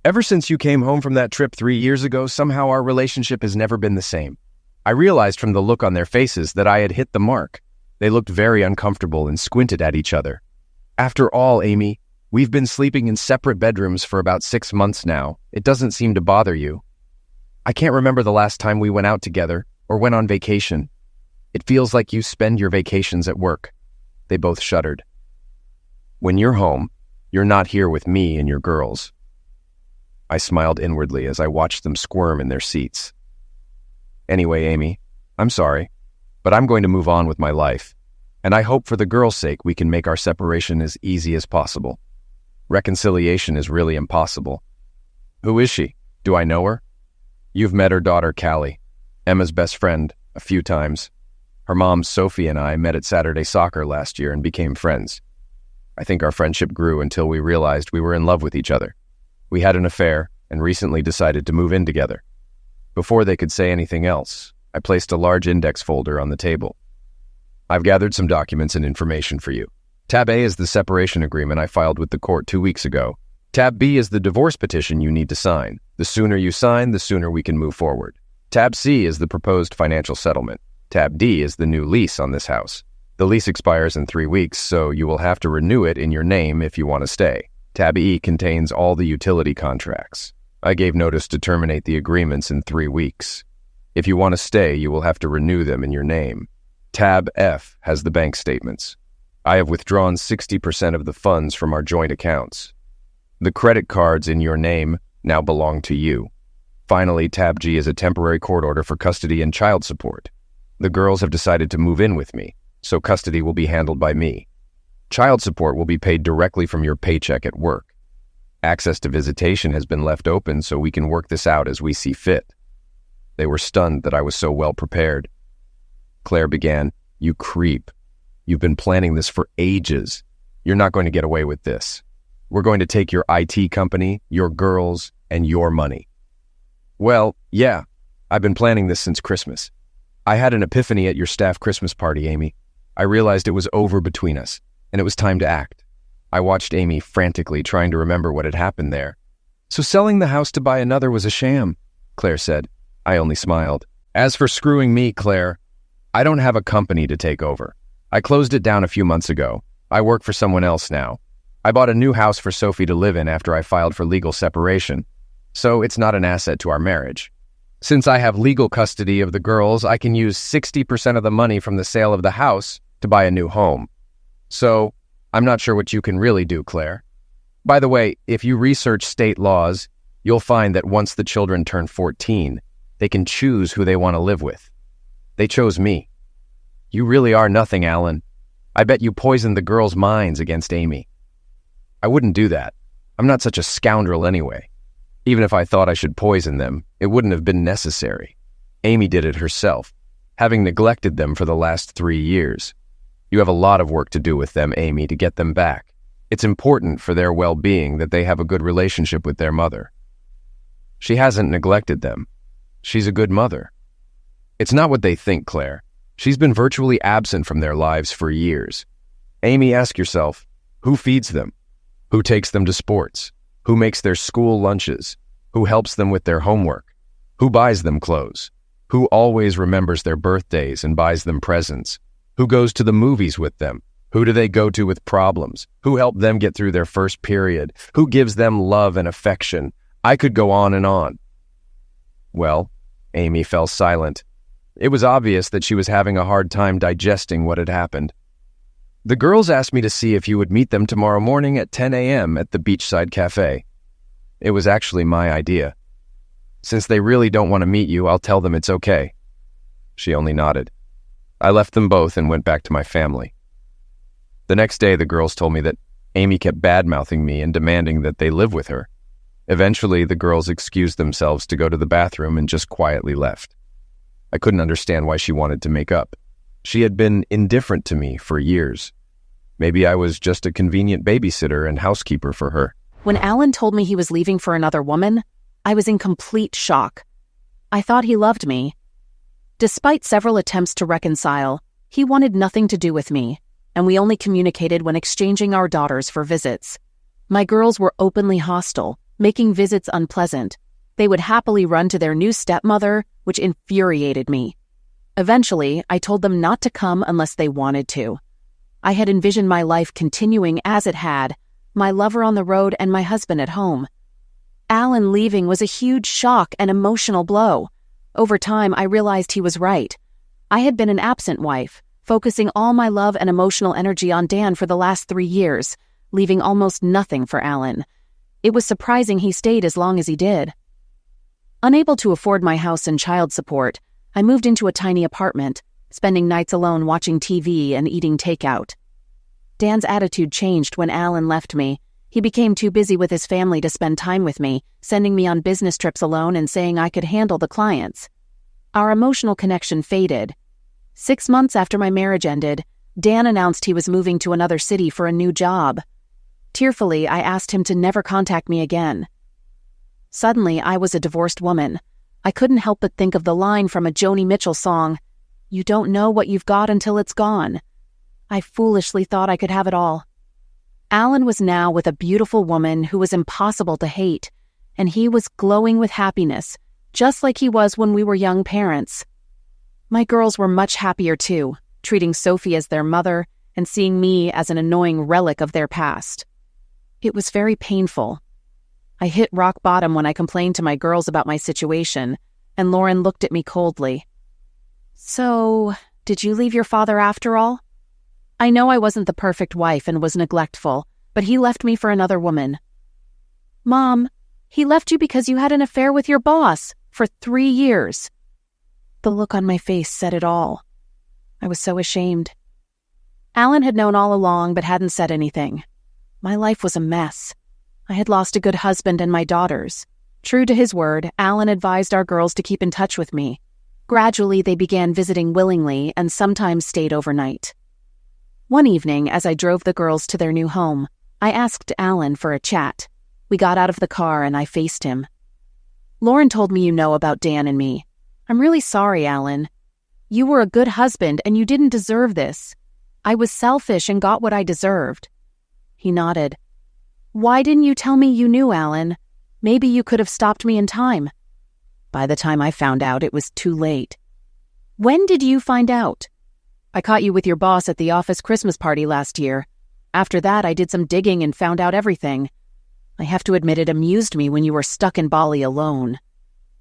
Ever since you came home from that trip 3 years ago, somehow our relationship has never been the same. I realized from the look on their faces that I had hit the mark. They looked very uncomfortable and squinted at each other. After all, Amy, we've been sleeping in separate bedrooms for about 6 months now. It doesn't seem to bother you. I can't remember the last time we went out together or went on vacation. It feels like you spend your vacations at work. They both shuddered. When you're home, you're not here with me and your girls. I smiled inwardly as I watched them squirm in their seats. Anyway, Amy, I'm sorry, but I'm going to move on with my life, and I hope for the girls' sake we can make our separation as easy as possible. Reconciliation is really impossible. Who is she? Do I know her? You've met her daughter, Callie, Emma's best friend, a few times. Her mom, Sophie, and I met at Saturday soccer last year and became friends. I think our friendship grew until we realized we were in love with each other. We had an affair and recently decided to move in together. Before they could say anything else, I placed a large index folder on the table. I've gathered some documents and information for you. Tab A is the separation agreement I filed with the court 2 weeks ago. Tab B is the divorce petition you need to sign. The sooner you sign, the sooner we can move forward. Tab C is the proposed financial settlement. Tab D is the new lease on this house. The lease expires in 3 weeks, so you will have to renew it in your name if you want to stay. Tab E contains all the utility contracts. I gave notice to terminate the agreements in 3 weeks. If you want to stay, you will have to renew them in your name. Tab F has the bank statements. I have withdrawn 60% of the funds from our joint accounts. The credit cards in your name now belong to you. Finally, Tab G is a temporary court order for custody and child support. The girls have decided to move in with me, so custody will be handled by me. Child support will be paid directly from your paycheck at work. Access to visitation has been left open so we can work this out as we see fit. They were stunned that I was so well prepared. Claire began, "You creep. You've been planning this for ages. You're not going to get away with this. We're going to take your IT company, your girls, and your money." Well, yeah, I've been planning this since Christmas. I had an epiphany at your staff Christmas party, Amy. I realized it was over between us, and it was time to act. I watched Amy frantically trying to remember what had happened there. "So selling the house to buy another was a sham," Claire said. I only smiled. As for screwing me, Claire, I don't have a company to take over. I closed it down a few months ago. I work for someone else now. I bought a new house for Sophie to live in after I filed for legal separation, so it's not an asset to our marriage. Since I have legal custody of the girls, I can use 60% of the money from the sale of the house to buy a new home. So, I'm not sure what you can really do, Claire. By the way, if you research state laws, you'll find that once the children turn 14, they can choose who they want to live with. They chose me. You really are nothing, Alan. I bet you poisoned the girls' minds against Amy. I wouldn't do that. I'm not such a scoundrel anyway. Even if I thought I should poison them, it wouldn't have been necessary. Amy did it herself, having neglected them for the last 3 years. You have a lot of work to do with them, Amy, to get them back. It's important for their well-being that they have a good relationship with their mother. She hasn't neglected them. She's a good mother. It's not what they think, Claire. She's been virtually absent from their lives for years. Amy, ask yourself, who feeds them? Who takes them to sports? Who makes their school lunches? Who helps them with their homework? Who buys them clothes? Who always remembers their birthdays and buys them presents? Who goes to the movies with them? Who do they go to with problems? Who helped them get through their first period? Who gives them love and affection? I could go on and on. Well, Amy fell silent. It was obvious that she was having a hard time digesting what had happened. The girls asked me to see if you would meet them tomorrow morning at 10 a.m. at the Beachside Cafe. It was actually my idea. Since they really don't want to meet you, I'll tell them it's okay. She only nodded. I left them both and went back to my family. The next day, the girls told me that Amy kept bad-mouthing me and demanding that they live with her. Eventually, the girls excused themselves to go to the bathroom and just quietly left. I couldn't understand why she wanted to make up. She had been indifferent to me for years. Maybe I was just a convenient babysitter and housekeeper for her. When Alan told me he was leaving for another woman, I was in complete shock. I thought he loved me. Despite several attempts to reconcile, he wanted nothing to do with me, and we only communicated when exchanging our daughters for visits. My girls were openly hostile, making visits unpleasant. They would happily run to their new stepmother, which infuriated me. Eventually, I told them not to come unless they wanted to. I had envisioned my life continuing as it had, my lover on the road and my husband at home. Alan leaving was a huge shock and emotional blow. Over time, I realized he was right. I had been an absent wife, focusing all my love and emotional energy on Dan for the last 3 years, leaving almost nothing for Alan. It was surprising he stayed as long as he did. Unable to afford my house and child support, I moved into a tiny apartment, spending nights alone watching TV and eating takeout. Dan's attitude changed when Alan left me. He became too busy with his family to spend time with me, sending me on business trips alone and saying I could handle the clients. Our emotional connection faded. 6 months after my marriage ended, Dan announced he was moving to another city for a new job. Tearfully, I asked him to never contact me again. Suddenly, I was a divorced woman. I couldn't help but think of the line from a Joni Mitchell song, "You don't know what you've got until it's gone." I foolishly thought I could have it all. Alan was now with a beautiful woman who was impossible to hate, and he was glowing with happiness, just like he was when we were young parents. My girls were much happier too, treating Sophie as their mother and seeing me as an annoying relic of their past. It was very painful. I hit rock bottom when I complained to my girls about my situation, and Lauren looked at me coldly. "So, did you leave your father after all?" I know I wasn't the perfect wife and was neglectful, but he left me for another woman. "Mom, he left you because you had an affair with your boss for 3 years. The look on my face said it all. I was so ashamed. Alan had known all along but hadn't said anything. My life was a mess. I had lost a good husband and my daughters. True to his word, Alan advised our girls to keep in touch with me. Gradually, they began visiting willingly and sometimes stayed overnight. One evening, as I drove the girls to their new home, I asked Alan for a chat. We got out of the car and I faced him. "Lauren told me you know about Dan and me. I'm really sorry, Alan. You were a good husband and you didn't deserve this. I was selfish and got what I deserved." He nodded. "Why didn't you tell me you knew, Alan? Maybe you could have stopped me in time." By the time I found out, it was too late. When did you find out? I caught you with your boss at the office Christmas party last year. After that, I did some digging and found out everything. I have to admit it amused me when you were stuck in Bali alone.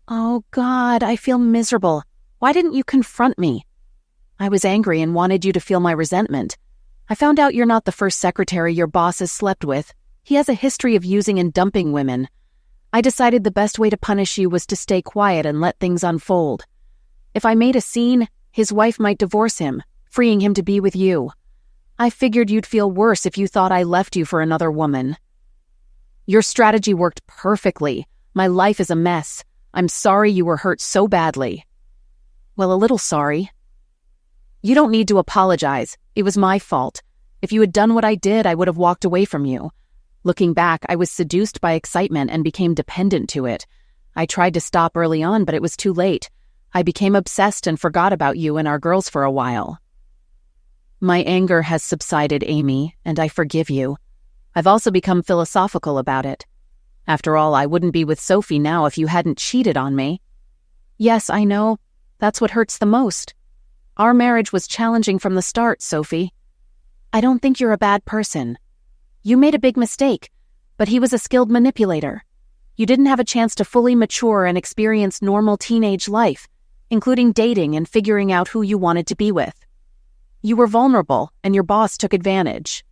Oh God, I feel miserable. Why didn't you confront me? I was angry and wanted you to feel my resentment. I found out you're not the first secretary your boss has slept with. He has a history of using and dumping women. I decided the best way to punish you was to stay quiet and let things unfold. If I made a scene, his wife might divorce him, freeing him to be with you. I figured you'd feel worse if you thought I left you for another woman. Your strategy worked perfectly. My life is a mess. I'm sorry you were hurt so badly. Well, a little sorry. You don't need to apologize. It was my fault. If you had done what I did, I would have walked away from you. Looking back, I was seduced by excitement and became dependent to it. I tried to stop early on, but it was too late. I became obsessed and forgot about you and our girls for a while. My anger has subsided, Amy, and I forgive you. I've also become philosophical about it. After all, I wouldn't be with Sophie now if you hadn't cheated on me. Yes, I know. That's what hurts the most. Our marriage was challenging from the start, Sophie. I don't think you're a bad person. You made a big mistake, but he was a skilled manipulator. You didn't have a chance to fully mature and experience normal teenage life, including dating and figuring out who you wanted to be with. You were vulnerable, and your boss took advantage.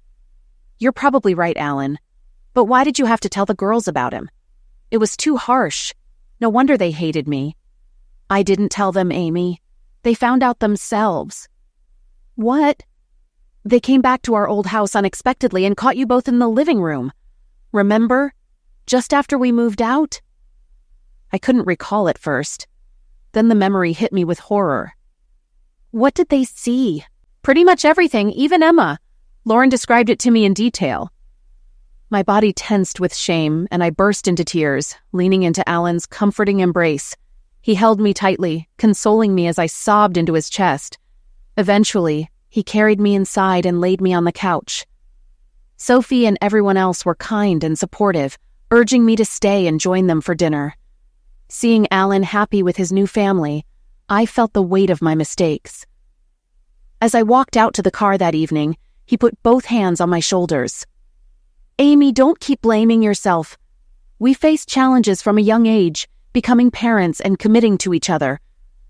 You're probably right, Alan. But why did you have to tell the girls about him? It was too harsh. No wonder they hated me. I didn't tell them, Amy. They found out themselves. What? They came back to our old house unexpectedly and caught you both in the living room. Remember? Just after we moved out? I couldn't recall at first. Then the memory hit me with horror. What did they see? Pretty much everything, even Emma. Lauren described it to me in detail. My body tensed with shame, and I burst into tears, leaning into Alan's comforting embrace. He held me tightly, consoling me as I sobbed into his chest. Eventually, he carried me inside and laid me on the couch. Sophie and everyone else were kind and supportive, urging me to stay and join them for dinner. Seeing Alan happy with his new family, I felt the weight of my mistakes. As I walked out to the car that evening, he put both hands on my shoulders. Amy, don't keep blaming yourself. We faced challenges from a young age, becoming parents and committing to each other.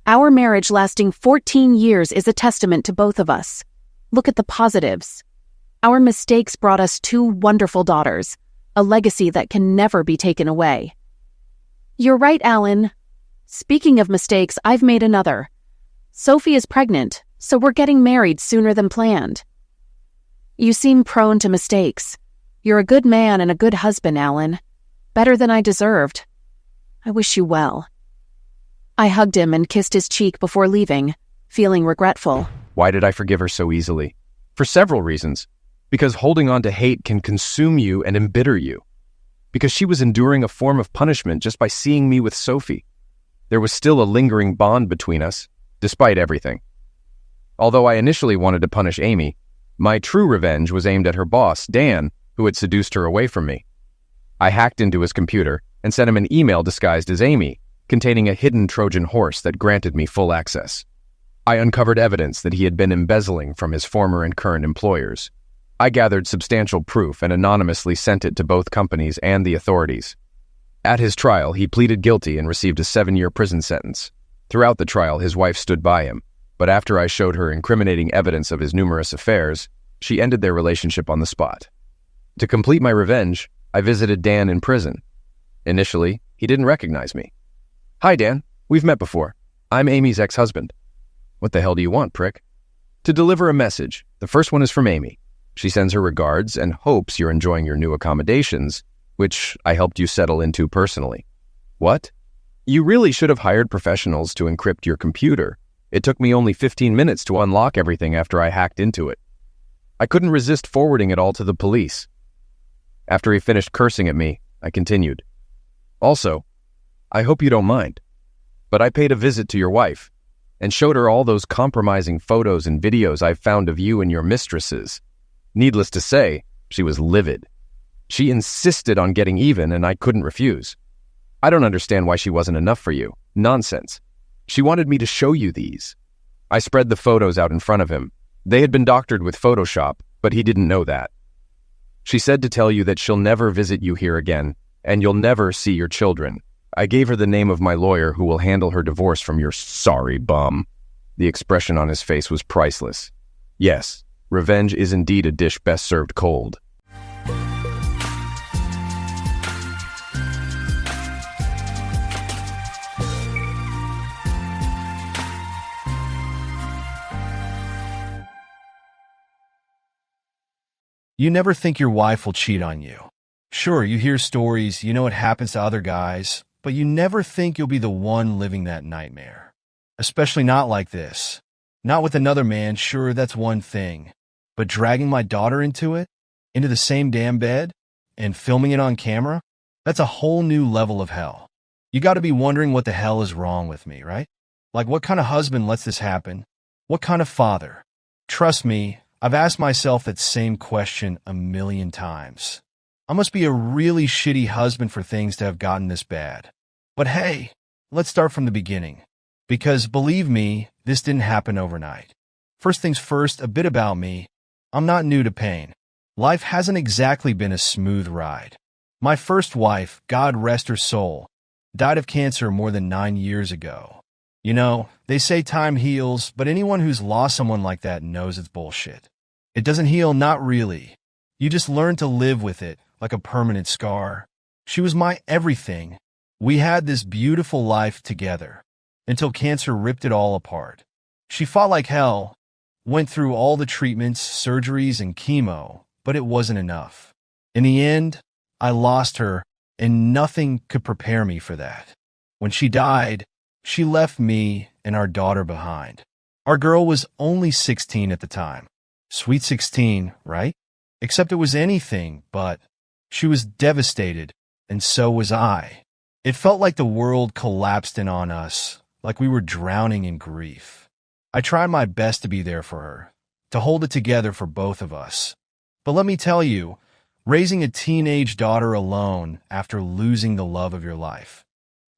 Our marriage lasting 14 years is a testament to both of us. Look at the positives. Our mistakes brought us 2 wonderful daughters, a legacy that can never be taken away. You're right, Alan. Speaking of mistakes, I've made another. Sophie is pregnant, so we're getting married sooner than planned. You seem prone to mistakes. You're a good man and a good husband, Alan. Better than I deserved. I wish you well. I hugged him and kissed his cheek before leaving, feeling regretful. Why did I forgive her so easily? For several reasons. Because holding on to hate can consume you and embitter you. Because she was enduring a form of punishment just by seeing me with Sophie. There was still a lingering bond between us, despite everything. Although I initially wanted to punish Amy, my true revenge was aimed at her boss, Dan, who had seduced her away from me. I hacked into his computer and sent him an email disguised as Amy, containing a hidden Trojan horse that granted me full access. I uncovered evidence that he had been embezzling from his former and current employers. I gathered substantial proof and anonymously sent it to both companies and the authorities. At his trial, he pleaded guilty and received a 7-year prison sentence. Throughout the trial, his wife stood by him, but after I showed her incriminating evidence of his numerous affairs, she ended their relationship on the spot. To complete my revenge, I visited Dan in prison. Initially, he didn't recognize me. Hi, Dan. We've met before. I'm Amy's ex-husband. What the hell do you want, prick? To deliver a message. The first one is from Amy. She sends her regards and hopes you're enjoying your new accommodations, which I helped you settle into personally. What? You really should have hired professionals to encrypt your computer. It took me only 15 minutes to unlock everything after I hacked into it. I couldn't resist forwarding it all to the police. After he finished cursing at me, I continued. Also, I hope you don't mind, but I paid a visit to your wife and showed her all those compromising photos and videos I've found of you and your mistresses. Needless to say, she was livid. She insisted on getting even, and I couldn't refuse. I don't understand why she wasn't enough for you. Nonsense. She wanted me to show you these. I spread the photos out in front of him. They had been doctored with Photoshop, but he didn't know that. She said to tell you that she'll never visit you here again, and you'll never see your children. I gave her the name of my lawyer who will handle her divorce from your sorry bum. The expression on his face was priceless. Yes, revenge is indeed a dish best served cold. You never think your wife will cheat on you. Sure, you hear stories, you know it happens to other guys, but you never think you'll be the one living that nightmare. Especially not like this. Not with another man, sure, that's one thing. But dragging my daughter into it? Into the same damn bed? And filming it on camera? That's a whole new level of hell. You gotta be wondering what the hell is wrong with me, right? Like, what kind of husband lets this happen? What kind of father? Trust me, I've asked myself that same question a million times. I must be a really shitty husband for things to have gotten this bad. But hey, let's start from the beginning. Because believe me, this didn't happen overnight. First things first, a bit about me. I'm not new to pain. Life hasn't exactly been a smooth ride. My first wife, God rest her soul, died of cancer more than 9 years ago. You know, they say time heals, but anyone who's lost someone like that knows it's bullshit. It doesn't heal, not really. You just learn to live with it, like a permanent scar. She was my everything. We had this beautiful life together, until cancer ripped it all apart. She fought like hell, went through all the treatments, surgeries, and chemo, but it wasn't enough. In the end, I lost her, and nothing could prepare me for that. When she died, she left me and our daughter behind. Our girl was only 16 at the time. Sweet 16, right? Except it was anything but. She was devastated, and so was I. It felt like the world collapsed in on us, like we were drowning in grief. I tried my best to be there for her, to hold it together for both of us. But let me tell you, raising a teenage daughter alone after losing the love of your life,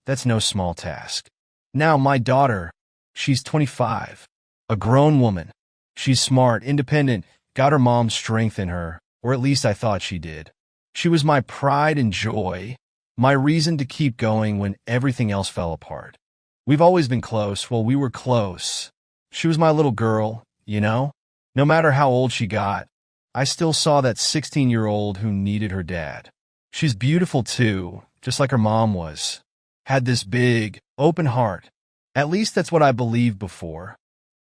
that's no small task. Now my daughter, she's 25, a grown woman. She's smart, independent, got her mom's strength in her, or at least I thought she did. She was my pride and joy, my reason to keep going when everything else fell apart. We've always been close. Well, we were close. She was my little girl, you know? No matter how old she got, I still saw that 16-year-old who needed her dad. She's beautiful too, just like her mom was. Had this big, open heart. At least that's what I believed before.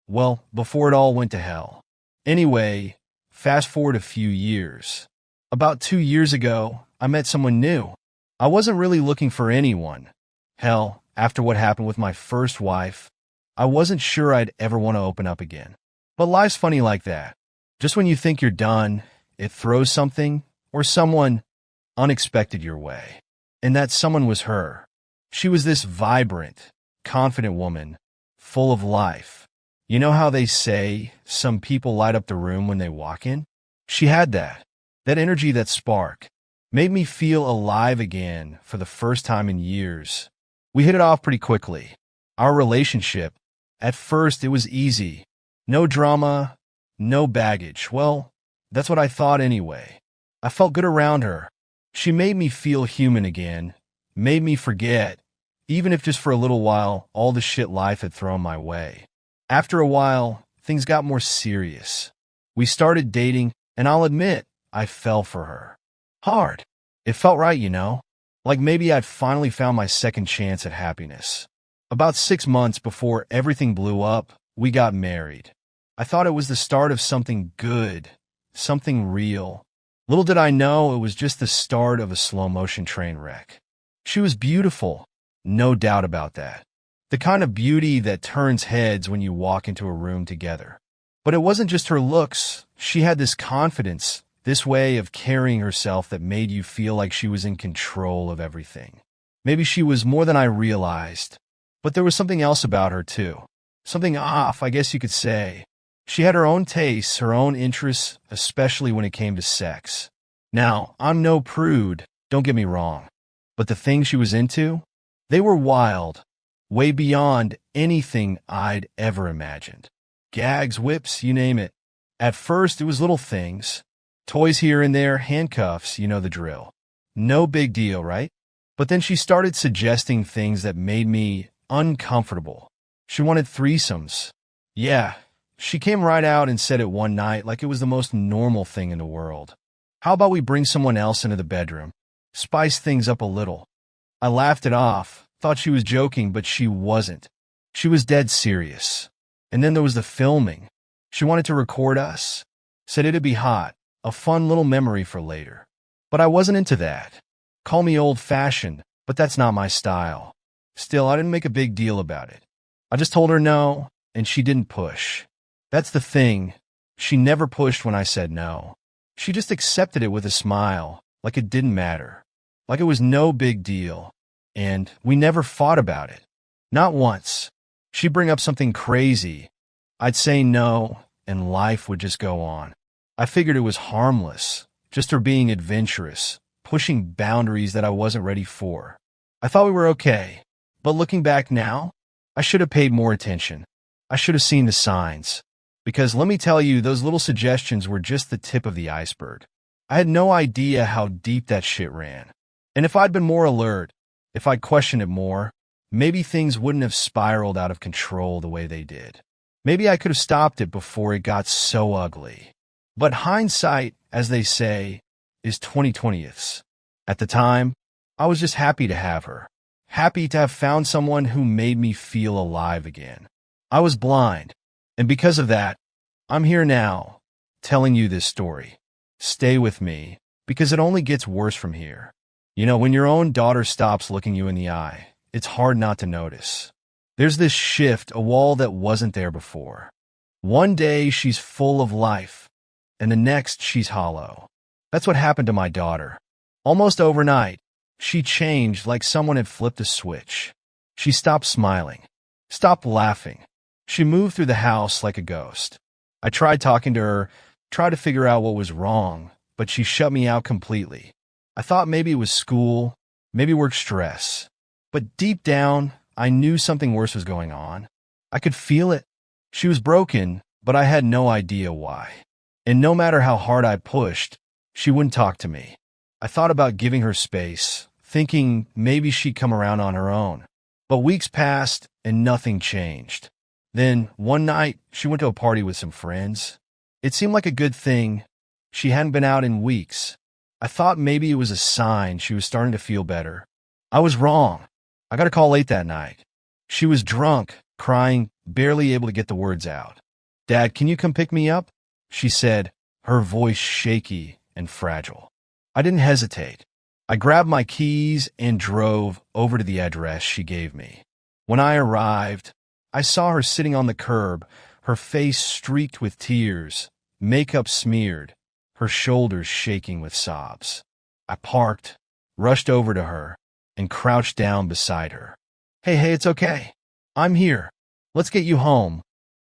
Well, before it all went to hell. Anyway, fast forward a few years. About 2 years ago, I met someone new. I wasn't really looking for anyone. Hell, after what happened with my first wife, I wasn't sure I'd ever want to open up again. But life's funny like that. Just when you think you're done, it throws something or someone unexpected your way. And that someone was her. She was this vibrant, confident woman, full of life. You know how they say some people light up the room when they walk in? She had that. That energy, that spark, made me feel alive again for the first time in years. We hit it off pretty quickly. Our relationship, at first it was easy. No drama, no baggage. Well, that's what I thought anyway. I felt good around her. She made me feel human again, made me forget, even if just for a little while, all the shit life had thrown my way. After a while, things got more serious. We started dating, and I'll admit, I fell for her. Hard. It felt right, you know? Like maybe I'd finally found my second chance at happiness. About 6 months before everything blew up, we got married. I thought it was the start of something good, something real. Little did I know it was just the start of a slow-motion train wreck. She was beautiful, no doubt about that. The kind of beauty that turns heads when you walk into a room together. But it wasn't just her looks. She had this confidence, this way of carrying herself that made you feel like she was in control of everything. Maybe she was more than I realized. But there was something else about her, too. Something off, I guess you could say. She had her own tastes, her own interests, especially when it came to sex. Now, I'm no prude, don't get me wrong. But the things she was into, they were wild. way beyond anything I'd ever imagined. Gags, whips, you name it. At first, it was little things. Toys here and there, handcuffs, you know the drill. No big deal, right? But then she started suggesting things that made me uncomfortable. She wanted threesomes. Yeah, she came right out and said it one night like it was the most normal thing in the world. How about we bring someone else into the bedroom? Spice things up a little. I laughed it off, thought she was joking, but she wasn't. She was dead serious. And then there was the filming. She wanted to record us. Said it'd be hot, a fun little memory for later. But I wasn't into that. Call me old-fashioned, but that's not my style. Still, I didn't make a big deal about it. I just told her no, and she didn't push. That's the thing. She never pushed when I said no. She just accepted it with a smile, like it didn't matter. Like it was no big deal. And we never fought about it. Not once. She'd bring up something crazy. I'd say no, and life would just go on. I figured it was harmless, just her being adventurous, pushing boundaries that I wasn't ready for. I thought we were okay, but looking back now, I should have paid more attention. I should have seen the signs. Because let me tell you, those little suggestions were just the tip of the iceberg. I had no idea how deep that shit ran. And if I'd been more alert, if I'd questioned it more, maybe things wouldn't have spiraled out of control the way they did. Maybe I could have stopped it before it got so ugly. But hindsight, as they say, is 20/20ths. At the time, I was just happy to have her. Happy to have found someone who made me feel alive again. I was blind, and because of that, I'm here now, telling you this story. Stay with me, because it only gets worse from here. You know, when your own daughter stops looking you in the eye, it's hard not to notice. There's this shift, a wall that wasn't there before. One day she's full of life, and the next she's hollow. That's what happened to my daughter. Almost overnight, she changed like someone had flipped a switch. She stopped smiling, stopped laughing. She moved through the house like a ghost. I tried talking to her, tried to figure out what was wrong, but she shut me out completely. I thought maybe it was school, maybe work stress. But deep down, I knew something worse was going on. I could feel it. She was broken, but I had no idea why. And no matter how hard I pushed, she wouldn't talk to me. I thought about giving her space, thinking maybe she'd come around on her own. But weeks passed and nothing changed. Then, one night, she went to a party with some friends. It seemed like a good thing. She hadn't been out in weeks. I thought maybe it was a sign she was starting to feel better. I was wrong. I got a call late that night. She was drunk, crying, barely able to get the words out. "Dad, can you come pick me up?" she said, her voice shaky and fragile. I didn't hesitate. I grabbed my keys and drove over to the address she gave me. When I arrived, I saw her sitting on the curb, her face streaked with tears, makeup smeared, her shoulders shaking with sobs. I parked, rushed over to her, and crouched down beside her. Hey, it's okay. I'm here. Let's get you home,"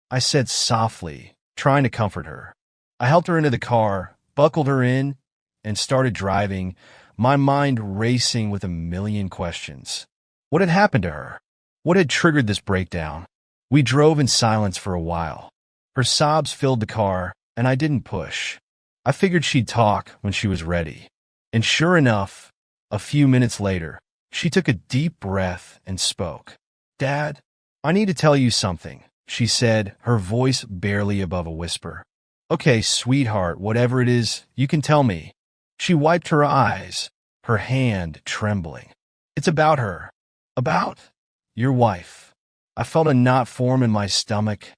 I said softly, trying to comfort her. I helped her into the car, buckled her in, and started driving, my mind racing with a million questions. What had happened to her? What had triggered this breakdown? We drove in silence for a while. Her sobs filled the car, and I didn't push. I figured she'd talk when she was ready. And sure enough, a few minutes later, she took a deep breath and spoke. "Dad, I need to tell you something," she said, her voice barely above a whisper. "Okay, sweetheart, whatever it is, you can tell me." She wiped her eyes, her hand trembling. "It's about her." "About?" "Your wife." I felt a knot form in my stomach.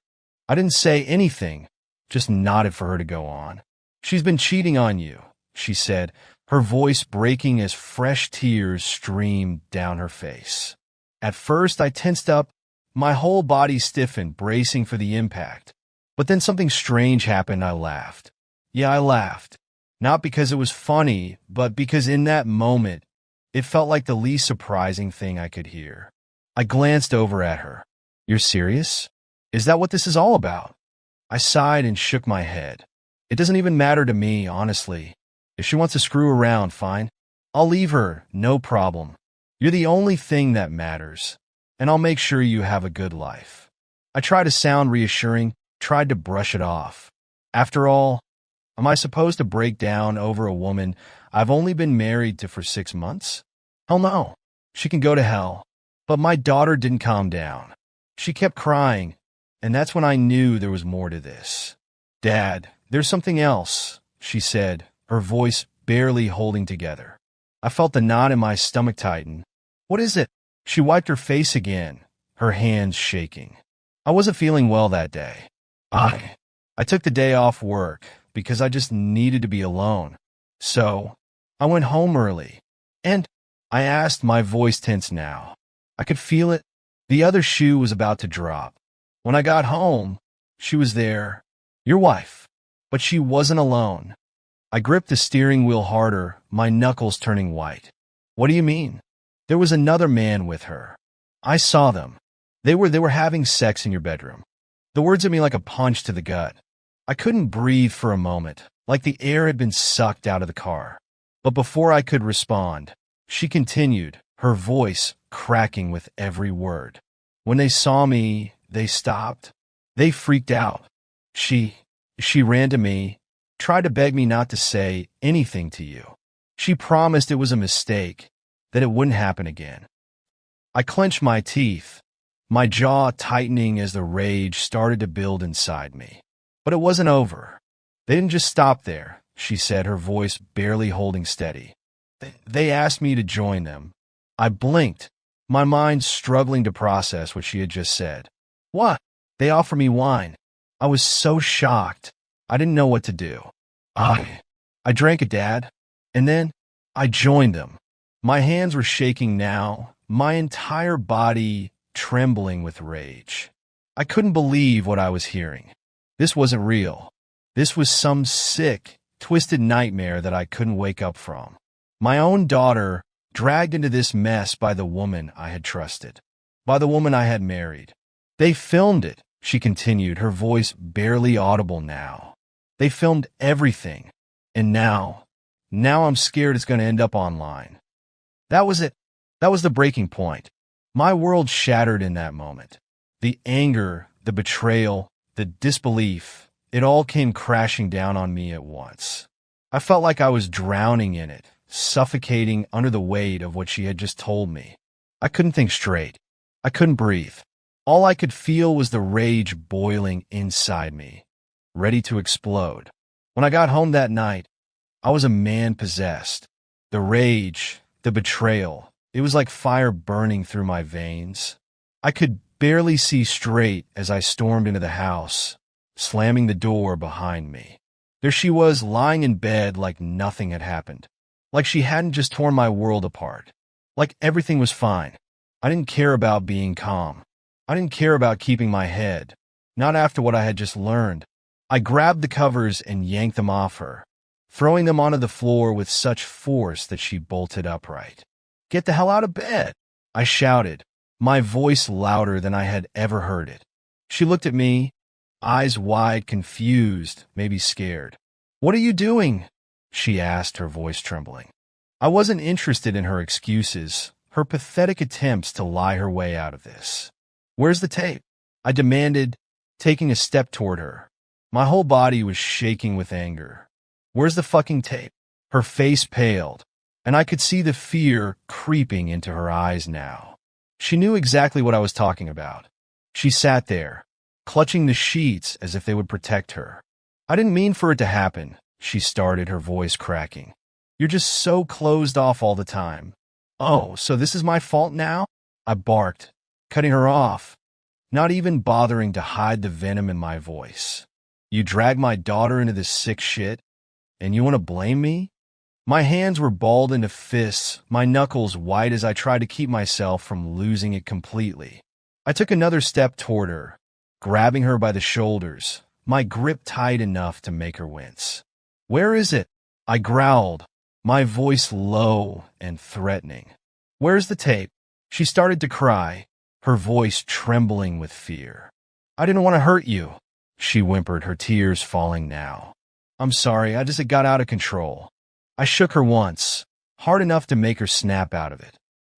I didn't say anything, just nodded for her to go on. "She's been cheating on you," she said, her voice breaking as fresh tears streamed down her face. At first, I tensed up, my whole body stiffened, bracing for the impact. But then something strange happened. I laughed. Yeah, I laughed. Not because it was funny, but because in that moment, it felt like the least surprising thing I could hear. I glanced over at her. "You're serious? Is that what this is all about?" I sighed and shook my head. It doesn't even matter to me, honestly. If she wants to screw around, fine. I'll leave her, no problem. You're the only thing that matters. and I'll make sure you have a good life. I tried to sound reassuring, tried to brush it off. After all, am I supposed to break down over a woman I've only been married to for 6 months? Hell no. She can go to hell. But my daughter didn't calm down. She kept crying, and that's when I knew there was more to this. Dad, there's something else, she said, her voice barely holding together. I felt the knot in my stomach tighten. What is it? She wiped her face again, her hands shaking. I wasn't feeling well that day. I took the day off work because I just needed to be alone. So, I went home early, and I asked, my voice tense now. I could feel it. The other shoe was about to drop. When I got home, she was there, your wife, but she wasn't alone. I gripped the steering wheel harder, my knuckles turning white. What do you mean? There was another man with her. I saw them. They were having sex in your bedroom. The words hit me like a punch to the gut. I couldn't breathe for a moment, like the air had been sucked out of the car. But before I could respond, she continued, her voice cracking with every word. When they saw me, they stopped. They freaked out. She ran to me, tried to beg me not to say anything to you. She promised it was a mistake, that it wouldn't happen again. I clenched my teeth, my jaw tightening as the rage started to build inside me. But it wasn't over. They didn't just stop there, she said, her voice barely holding steady. They asked me to join them. I blinked, my mind struggling to process what she had just said. What? They offered me wine. I was so shocked. I didn't know what to do. I drank it, Dad, and then I joined them. My hands were shaking now, my entire body trembling with rage. I couldn't believe what I was hearing. This wasn't real. This was some sick, twisted nightmare that I couldn't wake up from. My own daughter dragged into this mess by the woman I had trusted, by the woman I had married. They filmed it, she continued, her voice barely audible now. They filmed everything, and now I'm scared it's going to end up online. That was it. That was the breaking point. My world shattered in that moment. The anger, the betrayal, the disbelief, it all came crashing down on me at once. I felt like I was drowning in it, suffocating under the weight of what she had just told me. I couldn't think straight. I couldn't breathe. All I could feel was the rage boiling inside me, ready to explode. When I got home that night, I was a man possessed. The rage, the betrayal, it was like fire burning through my veins. I could barely see straight as I stormed into the house, slamming the door behind me. There she was, lying in bed like nothing had happened, like she hadn't just torn my world apart, like everything was fine. I didn't care about being calm. I didn't care about keeping my head, not after what I had just learned. I grabbed the covers and yanked them off her, throwing them onto the floor with such force that she bolted upright. Get the hell out of bed, I shouted, my voice louder than I had ever heard it. She looked at me, eyes wide, confused, maybe scared. What are you doing? She asked, her voice trembling. I wasn't interested in her excuses, her pathetic attempts to lie her way out of this. Where's the tape? I demanded, taking a step toward her. My whole body was shaking with anger. Where's the fucking tape? Her face paled, and I could see the fear creeping into her eyes now. She knew exactly what I was talking about. She sat there, clutching the sheets as if they would protect her. I didn't mean for it to happen, she started, her voice cracking. You're just so closed off all the time. Oh, so this is my fault now? I barked, cutting her off, not even bothering to hide the venom in my voice. You dragged my daughter into this sick shit, and you want to blame me? My hands were balled into fists, my knuckles white as I tried to keep myself from losing it completely. I took another step toward her, grabbing her by the shoulders, my grip tight enough to make her wince. Where is it? I growled, my voice low and threatening. Where's the tape? She started to cry, her voice trembling with fear. I didn't want to hurt you, she whimpered, her tears falling now. I'm sorry, it got out of control. I shook her once, hard enough to make her snap out of it.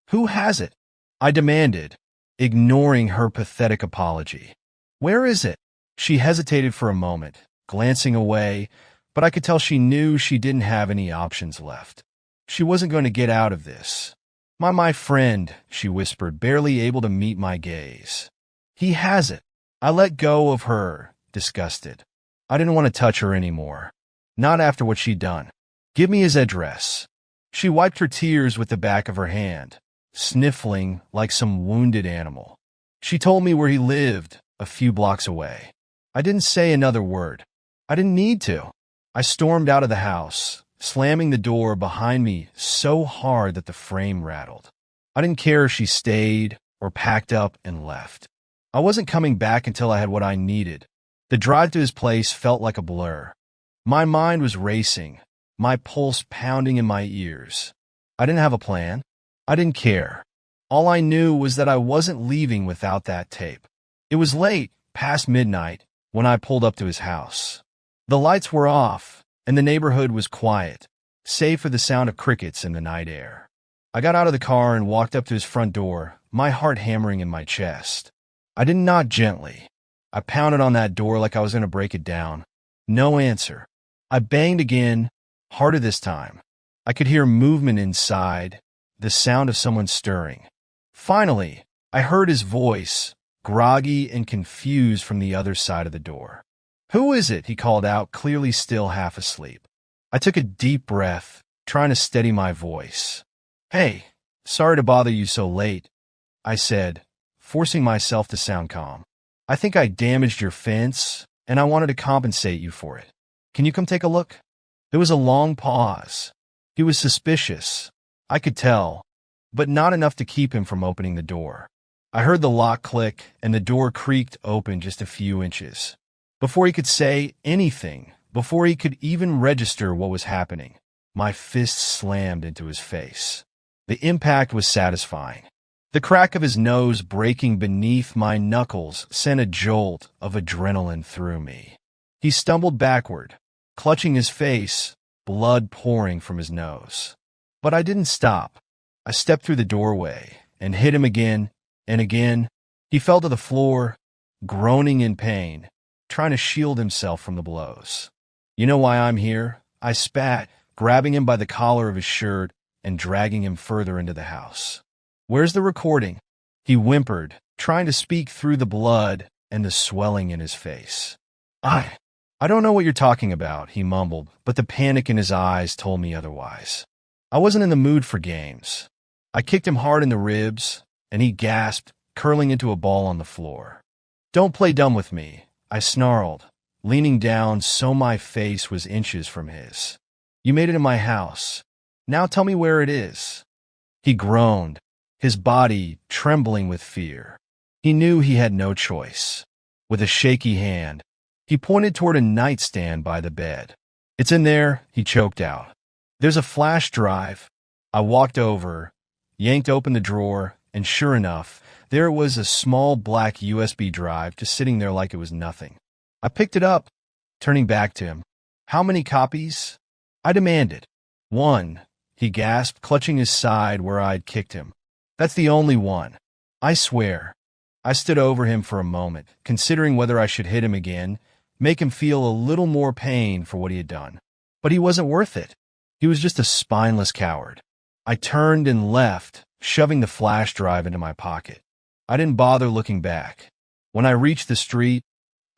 Who has it? I demanded, ignoring her pathetic apology. "Where is it?" She hesitated for a moment, glancing away, but I could tell she knew she didn't have any options left. She wasn't going to get out of this. My friend," she whispered, barely able to meet my gaze. "He has it." I let go of her, disgusted. I didn't want to touch her anymore. Not after what she'd done. "Give me his address." She wiped her tears with the back of her hand, sniffling like some wounded animal. She told me where he lived, a few blocks away. I didn't say another word. I didn't need to. I stormed out of the house, slamming the door behind me so hard that the frame rattled. I didn't care if she stayed or packed up and left. I wasn't coming back until I had what I needed. The drive to his place felt like a blur. My mind was racing, my pulse pounding in my ears. I didn't have a plan. I didn't care. All I knew was that I wasn't leaving without that tape. It was late, past midnight, when I pulled up to his house. The lights were off, and the neighborhood was quiet, save for the sound of crickets in the night air. I got out of the car and walked up to his front door, my heart hammering in my chest. I didn't knock gently. I pounded on that door like I was going to break it down. No answer. I banged again, harder this time. I could hear movement inside, the sound of someone stirring. Finally, I heard his voice, groggy and confused from the other side of the door. "Who is it?" he called out, clearly still half asleep. I took a deep breath, trying to steady my voice. "Hey, sorry to bother you so late," I said, forcing myself to sound calm. "I think I damaged your fence, and I wanted to compensate you for it. Can you come take a look?" There was a long pause. He was suspicious, I could tell, but not enough to keep him from opening the door. I heard the lock click, and the door creaked open just a few inches. Before he could say anything, before he could even register what was happening, my fist slammed into his face. The impact was satisfying. The crack of his nose breaking beneath my knuckles sent a jolt of adrenaline through me. He stumbled backward, clutching his face, blood pouring from his nose. But I didn't stop. I stepped through the doorway and hit him again and again. He fell to the floor, groaning in pain, trying to shield himself from the blows. "You know why I'm here?" I spat, grabbing him by the collar of his shirt and dragging him further into the house. "Where's the recording?" He whimpered, trying to speak through the blood and the swelling in his face. I don't know what you're talking about," he mumbled, but the panic in his eyes told me otherwise. I wasn't in the mood for games. I kicked him hard in the ribs, and he gasped, curling into a ball on the floor. "Don't play dumb with me," I snarled, leaning down so my face was inches from his. "You made it in my house. Now tell me where it is." He groaned, his body trembling with fear. He knew he had no choice. With a shaky hand, he pointed toward a nightstand by the bed. "It's in there," he choked out. "There's a flash drive." I walked over, yanked open the drawer, and sure enough, there was a small black USB drive just sitting there like it was nothing. I picked it up, turning back to him. "How many copies?" I demanded. "One," he gasped, clutching his side where I'd kicked him. "That's the only one. I swear." I stood over him for a moment, considering whether I should hit him again, make him feel a little more pain for what he had done. But he wasn't worth it. He was just a spineless coward. I turned and left, shoving the flash drive into my pocket. I didn't bother looking back. When I reached the street,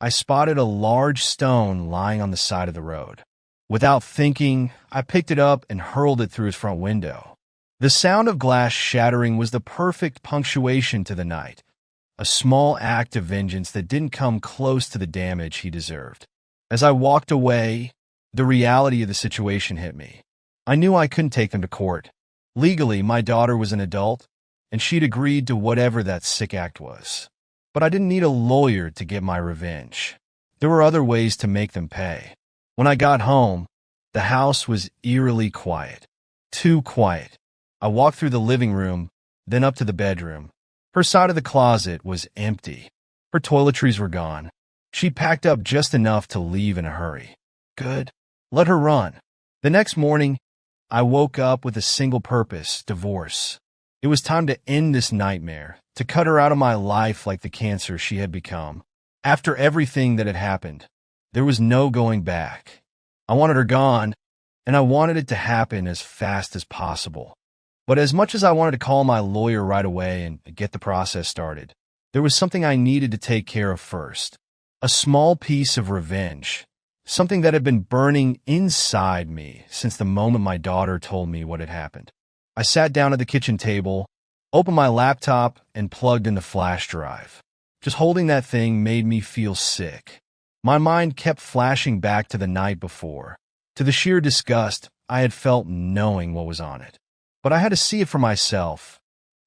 I spotted a large stone lying on the side of the road. Without thinking, I picked it up and hurled it through his front window. The sound of glass shattering was the perfect punctuation to the night, a small act of vengeance that didn't come close to the damage he deserved. As I walked away, the reality of the situation hit me. I knew I couldn't take them to court. Legally, my daughter was an adult, and she'd agreed to whatever that sick act was. But I didn't need a lawyer to get my revenge. There were other ways to make them pay. When I got home, the house was eerily quiet. Too quiet. I walked through the living room, then up to the bedroom. Her side of the closet was empty. Her toiletries were gone. She packed up just enough to leave in a hurry. Good. Let her run. The next morning, I woke up with a single purpose: divorce. It was time to end this nightmare, to cut her out of my life like the cancer she had become. After everything that had happened, there was no going back. I wanted her gone, and I wanted it to happen as fast as possible. But as much as I wanted to call my lawyer right away and get the process started, there was something I needed to take care of first. A small piece of revenge. Something that had been burning inside me since the moment my daughter told me what had happened. I sat down at the kitchen table, opened my laptop, and plugged in the flash drive. Just holding that thing made me feel sick. My mind kept flashing back to the night before, to the sheer disgust I had felt knowing what was on it. But I had to see it for myself,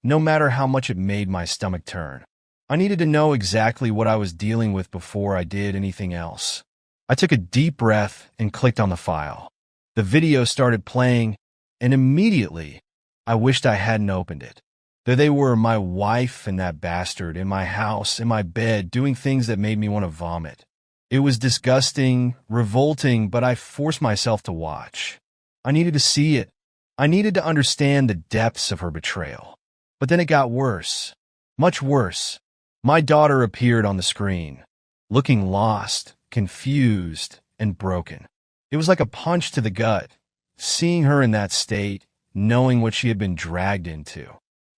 no matter how much it made my stomach turn. I needed to know exactly what I was dealing with before I did anything else. I took a deep breath and clicked on the file. The video started playing, and immediately, I wished I hadn't opened it. There they were, my wife and that bastard, in my house, in my bed, doing things that made me want to vomit. It was disgusting, revolting, but I forced myself to watch. I needed to see it. I needed to understand the depths of her betrayal. But then it got worse. Much worse. My daughter appeared on the screen, looking lost, confused, and broken. It was like a punch to the gut, seeing her in that state, knowing what she had been dragged into.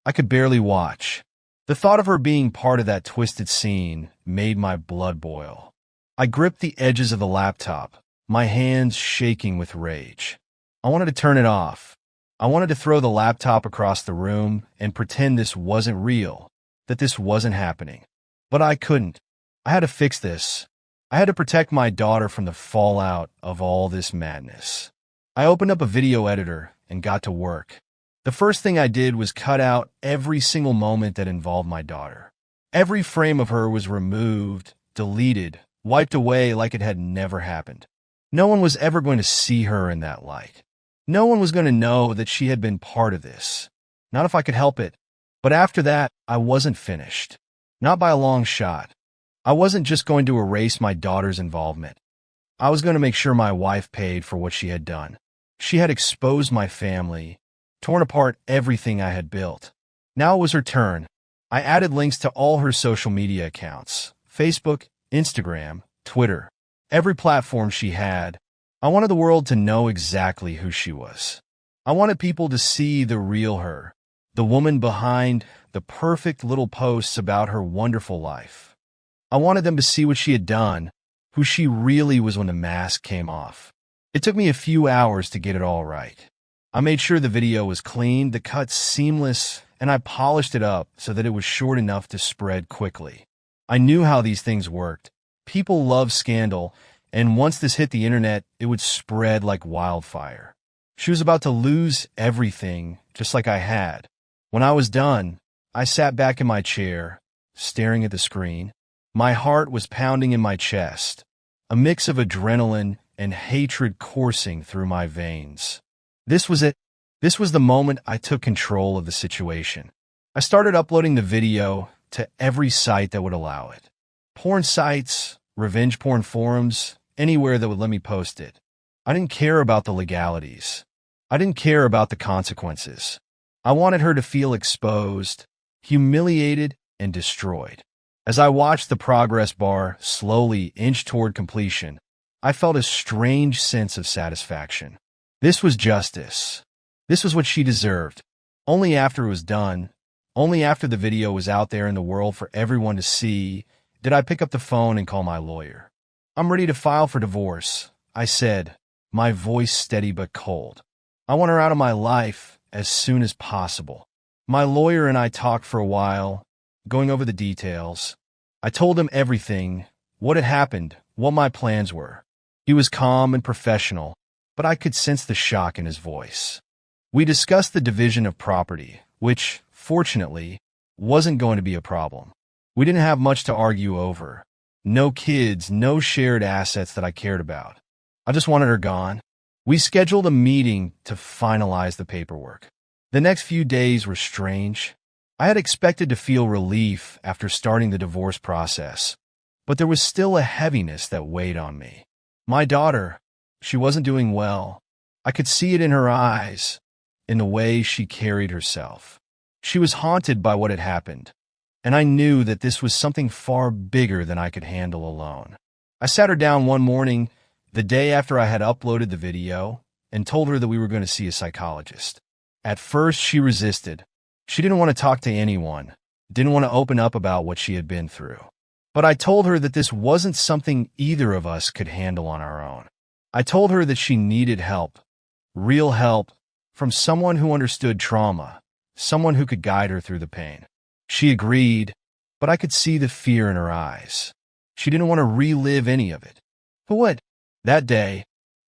I could barely watch. The thought of her being part of that twisted scene made my blood boil. I gripped the edges of the laptop, my hands shaking with rage. I wanted to turn it off. I wanted to throw the laptop across the room and pretend this wasn't real, that this wasn't happening. But I couldn't. I had to fix this. I had to protect my daughter from the fallout of all this madness. I opened up a video editor and got to work. The first thing I did was cut out every single moment that involved my daughter. Every frame of her was removed, deleted, wiped away like it had never happened. No one was ever going to see her in that light. No one was going to know that she had been part of this. Not if I could help it. But after that, I wasn't finished. Not by a long shot. I wasn't just going to erase my daughter's involvement. I was going to make sure my wife paid for what she had done. She had exposed my family, torn apart everything I had built. Now it was her turn. I added links to all her social media accounts, Facebook, Instagram, Twitter, every platform she had. I wanted the world to know exactly who she was. I wanted people to see the real her, the woman behind the perfect little posts about her wonderful life. I wanted them to see what she had done, who she really was when the mask came off. It took me a few hours to get it all right. I made sure the video was clean, the cuts seamless, and I polished it up so that it was short enough to spread quickly. I knew how these things worked. People love scandal, and once this hit the internet, it would spread like wildfire. She was about to lose everything, just like I had. When I was done, I sat back in my chair, staring at the screen. My heart was pounding in my chest, a mix of adrenaline and hatred coursing through my veins. This was it. This was the moment I took control of the situation. I started uploading the video to every site that would allow it. Porn sites, revenge porn forums, anywhere that would let me post it. I didn't care about the legalities. I didn't care about the consequences. I wanted her to feel exposed, humiliated, and destroyed. As I watched the progress bar slowly inch toward completion, I felt a strange sense of satisfaction. This was justice. This was what she deserved. Only after it was done, only after the video was out there in the world for everyone to see, did I pick up the phone and call my lawyer. "I'm ready to file for divorce," I said, my voice steady but cold. "I want her out of my life as soon as possible." My lawyer and I talked for a while, going over the details. I told him everything, what had happened, what my plans were. He was calm and professional, but I could sense the shock in his voice. We discussed the division of property, which, fortunately, wasn't going to be a problem. We didn't have much to argue over. No kids, no shared assets that I cared about. I just wanted her gone. We scheduled a meeting to finalize the paperwork. The next few days were strange. I had expected to feel relief after starting the divorce process, but there was still a heaviness that weighed on me. My daughter, she wasn't doing well. I could see it in her eyes, in the way she carried herself. She was haunted by what had happened, and I knew that this was something far bigger than I could handle alone. I sat her down one morning, the day after I had uploaded the video, and told her that we were going to see a psychologist. At first, she resisted. She didn't want to talk to anyone, didn't want to open up about what she had been through. But I told her that this wasn't something either of us could handle on our own. I told her that she needed help, real help, from someone who understood trauma, someone who could guide her through the pain. She agreed, but I could see the fear in her eyes. She didn't want to relive any of it. But what? That day,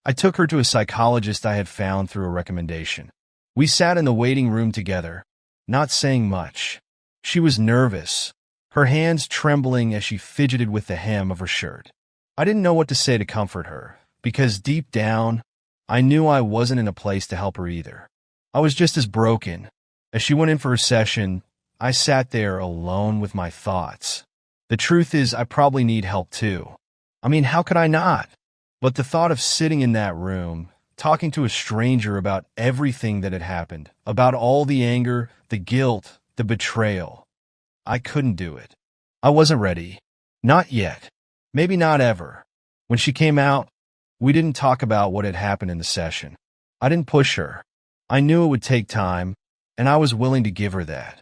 I took her to a psychologist I had found through a recommendation. We sat in the waiting room together, not saying much. She was nervous, her hands trembling as she fidgeted with the hem of her shirt. I didn't know what to say to comfort her, because deep down, I knew I wasn't in a place to help her either. I was just as broken. As she went in for her session, I sat there alone with my thoughts. The truth is, I probably need help too. I mean, how could I not? But the thought of sitting in that room, talking to a stranger about everything that had happened, about all the anger, the guilt, the betrayal, I couldn't do it. I wasn't ready. Not yet. Maybe not ever. When she came out, we didn't talk about what had happened in the session. I didn't push her. I knew it would take time, and I was willing to give her that.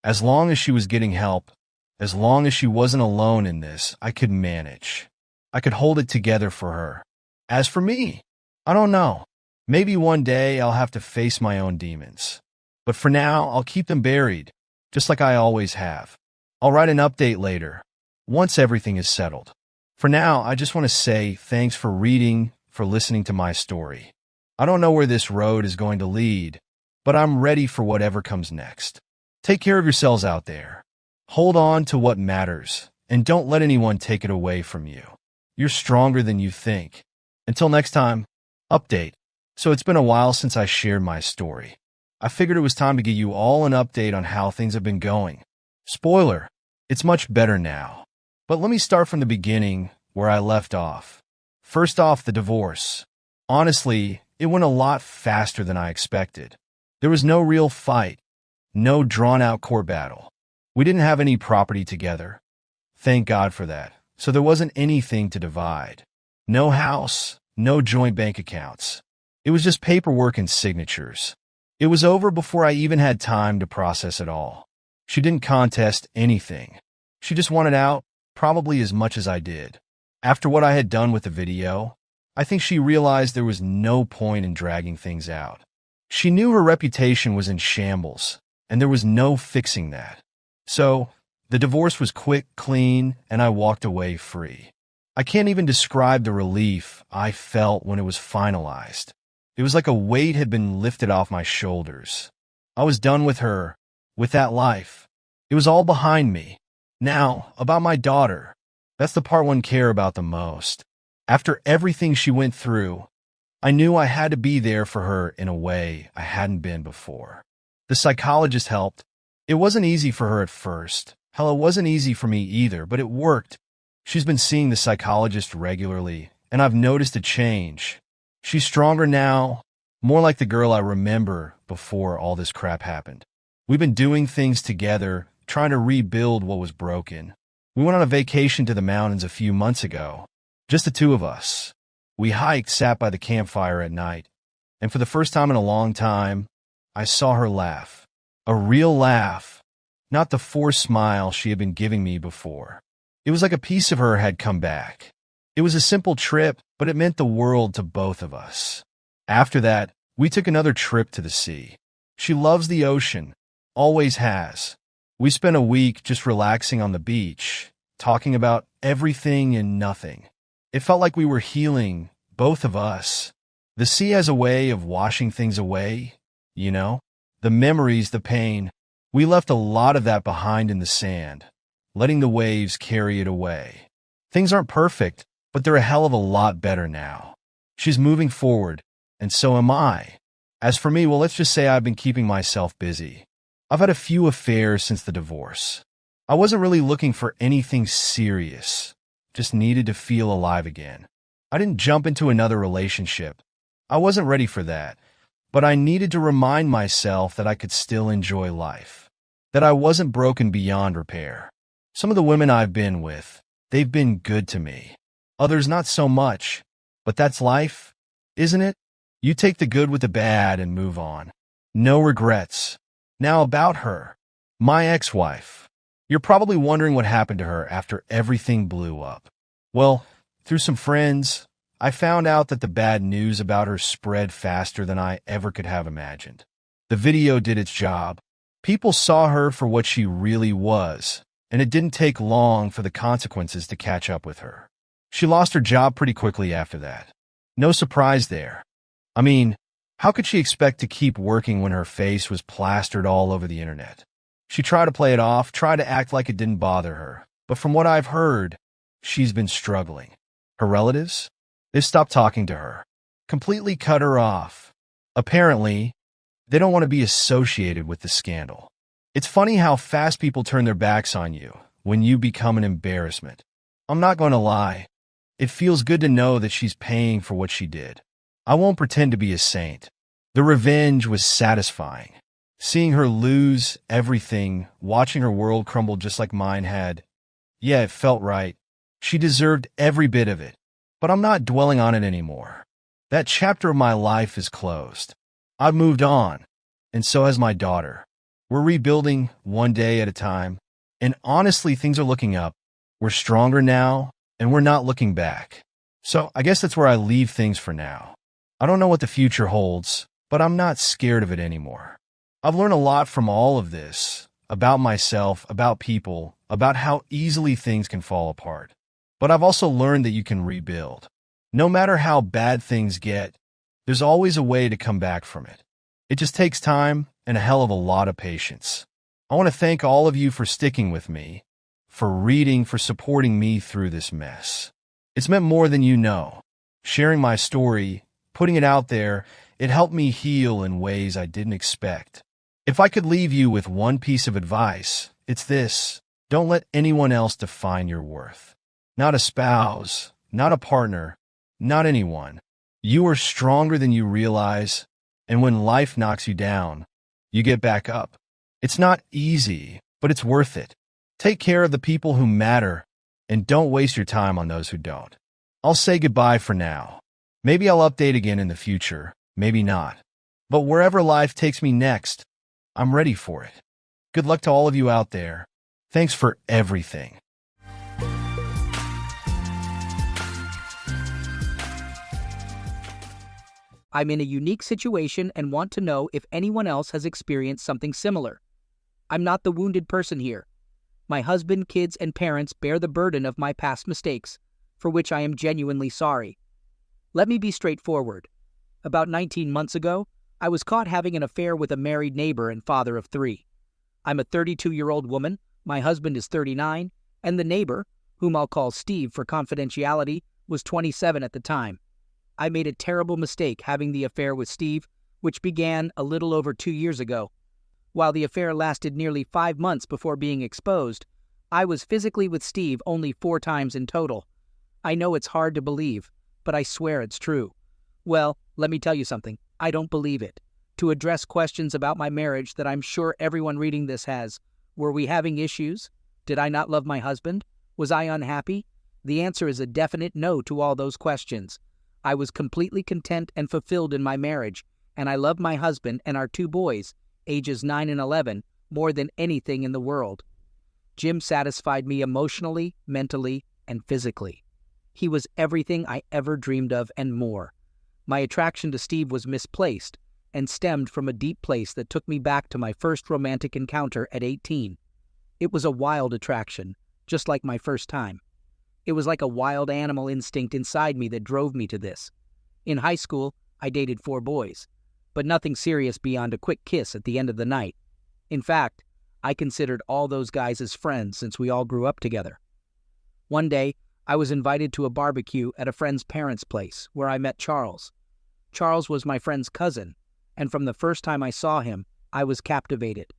As long as she was getting help, as long as she wasn't alone in this, I could manage. I could hold it together for her. As for me, I don't know. Maybe one day I'll have to face my own demons. But for now, I'll keep them buried, just like I always have. I'll write an update later, once everything is settled. For now, I just want to say thanks for reading, for listening to my story. I don't know where this road is going to lead, but I'm ready for whatever comes next. Take care of yourselves out there. Hold on to what matters, and don't let anyone take it away from you. You're stronger than you think. Until next time, update. So it's been a while since I shared my story. I figured it was time to give you all an update on how things have been going. Spoiler, it's much better now. But let me start from the beginning, where I left off. First off, the divorce. Honestly, it went a lot faster than I expected. There was no real fight, no drawn-out court battle. We didn't have any property together. Thank God for that. So there wasn't anything to divide. No house, no joint bank accounts. It was just paperwork and signatures. It was over before I even had time to process it all. She didn't contest anything. She just wanted out, probably as much as I did. After what I had done with the video, I think she realized there was no point in dragging things out. She knew her reputation was in shambles, and there was no fixing that. So, the divorce was quick, clean, and I walked away free. I can't even describe the relief I felt when it was finalized. It was like a weight had been lifted off my shoulders. I was done with her, with that life. It was all behind me. Now, about my daughter. That's the part one cares about the most. After everything she went through, I knew I had to be there for her in a way I hadn't been before. The psychologist helped. It wasn't easy for her at first. Hell, it wasn't easy for me either, but it worked. She's been seeing the psychologist regularly, and I've noticed a change. She's stronger now, more like the girl I remember before all this crap happened. We've been doing things together, trying to rebuild what was broken. We went on a vacation to the mountains a few months ago, just the two of us. We hiked, sat by the campfire at night, and for the first time in a long time, I saw her laugh. A real laugh, not the forced smile she had been giving me before. It was like a piece of her had come back. It was a simple trip, but it meant the world to both of us. After that, we took another trip to the sea. She loves the ocean, always has. We spent a week just relaxing on the beach, talking about everything and nothing. It felt like we were healing, both of us. The sea has a way of washing things away, you know? The memories, the pain. We left a lot of that behind in the sand, letting the waves carry it away. Things aren't perfect, but they're a hell of a lot better now. She's moving forward, and so am I. As for me, well, let's just say I've been keeping myself busy. I've had a few affairs since the divorce. I wasn't really looking for anything serious, just needed to feel alive again. I didn't jump into another relationship. I wasn't ready for that, but I needed to remind myself that I could still enjoy life. that I wasn't broken beyond repair. Some of the women I've been with, they've been good to me. Others not so much. But that's life, isn't it? You take the good with the bad and move on. No regrets. Now about her, my ex-wife. You're probably wondering what happened to her after everything blew up. Well, through some friends, I found out that the bad news about her spread faster than I ever could have imagined. The video did its job. People saw her for what she really was, and it didn't take long for the consequences to catch up with her. She lost her job pretty quickly after that. No surprise there. I mean, how could she expect to keep working when her face was plastered all over the internet? She tried to play it off, tried to act like it didn't bother her, but from what I've heard, she's been struggling. Her relatives? They've stopped talking to her, completely cut her off. Apparently, they don't want to be associated with the scandal. It's funny how fast people turn their backs on you when you become an embarrassment. I'm not going to lie. It feels good to know that she's paying for what she did. I won't pretend to be a saint. The revenge was satisfying. Seeing her lose everything, watching her world crumble just like mine had. Yeah, it felt right. She deserved every bit of it. But I'm not dwelling on it anymore. That chapter of my life is closed. I've moved on, and so has my daughter. We're rebuilding one day at a time, and honestly, things are looking up. We're stronger now, and we're not looking back. So I guess that's where I leave things for now. I don't know what the future holds, but I'm not scared of it anymore. I've learned a lot from all of this, about myself, about people, about how easily things can fall apart. But I've also learned that you can rebuild. No matter how bad things get, there's always a way to come back from it. It just takes time and a hell of a lot of patience. I want to thank all of you for sticking with me, for reading, for supporting me through this mess. It's meant more than you know. Sharing my story, putting it out there, it helped me heal in ways I didn't expect. If I could leave you with one piece of advice, it's this: don't let anyone else define your worth. Not a spouse, not a partner, not anyone. You are stronger than you realize, and when life knocks you down, you get back up. It's not easy, but it's worth it. Take care of the people who matter, and don't waste your time on those who don't. I'll say goodbye for now. Maybe I'll update again in the future, maybe not. But wherever life takes me next, I'm ready for it. Good luck to all of you out there. Thanks for everything. I'm in a unique situation and want to know if anyone else has experienced something similar. I'm not the wounded person here. My husband, kids, and parents bear the burden of my past mistakes, for which I am genuinely sorry. Let me be straightforward. About 19 months ago, I was caught having an affair with a married neighbor and father of 3. I'm a 32-year-old woman, my husband is 39, and the neighbor, whom I'll call Steve for confidentiality, was 27 at the time. I made a terrible mistake having the affair with Steve, which began a little over 2 years ago. While the affair lasted nearly 5 months before being exposed, I was physically with Steve only 4 times in total. I know it's hard to believe, but I swear it's true. Well, let me tell you something. I don't believe it. To address questions about my marriage that I'm sure everyone reading this has, were we having issues? Did I not love my husband? Was I unhappy? The answer is a definite no to all those questions. I was completely content and fulfilled in my marriage, and I love my husband and our 2 boys, ages 9 and 11, more than anything in the world. Jim satisfied me emotionally, mentally, and physically. He was everything I ever dreamed of and more. My attraction to Steve was misplaced and stemmed from a deep place that took me back to my first romantic encounter at 18. It was a wild attraction, just like my first time. It was like a wild animal instinct inside me that drove me to this. In high school, I dated 4 boys, but nothing serious beyond a quick kiss at the end of the night. In fact, I considered all those guys as friends since we all grew up together. One day, I was invited to a barbecue at a friend's parents' place where I met Charles. Charles was my friend's cousin, and from the first time I saw him, I was captivated.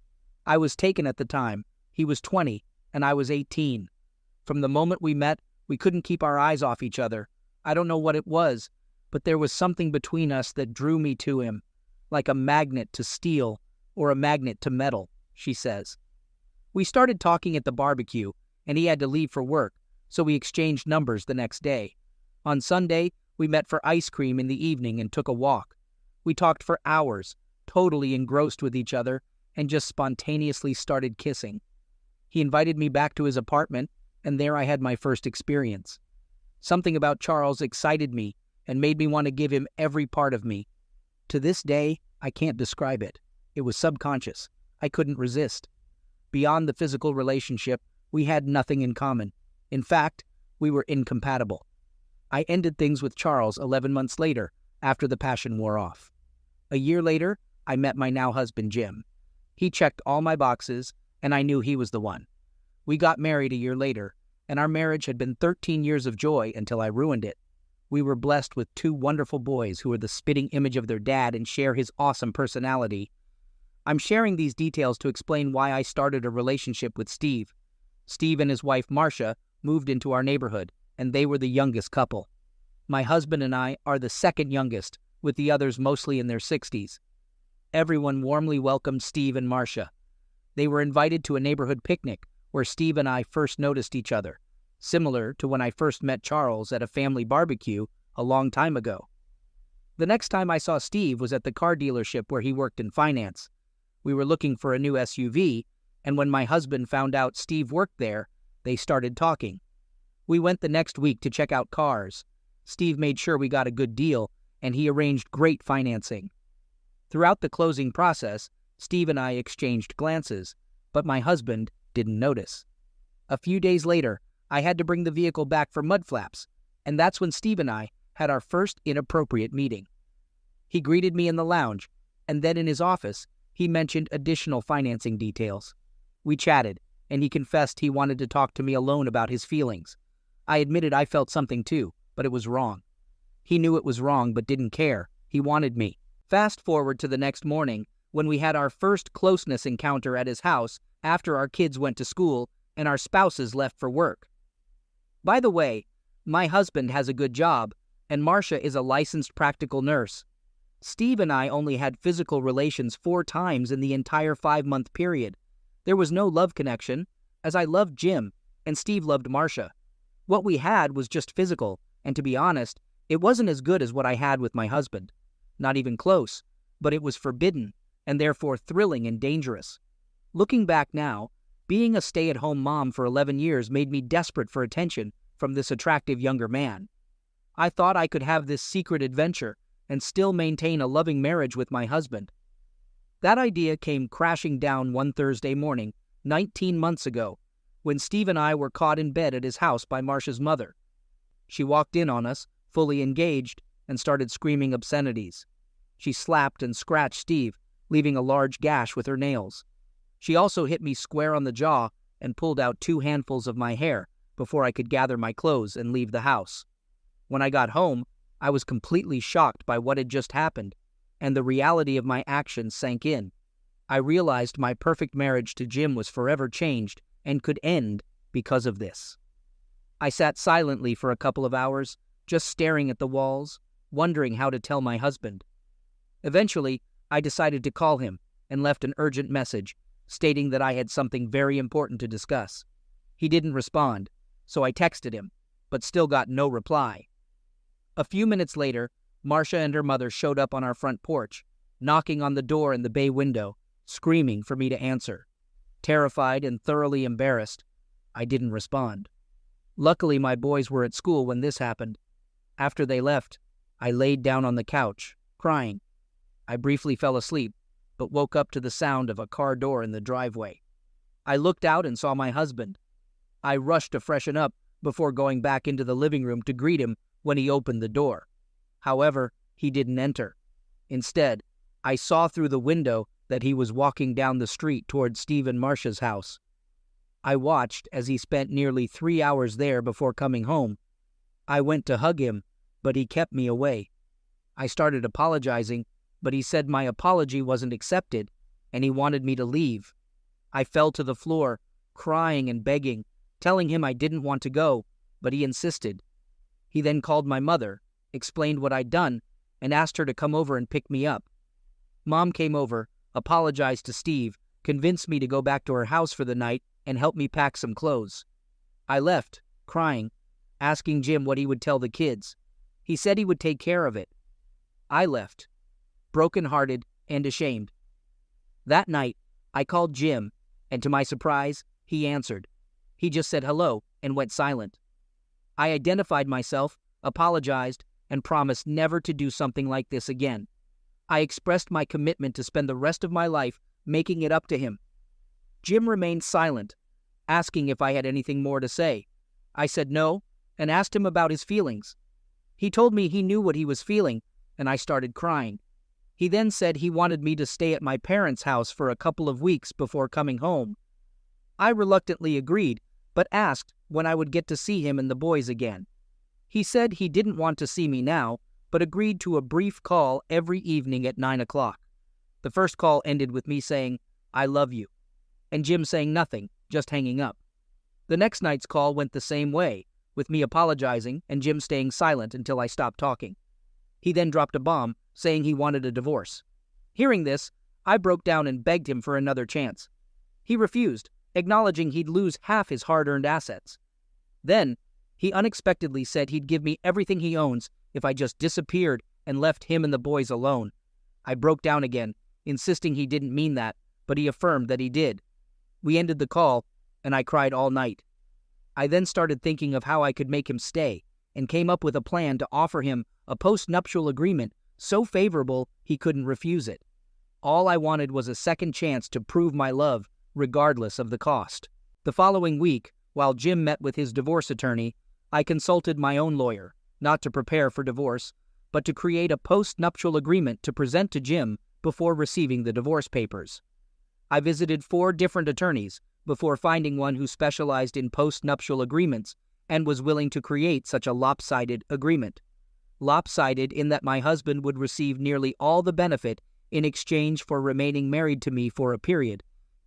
I was taken at the time. He was 20, and I was 18. From the moment we met, we couldn't keep our eyes off each other. I don't know what it was, but there was something between us that drew me to him, like a magnet to steel or a magnet to metal, she says. We started talking at the barbecue, and he had to leave for work, so we exchanged numbers the next day. On Sunday, we met for ice cream in the evening and took a walk. We talked for hours, totally engrossed with each other, and just spontaneously started kissing. He invited me back to his apartment, and there I had my first experience. Something about Charles excited me and made me want to give him every part of me. To this day, I can't describe it. It was subconscious. I couldn't resist. Beyond the physical relationship, we had nothing in common. In fact, we were incompatible. I ended things with Charles 11 months later, after the passion wore off. A year later, I met my now husband, Jim. He checked all my boxes, and I knew he was the one. We got married a year later, and our marriage had been 13 years of joy until I ruined it. We were blessed with two wonderful boys who are the spitting image of their dad and share his awesome personality. I'm sharing these details to explain why I started a relationship with Steve. Steve and his wife, Marcia, moved into our neighborhood, and they were the youngest couple. My husband and I are the second youngest, with the others mostly in their 60s. Everyone warmly welcomed Steve and Marcia. They were invited to a neighborhood picnic where Steve and I first noticed each other, similar to when I first met Charles at a family barbecue a long time ago. The next time I saw Steve was at the car dealership where he worked in finance. We were looking for a new SUV, and when my husband found out Steve worked there, they started talking. We went the next week to check out cars. Steve made sure we got a good deal, and he arranged great financing. Throughout the closing process, Steve and I exchanged glances, but my husband didn't notice. A few days later, I had to bring the vehicle back for mud flaps, and that's when Steve and I had our first inappropriate meeting. He greeted me in the lounge, and then in his office, he mentioned additional financing details. We chatted, and he confessed he wanted to talk to me alone about his feelings. I admitted I felt something too, but it was wrong. He knew it was wrong but didn't care. He wanted me. Fast forward to the next morning, when we had our first closeness encounter at his house after our kids went to school and our spouses left for work. By the way, my husband has a good job, and Marcia is a licensed practical nurse. Steve and I only had physical relations 4 times in the entire 5-month period. There was no love connection, as I loved Jim, and Steve loved Marcia. What we had was just physical, and to be honest, it wasn't as good as what I had with my husband. Not even close, but it was forbidden, and therefore thrilling and dangerous. Looking back now, being a stay-at-home mom for 11 years made me desperate for attention from this attractive younger man. I thought I could have this secret adventure and still maintain a loving marriage with my husband. That idea came crashing down one Thursday morning, 19 months ago, when Steve and I were caught in bed at his house by Marcia's mother. She walked in on us, fully engaged, and started screaming obscenities. She slapped and scratched Steve, leaving a large gash with her nails. She also hit me square on the jaw and pulled out 2 handfuls of my hair before I could gather my clothes and leave the house. When I got home, I was completely shocked by what had just happened, and the reality of my actions sank in. I realized my perfect marriage to Jim was forever changed and could end because of this. I sat silently for a couple of hours, just staring at the walls, wondering how to tell my husband. Eventually, I decided to call him and left an urgent message, stating that I had something very important to discuss. He didn't respond, so I texted him, but still got no reply. A few minutes later, Marcia and her mother showed up on our front porch, knocking on the door in the bay window, screaming for me to answer. Terrified and thoroughly embarrassed, I didn't respond. Luckily, my boys were at school when this happened. After they left, I laid down on the couch, crying. I briefly fell asleep, but woke up to the sound of a car door in the driveway. I looked out and saw my husband. I rushed to freshen up before going back into the living room to greet him when he opened the door. However, he didn't enter. Instead, I saw through the window that he was walking down the street toward Steve and Marcia's house. I watched as he spent nearly 3 hours there before coming home. I went to hug him, but he kept me away. I started apologizing, but he said my apology wasn't accepted, and he wanted me to leave. I fell to the floor, crying and begging, telling him I didn't want to go, but he insisted. He then called my mother, explained what I'd done, and asked her to come over and pick me up. Mom came over, apologized to Steve, convinced me to go back to her house for the night and help me pack some clothes. I left, crying, asking Jim what he would tell the kids. He said he would take care of it. I left, broken-hearted and ashamed. That night, I called Jim, and to my surprise, he answered. He just said hello and went silent. I identified myself, apologized, and promised never to do something like this again. I expressed my commitment to spend the rest of my life making it up to him. Jim remained silent, asking if I had anything more to say. I said no, and asked him about his feelings. He told me he knew what he was feeling, and I started crying. He then said he wanted me to stay at my parents' house for a couple of weeks before coming home. I reluctantly agreed, but asked when I would get to see him and the boys again. He said he didn't want to see me now, but agreed to a brief call every evening at 9 o'clock. The first call ended with me saying, "I love you," and Jim saying nothing, just hanging up. The next night's call went the same way, with me apologizing and Jim staying silent until I stopped talking. He then dropped a bomb, saying he wanted a divorce. Hearing this, I broke down and begged him for another chance. He refused, acknowledging he'd lose half his hard-earned assets. Then, he unexpectedly said he'd give me everything he owns if I just disappeared and left him and the boys alone. I broke down again, insisting he didn't mean that, but he affirmed that he did. We ended the call, and I cried all night. I then started thinking of how I could make him stay, and came up with a plan to offer him a post-nuptial agreement so favorable he couldn't refuse it. All I wanted was a second chance to prove my love, regardless of the cost. The following week, while Jim met with his divorce attorney, I consulted my own lawyer, not to prepare for divorce, but to create a post-nuptial agreement to present to Jim before receiving the divorce papers. I visited 4 different attorneys before finding one who specialized in post-nuptial agreements and was willing to create such a lopsided agreement. Lopsided in that my husband would receive nearly all the benefit in exchange for remaining married to me for a period,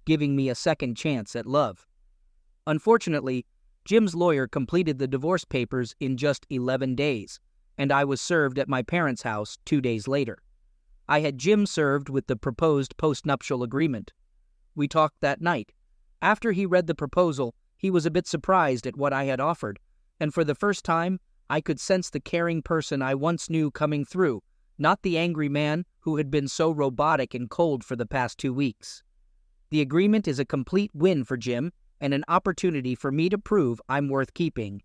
giving me a second chance at love. Unfortunately, Jim's lawyer completed the divorce papers in just 11 days, and I was served at my parents' house 2 days later. I had Jim served with the proposed postnuptial agreement. We talked that night. After he read the proposal, he was a bit surprised at what I had offered, and for the first time, I could sense the caring person I once knew coming through, not the angry man who had been so robotic and cold for the past 2 weeks. The agreement is a complete win for Jim and an opportunity for me to prove I'm worth keeping.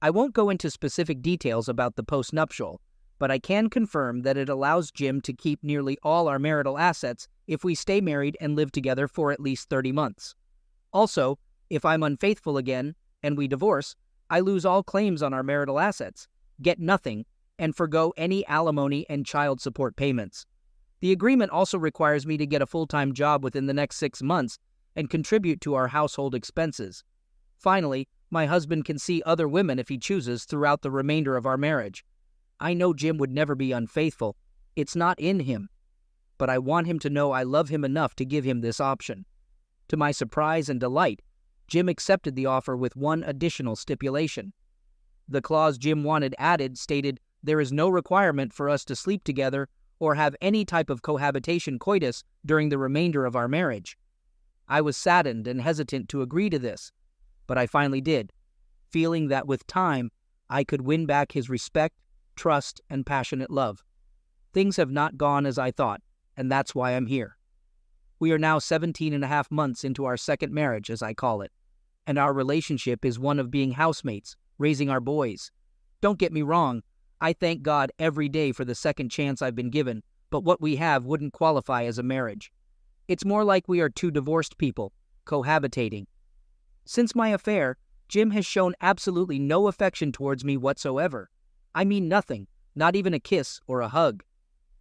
I won't go into specific details about the postnuptial, but I can confirm that it allows Jim to keep nearly all our marital assets if we stay married and live together for at least 30 months. Also, if I'm unfaithful again and we divorce, I lose all claims on our marital assets, get nothing, and forgo any alimony and child support payments. The agreement also requires me to get a full-time job within the next 6 months and contribute to our household expenses. Finally, my husband can see other women if he chooses throughout the remainder of our marriage. I know Jim would never be unfaithful. It's not in him. But I want him to know I love him enough to give him this option. To my surprise and delight, Jim accepted the offer with one additional stipulation. The clause Jim wanted added stated there is no requirement for us to sleep together or have any type of cohabitation coitus during the remainder of our marriage. I was saddened and hesitant to agree to this, but I finally did, feeling that with time I could win back his respect, trust, and passionate love. Things have not gone as I thought, and that's why I'm here. We are now 17 and a half months into our second marriage, as I call it, and our relationship is one of being housemates, raising our boys. Don't get me wrong, I thank God every day for the second chance I've been given, but what we have wouldn't qualify as a marriage. It's more like we are 2 divorced people, cohabitating. Since my affair, Jim has shown absolutely no affection towards me whatsoever. I mean nothing, not even a kiss or a hug.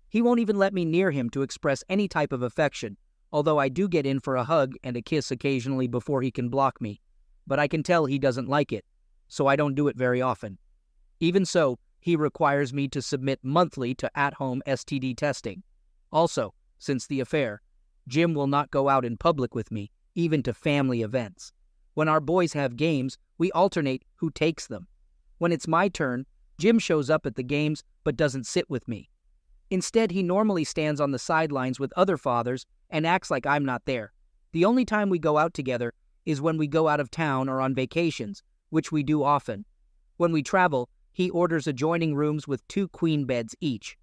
He won't even let me near him to express any type of affection, although I do get in for a hug and a kiss occasionally before he can block me. But I can tell he doesn't like it, so I don't do it very often. Even so, he requires me to submit monthly to at-home STD testing. Also, since the affair, Jim will not go out in public with me, even to family events. When our boys have games, we alternate who takes them. When it's my turn, Jim shows up at the games but doesn't sit with me. Instead, he normally stands on the sidelines with other fathers and acts like I'm not there. The only time we go out together is when we go out of town or on vacations, which we do often. When we travel, he orders adjoining rooms with 2 queen beds each.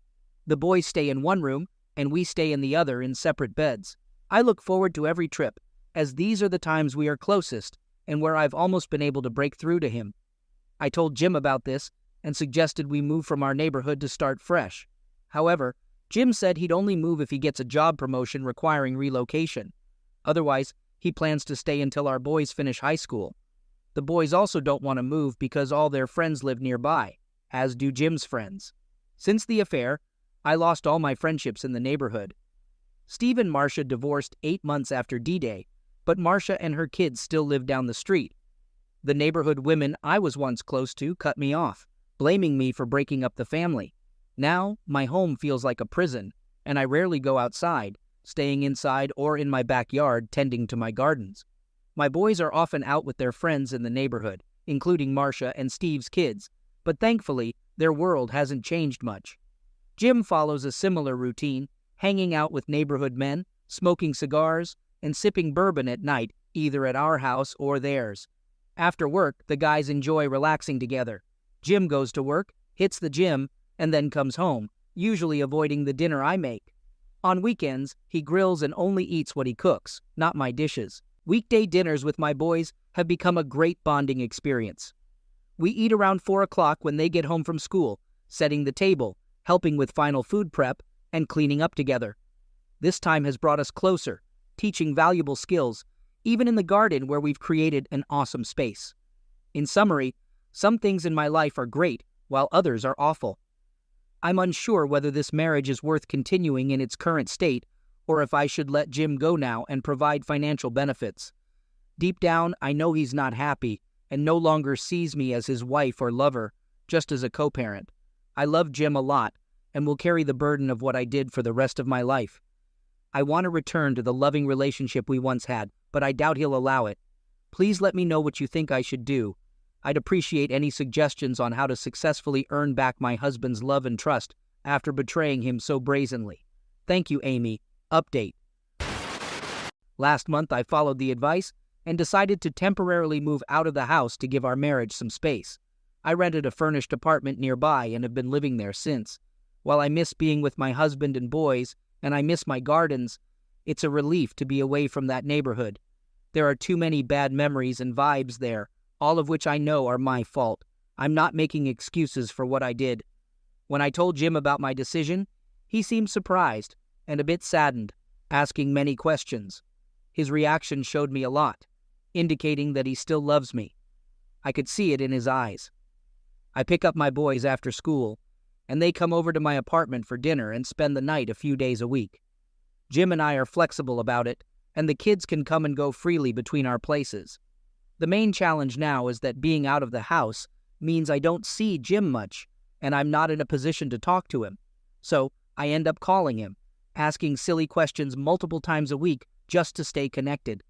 The boys stay in one room, and we stay in the other in separate beds. I look forward to every trip, as these are the times we are closest and where I've almost been able to break through to him. I told Jim about this and suggested we move from our neighborhood to start fresh. However, Jim said he'd only move if he gets a job promotion requiring relocation. Otherwise, he plans to stay until our boys finish high school. The boys also don't want to move because all their friends live nearby, as do Jim's friends. Since the affair, I lost all my friendships in the neighborhood. Steve and Marcia divorced 8 months after D-Day, but Marcia and her kids still live down the street. The neighborhood women I was once close to cut me off, blaming me for breaking up the family. Now, my home feels like a prison, and I rarely go outside, staying inside or in my backyard tending to my gardens. My boys are often out with their friends in the neighborhood, including Marcia and Steve's kids, but thankfully, their world hasn't changed much. Jim follows a similar routine, hanging out with neighborhood men, smoking cigars, and sipping bourbon at night, either at our house or theirs. After work, the guys enjoy relaxing together. Jim goes to work, hits the gym, and then comes home, usually avoiding the dinner I make. On weekends, he grills and only eats what he cooks, not my dishes. Weekday dinners with my boys have become a great bonding experience. We eat around 4 o'clock when they get home from school, setting the table, helping with final food prep, and cleaning up together. This time has brought us closer, teaching valuable skills, even in the garden where we've created an awesome space. In summary, some things in my life are great, while others are awful. I'm unsure whether this marriage is worth continuing in its current state, or if I should let Jim go now and provide financial benefits. Deep down, I know he's not happy and no longer sees me as his wife or lover, just as a co-parent. I love Jim a lot and will carry the burden of what I did for the rest of my life. I want to return to the loving relationship we once had, but I doubt he'll allow it. Please let me know what you think I should do. I'd appreciate any suggestions on how to successfully earn back my husband's love and trust after betraying him so brazenly. Thank you, Amy. Update. Last month, I followed the advice and decided to temporarily move out of the house to give our marriage some space. I rented a furnished apartment nearby and have been living there since. While I miss being with my husband and boys, and I miss my gardens, it's a relief to be away from that neighborhood. There are too many bad memories and vibes there, all of which I know are my fault. I'm not making excuses for what I did. When I told Jim about my decision, he seemed surprised and a bit saddened, asking many questions. His reaction showed me a lot, indicating that he still loves me. I could see it in his eyes. I pick up my boys after school, and they come over to my apartment for dinner and spend the night a few days a week. Jim and I are flexible about it, and the kids can come and go freely between our places. The main challenge now is that being out of the house means I don't see Jim much, and I'm not in a position to talk to him. So I end up calling him, asking silly questions multiple times a week just to stay connected.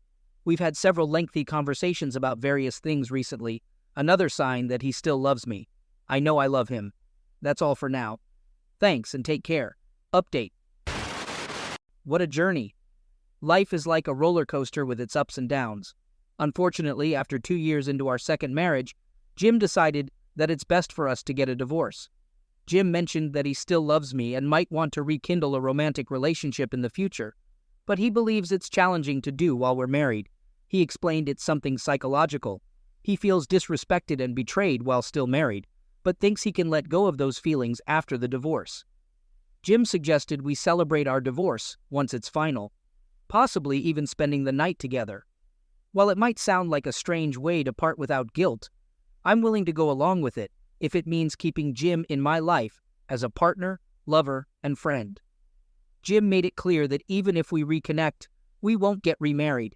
We've had several lengthy conversations about various things recently, another sign that he still loves me. I know I love him. That's all for now. Thanks and take care. Update. What a journey. Life is like a roller coaster with its ups and downs. Unfortunately, after 2 years into our second marriage, Jim decided that it's best for us to get a divorce. Jim mentioned that he still loves me and might want to rekindle a romantic relationship in the future, but he believes it's challenging to do while we're married. He explained it's something psychological. He feels disrespected and betrayed while still married, but thinks he can let go of those feelings after the divorce. Jim suggested we celebrate our divorce once it's final, possibly even spending the night together. While it might sound like a strange way to part without guilt, I'm willing to go along with it if it means keeping Jim in my life as a partner, lover, and friend. Jim made it clear that even if we reconnect, we won't get remarried.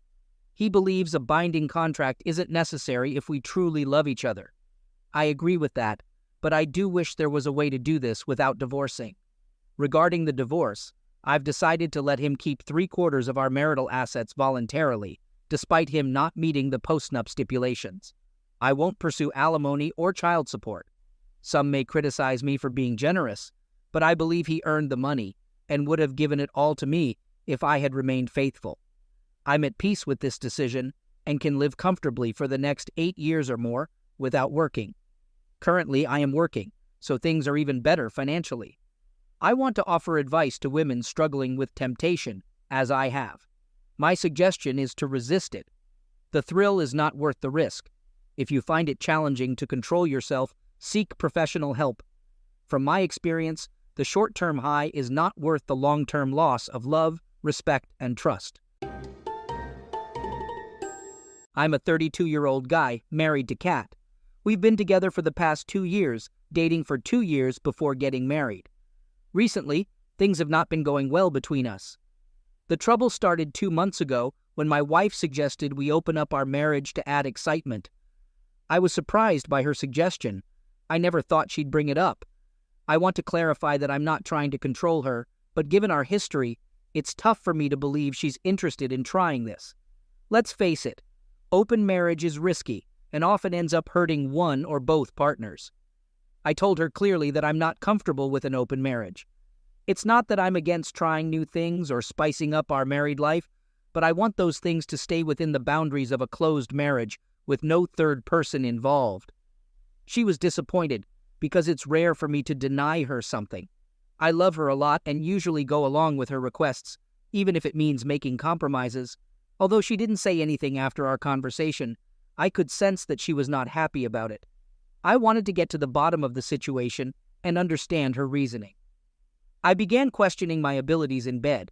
He believes a binding contract isn't necessary if we truly love each other. I agree with that, but I do wish there was a way to do this without divorcing. Regarding the divorce, I've decided to let him keep 3/4 of our marital assets voluntarily, despite him not meeting the postnup stipulations. I won't pursue alimony or child support. Some may criticize me for being generous, but I believe he earned the money and would have given it all to me if I had remained faithful. I'm at peace with this decision and can live comfortably for the next 8 years or more without working. Currently, I am working, so things are even better financially. I want to offer advice to women struggling with temptation, as I have. My suggestion is to resist it. The thrill is not worth the risk. If you find it challenging to control yourself, seek professional help. From my experience, the short-term high is not worth the long-term loss of love, respect, and trust. I'm a 32-year-old guy married to Kat. We've been together for the past 2 years, dating for 2 years before getting married. Recently, things have not been going well between us. The trouble started 2 months ago when my wife suggested we open up our marriage to add excitement. I was surprised by her suggestion. I never thought she'd bring it up. I want to clarify that I'm not trying to control her, but given our history, it's tough for me to believe she's interested in trying this. Let's face it, open marriage is risky and often ends up hurting one or both partners. I told her clearly that I'm not comfortable with an open marriage. It's not that I'm against trying new things or spicing up our married life, but I want those things to stay within the boundaries of a closed marriage with no third person involved. She was disappointed because it's rare for me to deny her something. I love her a lot and usually go along with her requests, even if it means making compromises. Although she didn't say anything after our conversation, I could sense that she was not happy about it. I wanted to get to the bottom of the situation and understand her reasoning. I began questioning my abilities in bed.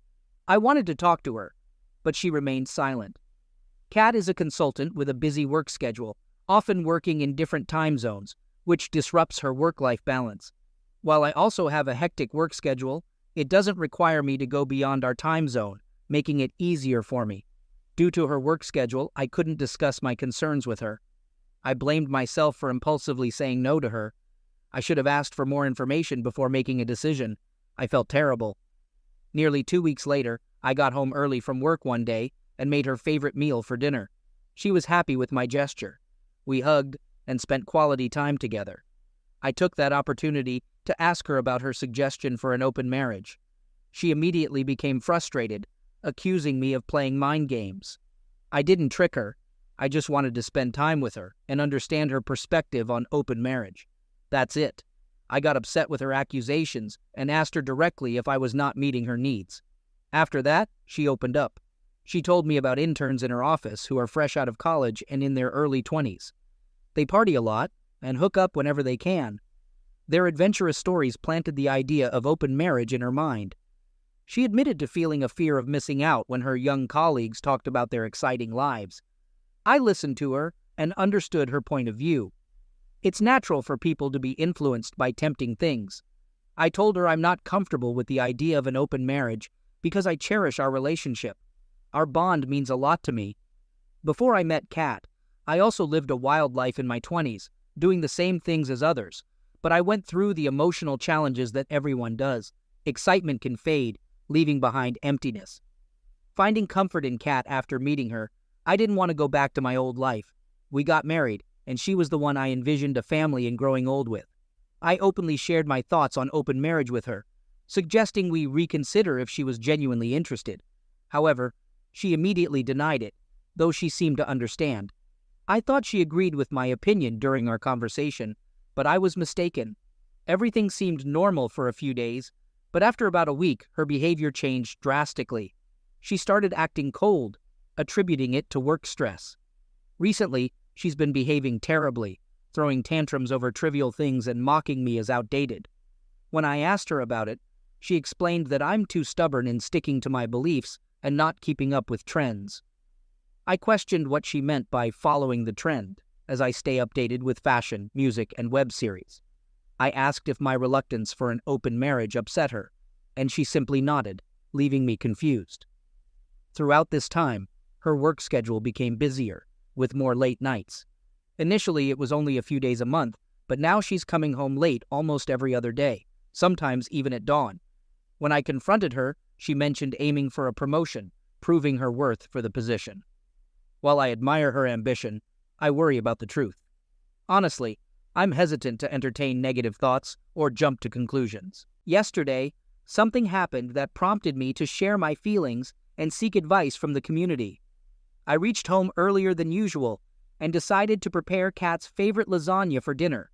I wanted to talk to her, but she remained silent. Kat is a consultant with a busy work schedule, often working in different time zones, which disrupts her work-life balance. While I also have a hectic work schedule, it doesn't require me to go beyond our time zone, making it easier for me. Due to her work schedule, I couldn't discuss my concerns with her. I blamed myself for impulsively saying no to her. I should have asked for more information before making a decision. I felt terrible. Nearly 2 weeks later, I got home early from work one day and made her favorite meal for dinner. She was happy with my gesture. We hugged and spent quality time together. I took that opportunity to ask her about her suggestion for an open marriage. She immediately became frustrated, accusing me of playing mind games. I didn't trick her. I just wanted to spend time with her and understand her perspective on open marriage. That's it. I got upset with her accusations and asked her directly if I was not meeting her needs. After that, she opened up. She told me about interns in her office who are fresh out of college and in their early 20s. They party a lot and hook up whenever they can. Their adventurous stories planted the idea of open marriage in her mind. She admitted to feeling a fear of missing out when her young colleagues talked about their exciting lives. I listened to her and understood her point of view. It's natural for people to be influenced by tempting things. I told her I'm not comfortable with the idea of an open marriage because I cherish our relationship. Our bond means a lot to me. Before I met Kat, I also lived a wild life in my 20s, doing the same things as others, but I went through the emotional challenges that everyone does. Excitement can fade, leaving behind emptiness. Finding comfort in Kat after meeting her, I didn't want to go back to my old life. We got married, and she was the one I envisioned a family and growing old with. I openly shared my thoughts on open marriage with her, suggesting we reconsider if she was genuinely interested. However, she immediately denied it, though she seemed to understand. I thought she agreed with my opinion during our conversation, but I was mistaken. Everything seemed normal for a few days, but after about a week, her behavior changed drastically. She started acting cold, attributing it to work stress. Recently, she's been behaving terribly, throwing tantrums over trivial things and mocking me as outdated. When I asked her about it, she explained that I'm too stubborn in sticking to my beliefs and not keeping up with trends. I questioned what she meant by following the trend, as I stay updated with fashion, music, and web series. I asked if my reluctance for an open marriage upset her, and she simply nodded, leaving me confused. Throughout this time, her work schedule became busier, with more late nights. Initially, it was only a few days a month, but now she's coming home late almost every other day, sometimes even at dawn. When I confronted her, she mentioned aiming for a promotion, proving her worth for the position. While I admire her ambition, I worry about the truth. Honestly, I'm hesitant to entertain negative thoughts or jump to conclusions. Yesterday, something happened that prompted me to share my feelings and seek advice from the community. I reached home earlier than usual and decided to prepare Kat's favorite lasagna for dinner.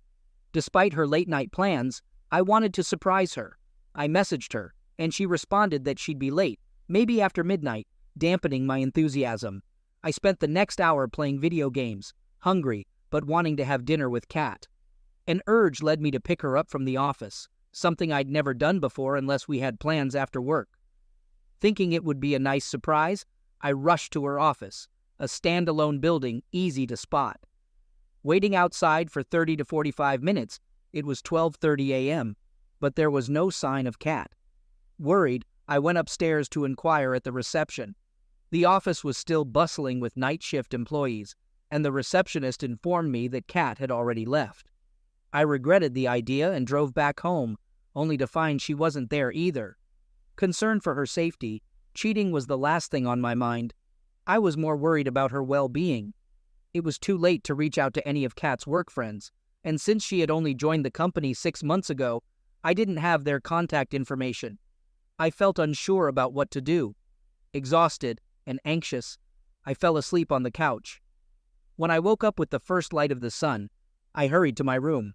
Despite her late-night plans, I wanted to surprise her. I messaged her, and she responded that she'd be late, maybe after midnight, dampening my enthusiasm. I spent the next hour playing video games, hungry, but wanting to have dinner with Kat. An urge led me to pick her up from the office, something I'd never done before unless we had plans after work. Thinking it would be a nice surprise, I rushed to her office, a standalone building easy to spot. Waiting outside for 30 to 45 minutes, it was 12:30 a.m., but there was no sign of Kat. Worried, I went upstairs to inquire at the reception. The office was still bustling with night shift employees, and the receptionist informed me that Kat had already left. I regretted the idea and drove back home, only to find she wasn't there either. Concerned for her safety, cheating was the last thing on my mind. I was more worried about her well-being. It was too late to reach out to any of Kat's work friends, and since she had only joined the company 6 months ago, I didn't have their contact information. I felt unsure about what to do. Exhausted and anxious, I fell asleep on the couch. When I woke up with the first light of the sun, I hurried to my room.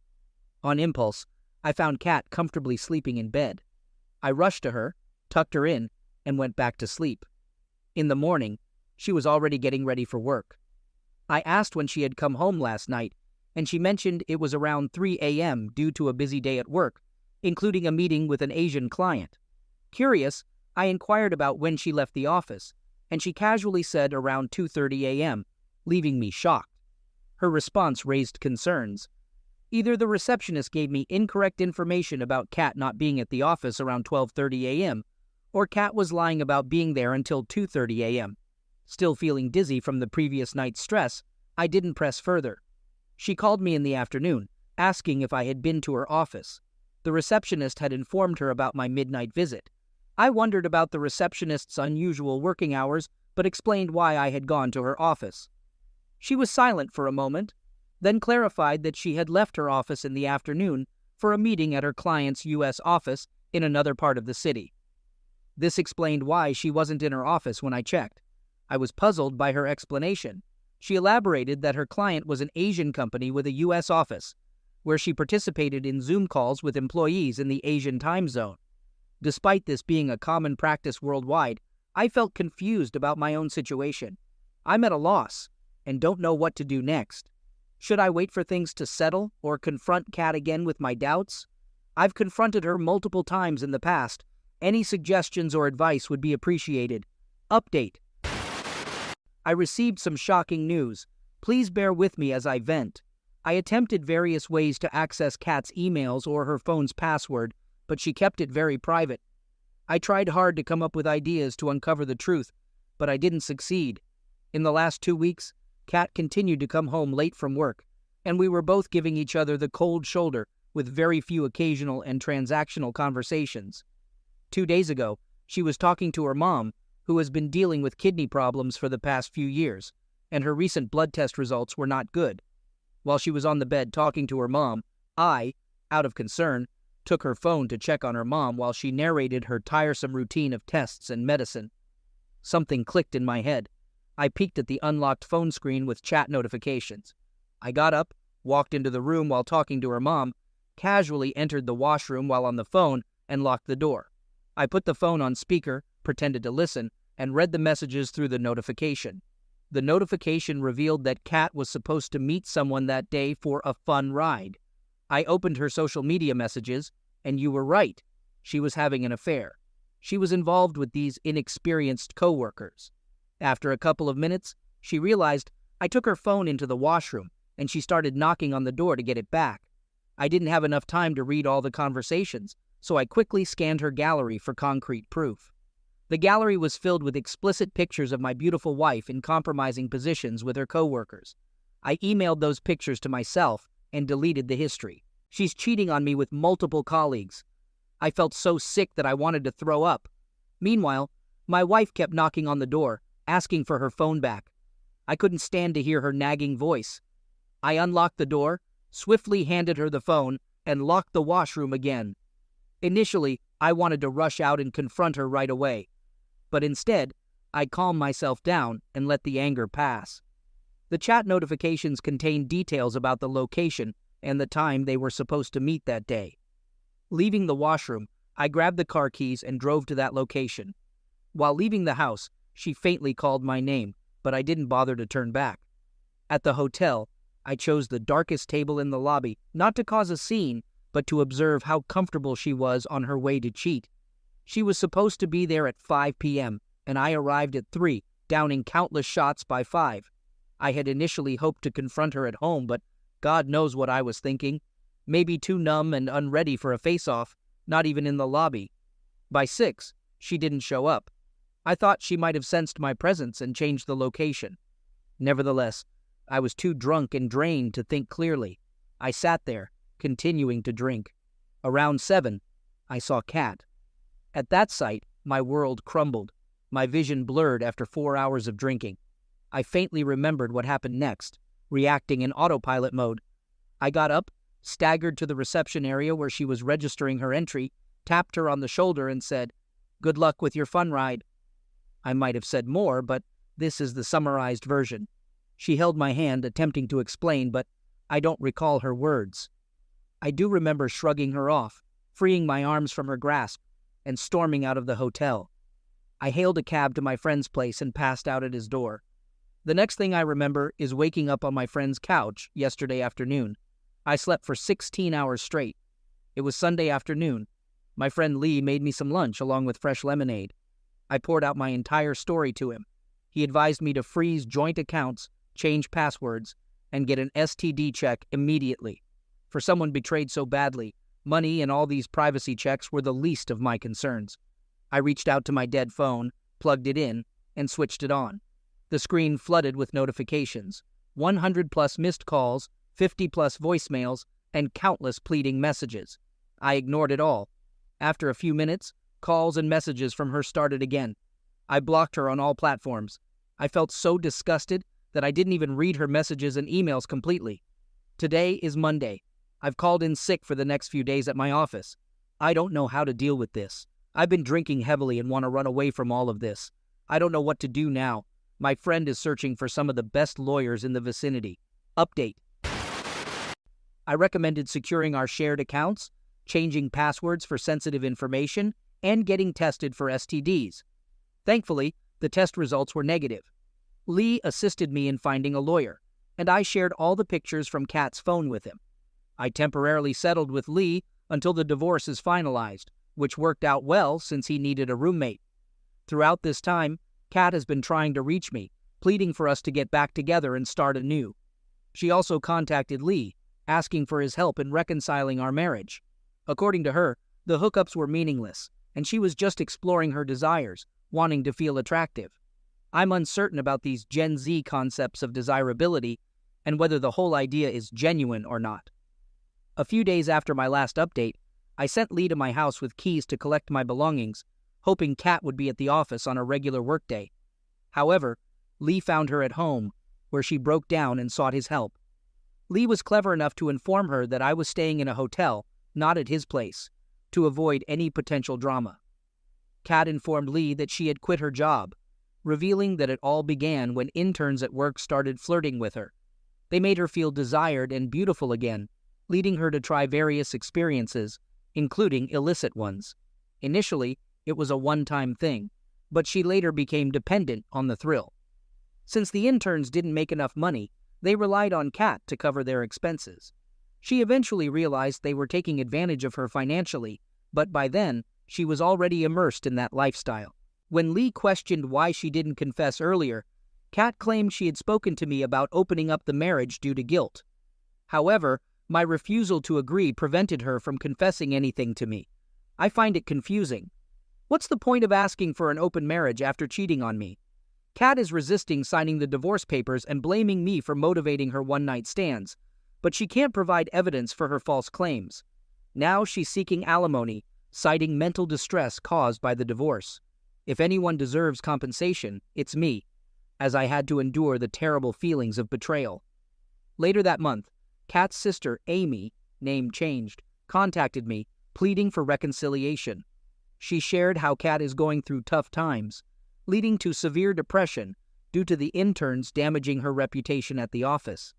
On impulse, I found Kat comfortably sleeping in bed. I rushed to her, tucked her in, and went back to sleep. In the morning, she was already getting ready for work. I asked when she had come home last night, and she mentioned it was around 3 a.m. due to a busy day at work, including a meeting with an Asian client. Curious, I inquired about when she left the office, and she casually said around 2:30 a.m., leaving me shocked. Her response raised concerns. Either the receptionist gave me incorrect information about Kat not being at the office around 12:30 a.m., or Kat was lying about being there until 2:30 a.m. Still feeling dizzy from the previous night's stress, I didn't press further. She called me in the afternoon, asking if I had been to her office. The receptionist had informed her about my midnight visit. I wondered about the receptionist's unusual working hours, but explained why I had gone to her office. She was silent for a moment, then clarified that she had left her office in the afternoon for a meeting at her client's U.S. office in another part of the city. This explained why she wasn't in her office when I checked. I was puzzled by her explanation. She elaborated that her client was an Asian company with a U.S. office, where she participated in Zoom calls with employees in the Asian time zone. Despite this being a common practice worldwide, I felt confused about my own situation. I'm at a loss and don't know what to do next. Should I wait for things to settle or confront Kat again with my doubts? I've confronted her multiple times in the past. Any suggestions or advice would be appreciated. Update. I received some shocking news. Please bear with me as I vent. I attempted various ways to access Kat's emails or her phone's password, but she kept it very private. I tried hard to come up with ideas to uncover the truth, but I didn't succeed. In the last 2 weeks, Kat continued to come home late from work, and we were both giving each other the cold shoulder with very few occasional and transactional conversations. 2 days ago, she was talking to her mom, who has been dealing with kidney problems for the past few years, and her recent blood test results were not good. While she was on the bed talking to her mom, I, out of concern, took her phone to check on her mom while she narrated her tiresome routine of tests and medicine. Something clicked in my head. I peeked at the unlocked phone screen with chat notifications. I got up, walked into the room while talking to her mom, casually entered the washroom while on the phone, and locked the door. I put the phone on speaker, pretended to listen, and read the messages through the notification. The notification revealed that Kat was supposed to meet someone that day for a fun ride. I opened her social media messages, and you were right. She was having an affair. She was involved with these inexperienced coworkers. After a couple of minutes, she realized I took her phone into the washroom, and she started knocking on the door to get it back. I didn't have enough time to read all the conversations, so I quickly scanned her gallery for concrete proof. The gallery was filled with explicit pictures of my beautiful wife in compromising positions with her coworkers. I emailed those pictures to myself and deleted the history. She's cheating on me with multiple colleagues. I felt so sick that I wanted to throw up. Meanwhile, my wife kept knocking on the door, asking for her phone back. I couldn't stand to hear her nagging voice. I unlocked the door, swiftly handed her the phone, and locked the washroom again. Initially, I wanted to rush out and confront her right away. But instead, I calmed myself down and let the anger pass. The chat notifications contained details about the location and the time they were supposed to meet that day. Leaving the washroom, I grabbed the car keys and drove to that location. While leaving the house, she faintly called my name, but I didn't bother to turn back. At the hotel, I chose the darkest table in the lobby, not to cause a scene, but to observe how comfortable she was on her way to cheat. She was supposed to be there at 5 p.m., and I arrived at 3, downing countless shots by 5. I had initially hoped to confront her at home, but God knows what I was thinking. Maybe too numb and unready for a face-off, not even in the lobby. By 6, she didn't show up. I thought she might have sensed my presence and changed the location. Nevertheless, I was too drunk and drained to think clearly. I sat there, continuing to drink. Around 7, I saw Kat. At that sight, my world crumbled. My vision blurred after 4 hours of drinking. I faintly remembered what happened next, reacting in autopilot mode. I got up, staggered to the reception area where she was registering her entry, tapped her on the shoulder and said, "Good luck with your fun ride." I might have said more, but this is the summarized version. She held my hand, attempting to explain, but I don't recall her words. I do remember shrugging her off, freeing my arms from her grasp, and storming out of the hotel. I hailed a cab to my friend's place and passed out at his door. The next thing I remember is waking up on my friend's couch yesterday afternoon. I slept for 16 hours straight. It was Sunday afternoon. My friend Lee made me some lunch along with fresh lemonade. I poured out my entire story to him. He advised me to freeze joint accounts, change passwords, and get an STD check immediately. For someone betrayed so badly, money and all these privacy checks were the least of my concerns. I reached out to my dead phone, plugged it in, and switched it on. The screen flooded with notifications, 100+ missed calls, 50+ voicemails, and countless pleading messages. I ignored it all. After a few minutes, calls and messages from her started again. I blocked her on all platforms. I felt so disgusted that I didn't even read her messages and emails completely. Today is Monday. I've called in sick for the next few days at my office. I don't know how to deal with this. I've been drinking heavily and want to run away from all of this. I don't know what to do now. My friend is searching for some of the best lawyers in the vicinity. Update. I recommended securing our shared accounts, changing passwords for sensitive information, and getting tested for STDs. Thankfully, the test results were negative. Lee assisted me in finding a lawyer, and I shared all the pictures from Kat's phone with him. I temporarily settled with Lee until the divorce is finalized, which worked out well since he needed a roommate. Throughout this time, Kat has been trying to reach me, pleading for us to get back together and start anew. She also contacted Lee, asking for his help in reconciling our marriage. According to her, the hookups were meaningless, and she was just exploring her desires, wanting to feel attractive. I'm uncertain about these Gen Z concepts of desirability and whether the whole idea is genuine or not. A few days after my last update, I sent Lee to my house with keys to collect my belongings, hoping Kat would be at the office on a regular workday. However, Lee found her at home, where she broke down and sought his help. Lee was clever enough to inform her that I was staying in a hotel, not at his place, to avoid any potential drama. Kat informed Lee that she had quit her job, revealing that it all began when interns at work started flirting with her. They made her feel desired and beautiful again, leading her to try various experiences, including illicit ones. Initially, it was a one-time thing, but she later became dependent on the thrill. Since the interns didn't make enough money, they relied on Kat to cover their expenses. She eventually realized they were taking advantage of her financially, but by then, she was already immersed in that lifestyle. When Lee questioned why she didn't confess earlier, Kat claimed she had spoken to me about opening up the marriage due to guilt. However, my refusal to agree prevented her from confessing anything to me. I find it confusing. What's the point of asking for an open marriage after cheating on me? Kat is resisting signing the divorce papers and blaming me for motivating her one-night stands, but she can't provide evidence for her false claims. Now she's seeking alimony, citing mental distress caused by the divorce. If anyone deserves compensation, it's me, as I had to endure the terrible feelings of betrayal. Later that month, Kat's sister, Amy, name changed, contacted me, pleading for reconciliation. She shared how Kat is going through tough times, leading to severe depression due to the interns damaging her reputation at the office.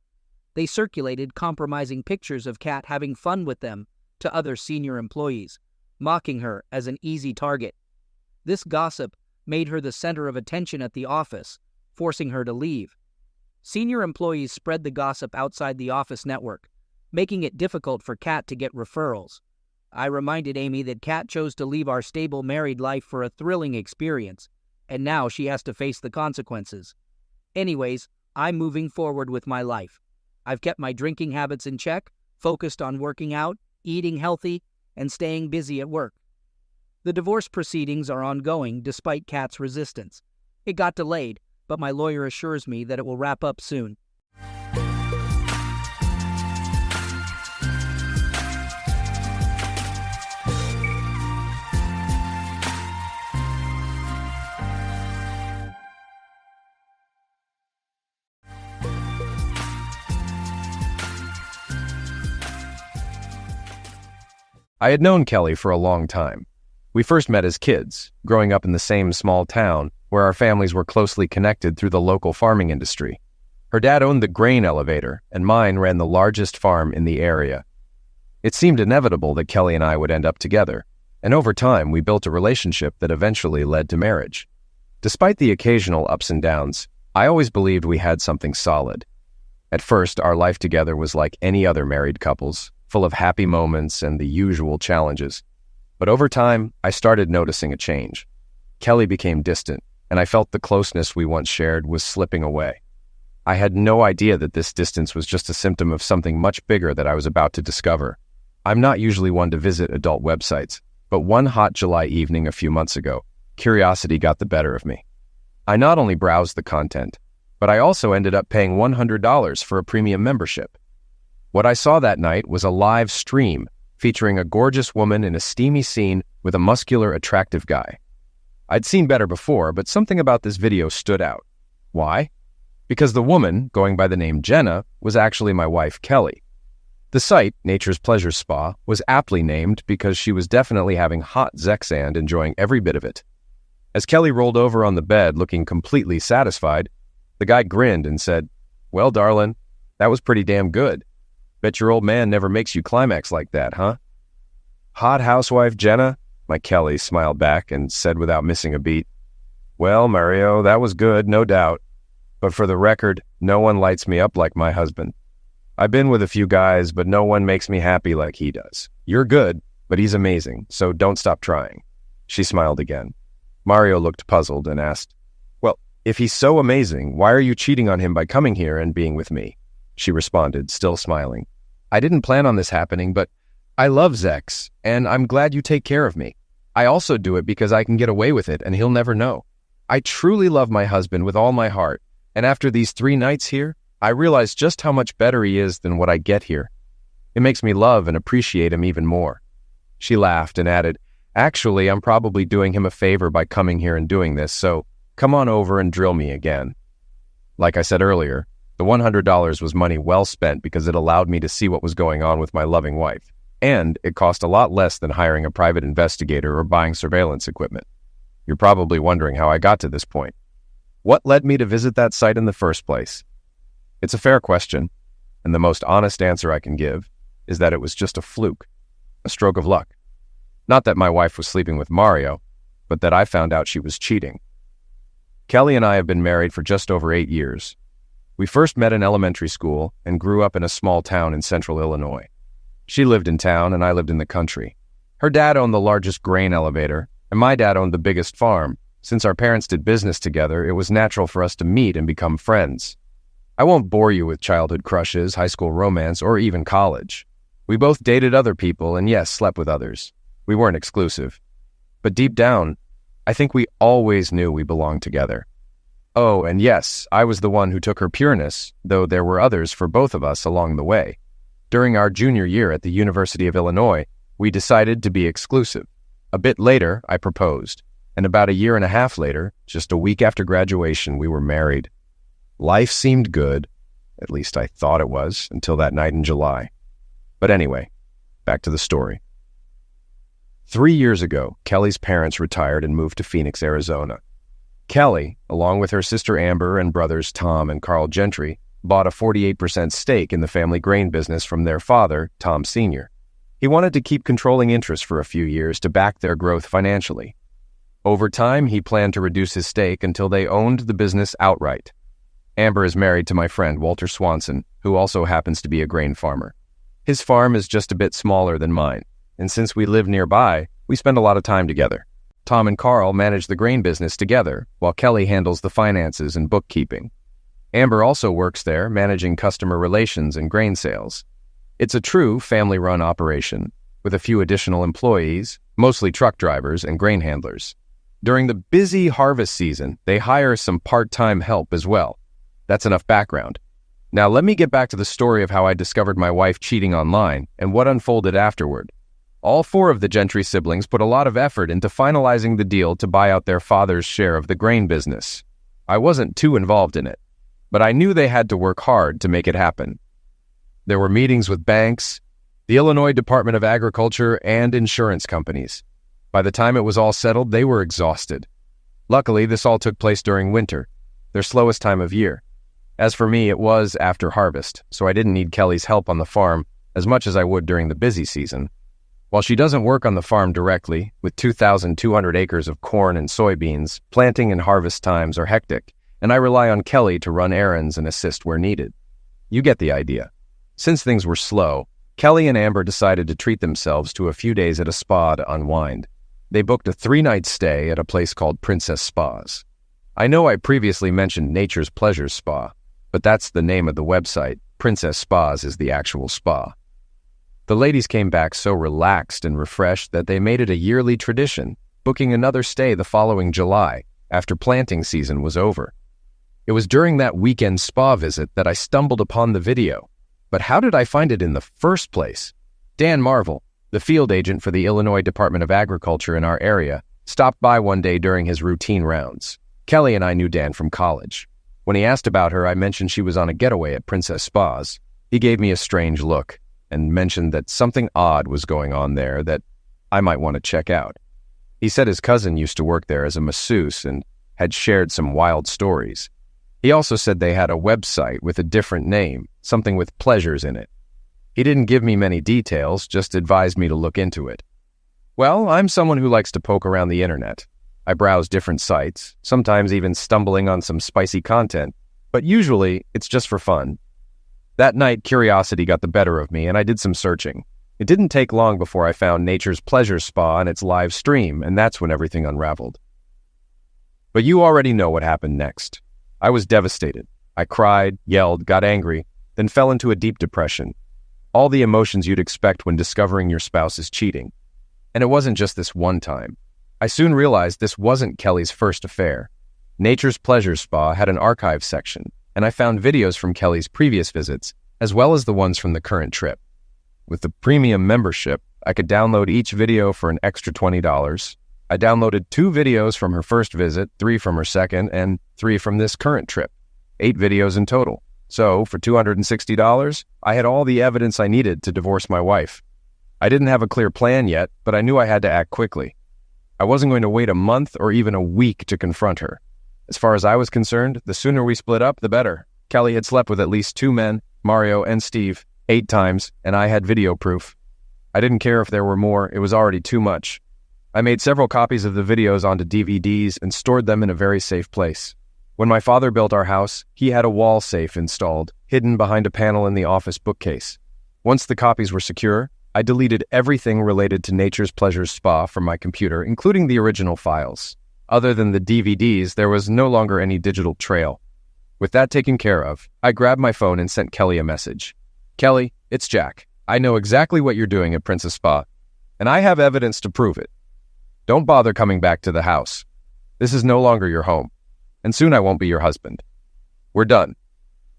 They circulated compromising pictures of Kat having fun with them to other senior employees, mocking her as an easy target. This gossip made her the center of attention at the office, forcing her to leave. Senior employees spread the gossip outside the office network, making it difficult for Kat to get referrals. I reminded Amy that Kat chose to leave our stable married life for a thrilling experience, and now she has to face the consequences. Anyways, I'm moving forward with my life. I've kept my drinking habits in check, focused on working out, eating healthy, and staying busy at work. The divorce proceedings are ongoing despite Kat's resistance. It got delayed, but my lawyer assures me that it will wrap up soon. I had known Kelly for a long time. We first met as kids, growing up in the same small town where our families were closely connected through the local farming industry. Her dad owned the grain elevator, and mine ran the largest farm in the area. It seemed inevitable that Kelly and I would end up together, and over time we built a relationship that eventually led to marriage. Despite the occasional ups and downs, I always believed we had something solid. At first, our life together was like any other married couple's, full of happy moments and the usual challenges. But over time, I started noticing a change. Kelly became distant, and I felt the closeness we once shared was slipping away. I had no idea that this distance was just a symptom of something much bigger that I was about to discover. I'm not usually one to visit adult websites, but one hot July evening a few months ago, curiosity got the better of me. I not only browsed the content, but I also ended up paying $100 for a premium membership. What I saw that night was a live stream featuring a gorgeous woman in a steamy scene with a muscular, attractive guy. I'd seen better before, but something about this video stood out. Why? Because the woman, going by the name Jenna, was actually my wife, Kelly. The site, Nature's Pleasure Spa, was aptly named because she was definitely having hot Zexand, enjoying every bit of it. As Kelly rolled over on the bed looking completely satisfied, the guy grinned and said, "Well, darling, that was pretty damn good. Bet your old man never makes you climax like that, huh?" "Hot housewife Jenna?" My Kelly smiled back and said without missing a beat, "Well, Mario, that was good, no doubt. But for the record, no one lights me up like my husband. I've been with a few guys, but no one makes me happy like he does. You're good, but he's amazing, so don't stop trying." She smiled again. Mario looked puzzled and asked, "Well, if he's so amazing, why are you cheating on him by coming here and being with me?" She responded, still smiling. "I didn't plan on this happening, but I love Zex, and I'm glad you take care of me. I also do it because I can get away with it and he'll never know. I truly love my husband with all my heart, and after these 3 nights here, I realize just how much better he is than what I get here. It makes me love and appreciate him even more." She laughed and added, "Actually, I'm probably doing him a favor by coming here and doing this, so come on over and drill me again." Like I said earlier, the $100 was money well spent because it allowed me to see what was going on with my loving wife, and it cost a lot less than hiring a private investigator or buying surveillance equipment. You're probably wondering how I got to this point. What led me to visit that site in the first place? It's a fair question, and the most honest answer I can give is that it was just a fluke, a stroke of luck. Not that my wife was sleeping with Mario, but that I found out she was cheating. Kelly and I have been married for just over 8 years. We first met in elementary school and grew up in a small town in central Illinois. She lived in town and I lived in the country. Her dad owned the largest grain elevator, and my dad owned the biggest farm. Since our parents did business together, it was natural for us to meet and become friends. I won't bore you with childhood crushes, high school romance, or even college. We both dated other people and yes, slept with others. We weren't exclusive. But deep down, I think we always knew we belonged together. Oh, and yes, I was the one who took her pureness, though there were others for both of us along the way. During our junior year at the University of Illinois, we decided to be exclusive. A bit later, I proposed, and about a year and a half later, just a week after graduation, we were married. Life seemed good, at least I thought it was, until that night in July. But anyway, back to the story. 3 years ago, Kelly's parents retired and moved to Phoenix, Arizona. Kelly, along with her sister Amber and brothers Tom and Carl Gentry, bought a 48% stake in the family grain business from their father, Tom Sr. He wanted to keep controlling interest for a few years to back their growth financially. Over time, he planned to reduce his stake until they owned the business outright. Amber is married to my friend Walter Swanson, who also happens to be a grain farmer. His farm is just a bit smaller than mine, and since we live nearby, we spend a lot of time together. Tom and Carl manage the grain business together, while Kelly handles the finances and bookkeeping. Amber also works there, managing customer relations and grain sales. It's a true family-run operation, with a few additional employees, mostly truck drivers and grain handlers. During the busy harvest season, they hire some part-time help as well. That's enough background. Now let me get back to the story of how I discovered my wife cheating online and what unfolded afterward. All 4 of the Gentry siblings put a lot of effort into finalizing the deal to buy out their father's share of the grain business. I wasn't too involved in it, but I knew they had to work hard to make it happen. There were meetings with banks, the Illinois Department of Agriculture, and insurance companies. By the time it was all settled, they were exhausted. Luckily, this all took place during winter, their slowest time of year. As for me, it was after harvest, so I didn't need Kelly's help on the farm as much as I would during the busy season. While she doesn't work on the farm directly, with 2,200 acres of corn and soybeans, planting and harvest times are hectic, and I rely on Kelly to run errands and assist where needed. You get the idea. Since things were slow, Kelly and Amber decided to treat themselves to a few days at a spa to unwind. They booked a 3-night stay at a place called Princess Spas. I know I previously mentioned Nature's Pleasures Spa, but that's the name of the website. Princess Spas is the actual spa. The ladies came back so relaxed and refreshed that they made it a yearly tradition, booking another stay the following July, after planting season was over. It was during that weekend spa visit that I stumbled upon the video. But how did I find it in the first place? Dan Marvel, the field agent for the Illinois Department of Agriculture in our area, stopped by one day during his routine rounds. Kelly and I knew Dan from college. When he asked about her, I mentioned she was on a getaway at Princess Spas. He gave me a strange look and mentioned that something odd was going on there that I might want to check out. He said his cousin used to work there as a masseuse and had shared some wild stories. He also said they had a website with a different name, something with pleasures in it. He didn't give me many details, just advised me to look into it. Well, I'm someone who likes to poke around the internet. I browse different sites, sometimes even stumbling on some spicy content, but usually it's just for fun. That night, curiosity got the better of me, and I did some searching. It didn't take long before I found Nature's Pleasures Spa and its live stream, and that's when everything unraveled. But you already know what happened next. I was devastated. I cried, yelled, got angry, then fell into a deep depression. All the emotions you'd expect when discovering your spouse is cheating. And it wasn't just this one time. I soon realized this wasn't Kelly's first affair. Nature's Pleasures Spa had an archive section, and I found videos from Kelly's previous visits, as well as the ones from the current trip. With the premium membership, I could download each video for an extra $20. I downloaded 2 videos from her first visit, 3 from her second, and 3 from this current trip. 8 videos in total. So, for $260, I had all the evidence I needed to divorce my wife. I didn't have a clear plan yet, but I knew I had to act quickly. I wasn't going to wait a month or even a week to confront her. As far as I was concerned, the sooner we split up, the better. Kelly had slept with at least 2 men, Mario and Steve, 8 times, and I had video proof. I didn't care if there were more, it was already too much. I made several copies of the videos onto DVDs and stored them in a very safe place. When my father built our house, he had a wall safe installed, hidden behind a panel in the office bookcase. Once the copies were secure, I deleted everything related to Nature's Pleasures Spa from my computer, including the original files. Other than the DVDs, there was no longer any digital trail. With that taken care of, I grabbed my phone and sent Kelly a message. Kelly, it's Jack. I know exactly what you're doing at Princess Spa, and I have evidence to prove it. Don't bother coming back to the house. This is no longer your home, and soon I won't be your husband. We're done.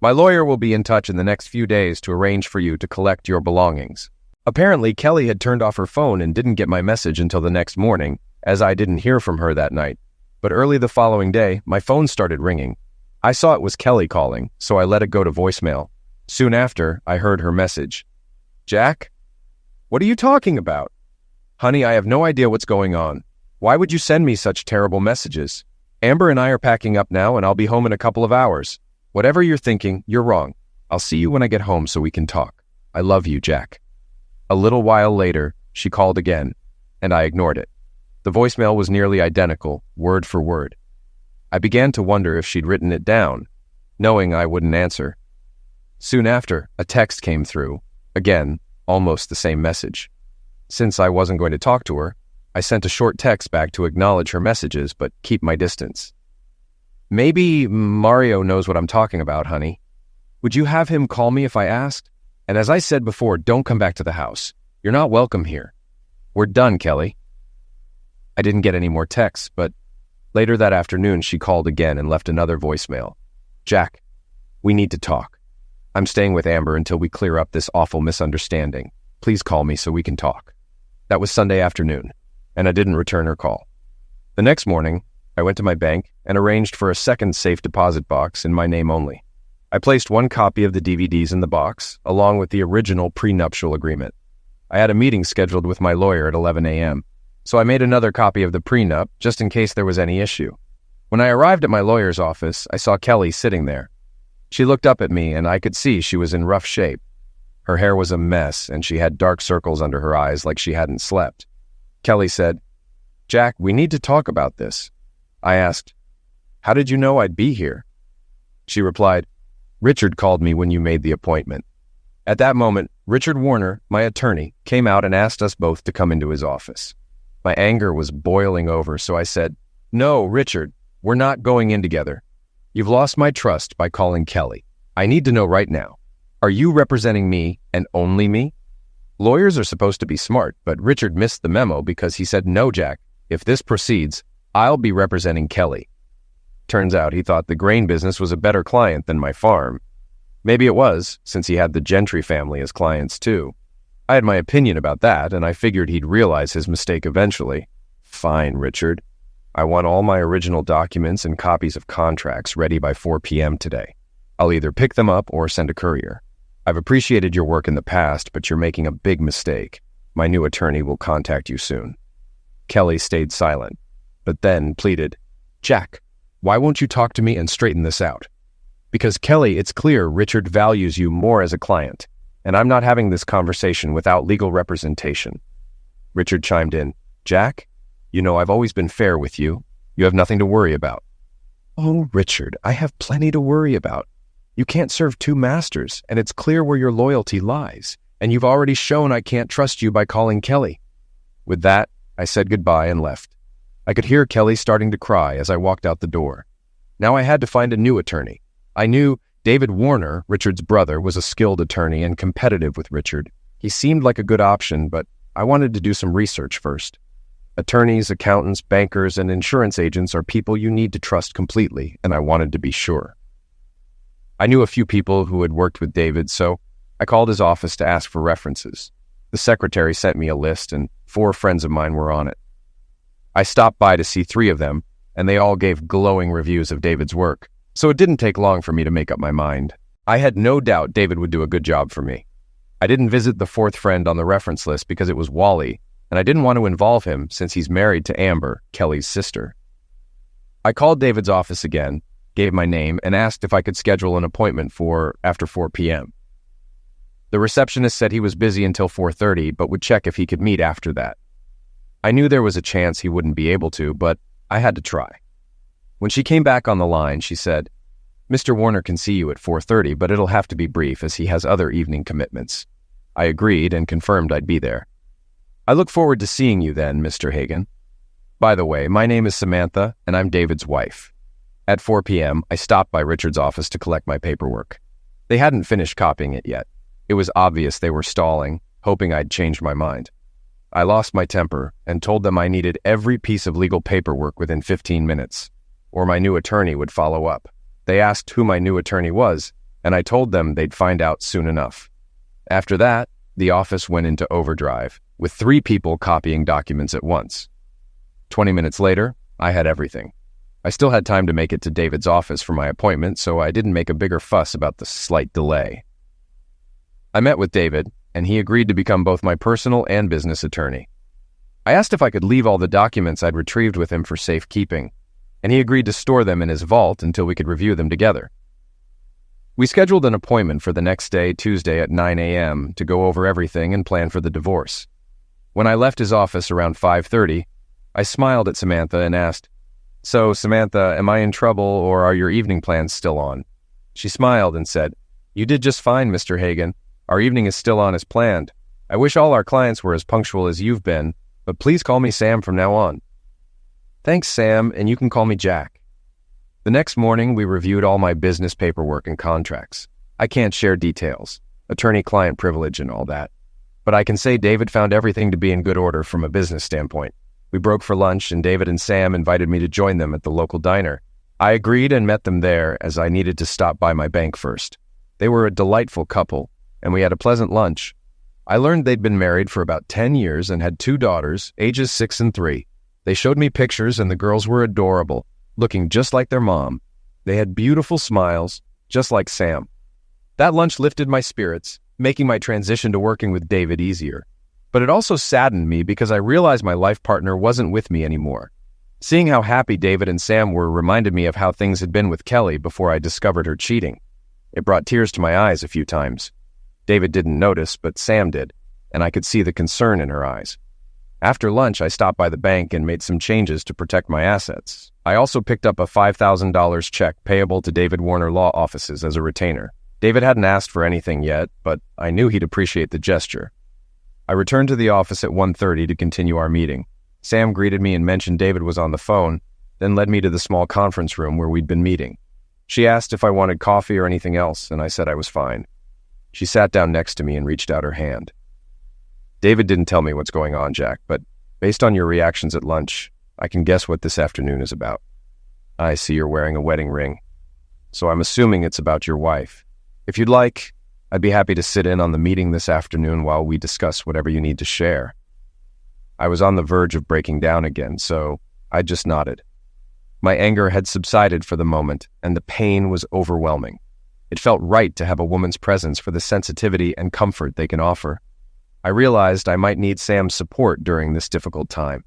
My lawyer will be in touch in the next few days to arrange for you to collect your belongings. Apparently, Kelly had turned off her phone and didn't get my message until the next morning, as I didn't hear from her that night. But early the following day, my phone started ringing. I saw it was Kelly calling, so I let it go to voicemail. Soon after, I heard her message. Jack? What are you talking about? Honey, I have no idea what's going on. Why would you send me such terrible messages? Amber and I are packing up now, and I'll be home in a couple of hours. Whatever you're thinking, you're wrong. I'll see you when I get home so we can talk. I love you, Jack. A little while later, she called again, and I ignored it. The voicemail was nearly identical, word for word. I began to wonder if she'd written it down, knowing I wouldn't answer. Soon after, a text came through. Again, almost the same message. Since I wasn't going to talk to her, I sent a short text back to acknowledge her messages but keep my distance. Maybe Mario knows what I'm talking about, honey. Would you have him call me if I asked? And as I said before, don't come back to the house. You're not welcome here. We're done, Kelly. I didn't get any more texts, but later that afternoon she called again and left another voicemail. Jack, we need to talk. I'm staying with Amber until we clear up this awful misunderstanding. Please call me so we can talk. That was Sunday afternoon, and I didn't return her call. The next morning, I went to my bank and arranged for a second safe deposit box in my name only. I placed one copy of the DVDs in the box, along with the original prenuptial agreement. I had a meeting scheduled with my lawyer at 11 a.m., so I made another copy of the prenup just in case there was any issue. When I arrived at my lawyer's office, I saw Kelly sitting there. She looked up at me, and I could see she was in rough shape. Her hair was a mess, and she had dark circles under her eyes like she hadn't slept. Kelly said, Jack, we need to talk about this. I asked, how did you know I'd be here? She replied, Richard called me when you made the appointment. At that moment, Richard Warner, my attorney, came out and asked us both to come into his office. My anger was boiling over, so I said, No, Richard, we're not going in together. You've lost my trust by calling Kelly. I need to know right now. Are you representing me and only me? Lawyers are supposed to be smart, but Richard missed the memo because he said, No, Jack, if this proceeds, I'll be representing Kelly. Turns out he thought the grain business was a better client than my farm. Maybe it was, since he had the Gentry family as clients too. I had my opinion about that, and I figured he'd realize his mistake eventually. Fine, Richard. I want all my original documents and copies of contracts ready by 4 p.m. today. I'll either pick them up or send a courier. I've appreciated your work in the past, but you're making a big mistake. My new attorney will contact you soon. Kelly stayed silent, but then pleaded, Jack, why won't you talk to me and straighten this out? Because, Kelly, it's clear Richard values you more as a client, and I'm not having this conversation without legal representation. Richard chimed in, Jack, you know I've always been fair with you. You have nothing to worry about. Oh, Richard, I have plenty to worry about. You can't serve two masters, and it's clear where your loyalty lies, and you've already shown I can't trust you by calling Kelly. With that, I said goodbye and left. I could hear Kelly starting to cry as I walked out the door. Now I had to find a new attorney. I knew David Warner, Richard's brother, was a skilled attorney and competitive with Richard. He seemed like a good option, but I wanted to do some research first. Attorneys, accountants, bankers, and insurance agents are people you need to trust completely, and I wanted to be sure. I knew a few people who had worked with David, so I called his office to ask for references. The secretary sent me a list, and 4 friends of mine were on it. I stopped by to see 3 of them, and they all gave glowing reviews of David's work, so it didn't take long for me to make up my mind. I had no doubt David would do a good job for me. I didn't visit the 4th friend on the reference list because it was Wally, and I didn't want to involve him since he's married to Amber, Kelly's sister. I called David's office again, gave my name, and asked if I could schedule an appointment for after 4 p.m. The receptionist said he was busy until 4:30, but would check if he could meet after that. I knew there was a chance he wouldn't be able to, but I had to try. When she came back on the line, she said, Mr. Warner can see you at 4:30, but it'll have to be brief as he has other evening commitments. I agreed and confirmed I'd be there. I look forward to seeing you then, Mr. Hagan. By the way, my name is Samantha, and I'm David's wife. At 4 p.m., I stopped by Richard's office to collect my paperwork. They hadn't finished copying it yet. It was obvious they were stalling, hoping I'd changed my mind. I lost my temper and told them I needed every piece of legal paperwork within 15 minutes, or my new attorney would follow up. They asked who my new attorney was, and I told them they'd find out soon enough. After that, the office went into overdrive, with 3 people copying documents at once. 20 minutes later, I had everything. I still had time to make it to David's office for my appointment, so I didn't make a bigger fuss about the slight delay. I met with David, and he agreed to become both my personal and business attorney. I asked if I could leave all the documents I'd retrieved with him for safekeeping. and he agreed to store them in his vault until we could review them together. We scheduled an appointment for the next day, Tuesday at 9 a.m., to go over everything and plan for the divorce. When I left his office around 5:30, I smiled at Samantha and asked, "So, Samantha, am I in trouble or are your evening plans still on?" She smiled and said, "You did just fine, Mr. Hagen. Our evening is still on as planned. I wish all our clients were as punctual as you've been, but please call me Sam from now on." "Thanks, Sam, and you can call me Jack." The next morning, we reviewed all my business paperwork and contracts. I can't share details, attorney-client privilege and all that, but I can say David found everything to be in good order from a business standpoint. We broke for lunch, and David and Sam invited me to join them at the local diner. I agreed and met them there as I needed to stop by my bank first. They were a delightful couple, and we had a pleasant lunch. I learned they'd been married for about 10 years and had 2 daughters, ages 6 and 3. They showed me pictures, and the girls were adorable, looking just like their mom. They had beautiful smiles, just like Sam. That lunch lifted my spirits, making my transition to working with David easier. But it also saddened me because I realized my life partner wasn't with me anymore. Seeing how happy David and Sam were reminded me of how things had been with Kelly before I discovered her cheating. It brought tears to my eyes a few times. David didn't notice, but Sam did, and I could see the concern in her eyes. After lunch, I stopped by the bank and made some changes to protect my assets. I also picked up a $5,000 check payable to David Warner Law Offices as a retainer. David hadn't asked for anything yet, but I knew he'd appreciate the gesture. I returned to the office at 1:30 to continue our meeting. Sam greeted me and mentioned David was on the phone, then led me to the small conference room where we'd been meeting. She asked if I wanted coffee or anything else, and I said I was fine. She sat down next to me and reached out her hand. "David didn't tell me what's going on, Jack, but based on your reactions at lunch, I can guess what this afternoon is about. I see you're wearing a wedding ring, so I'm assuming it's about your wife. If you'd like, I'd be happy to sit in on the meeting this afternoon while we discuss whatever you need to share." I was on the verge of breaking down again, so I just nodded. My anger had subsided for the moment, and the pain was overwhelming. It felt right to have a woman's presence for the sensitivity and comfort they can offer. I realized I might need Sam's support during this difficult time.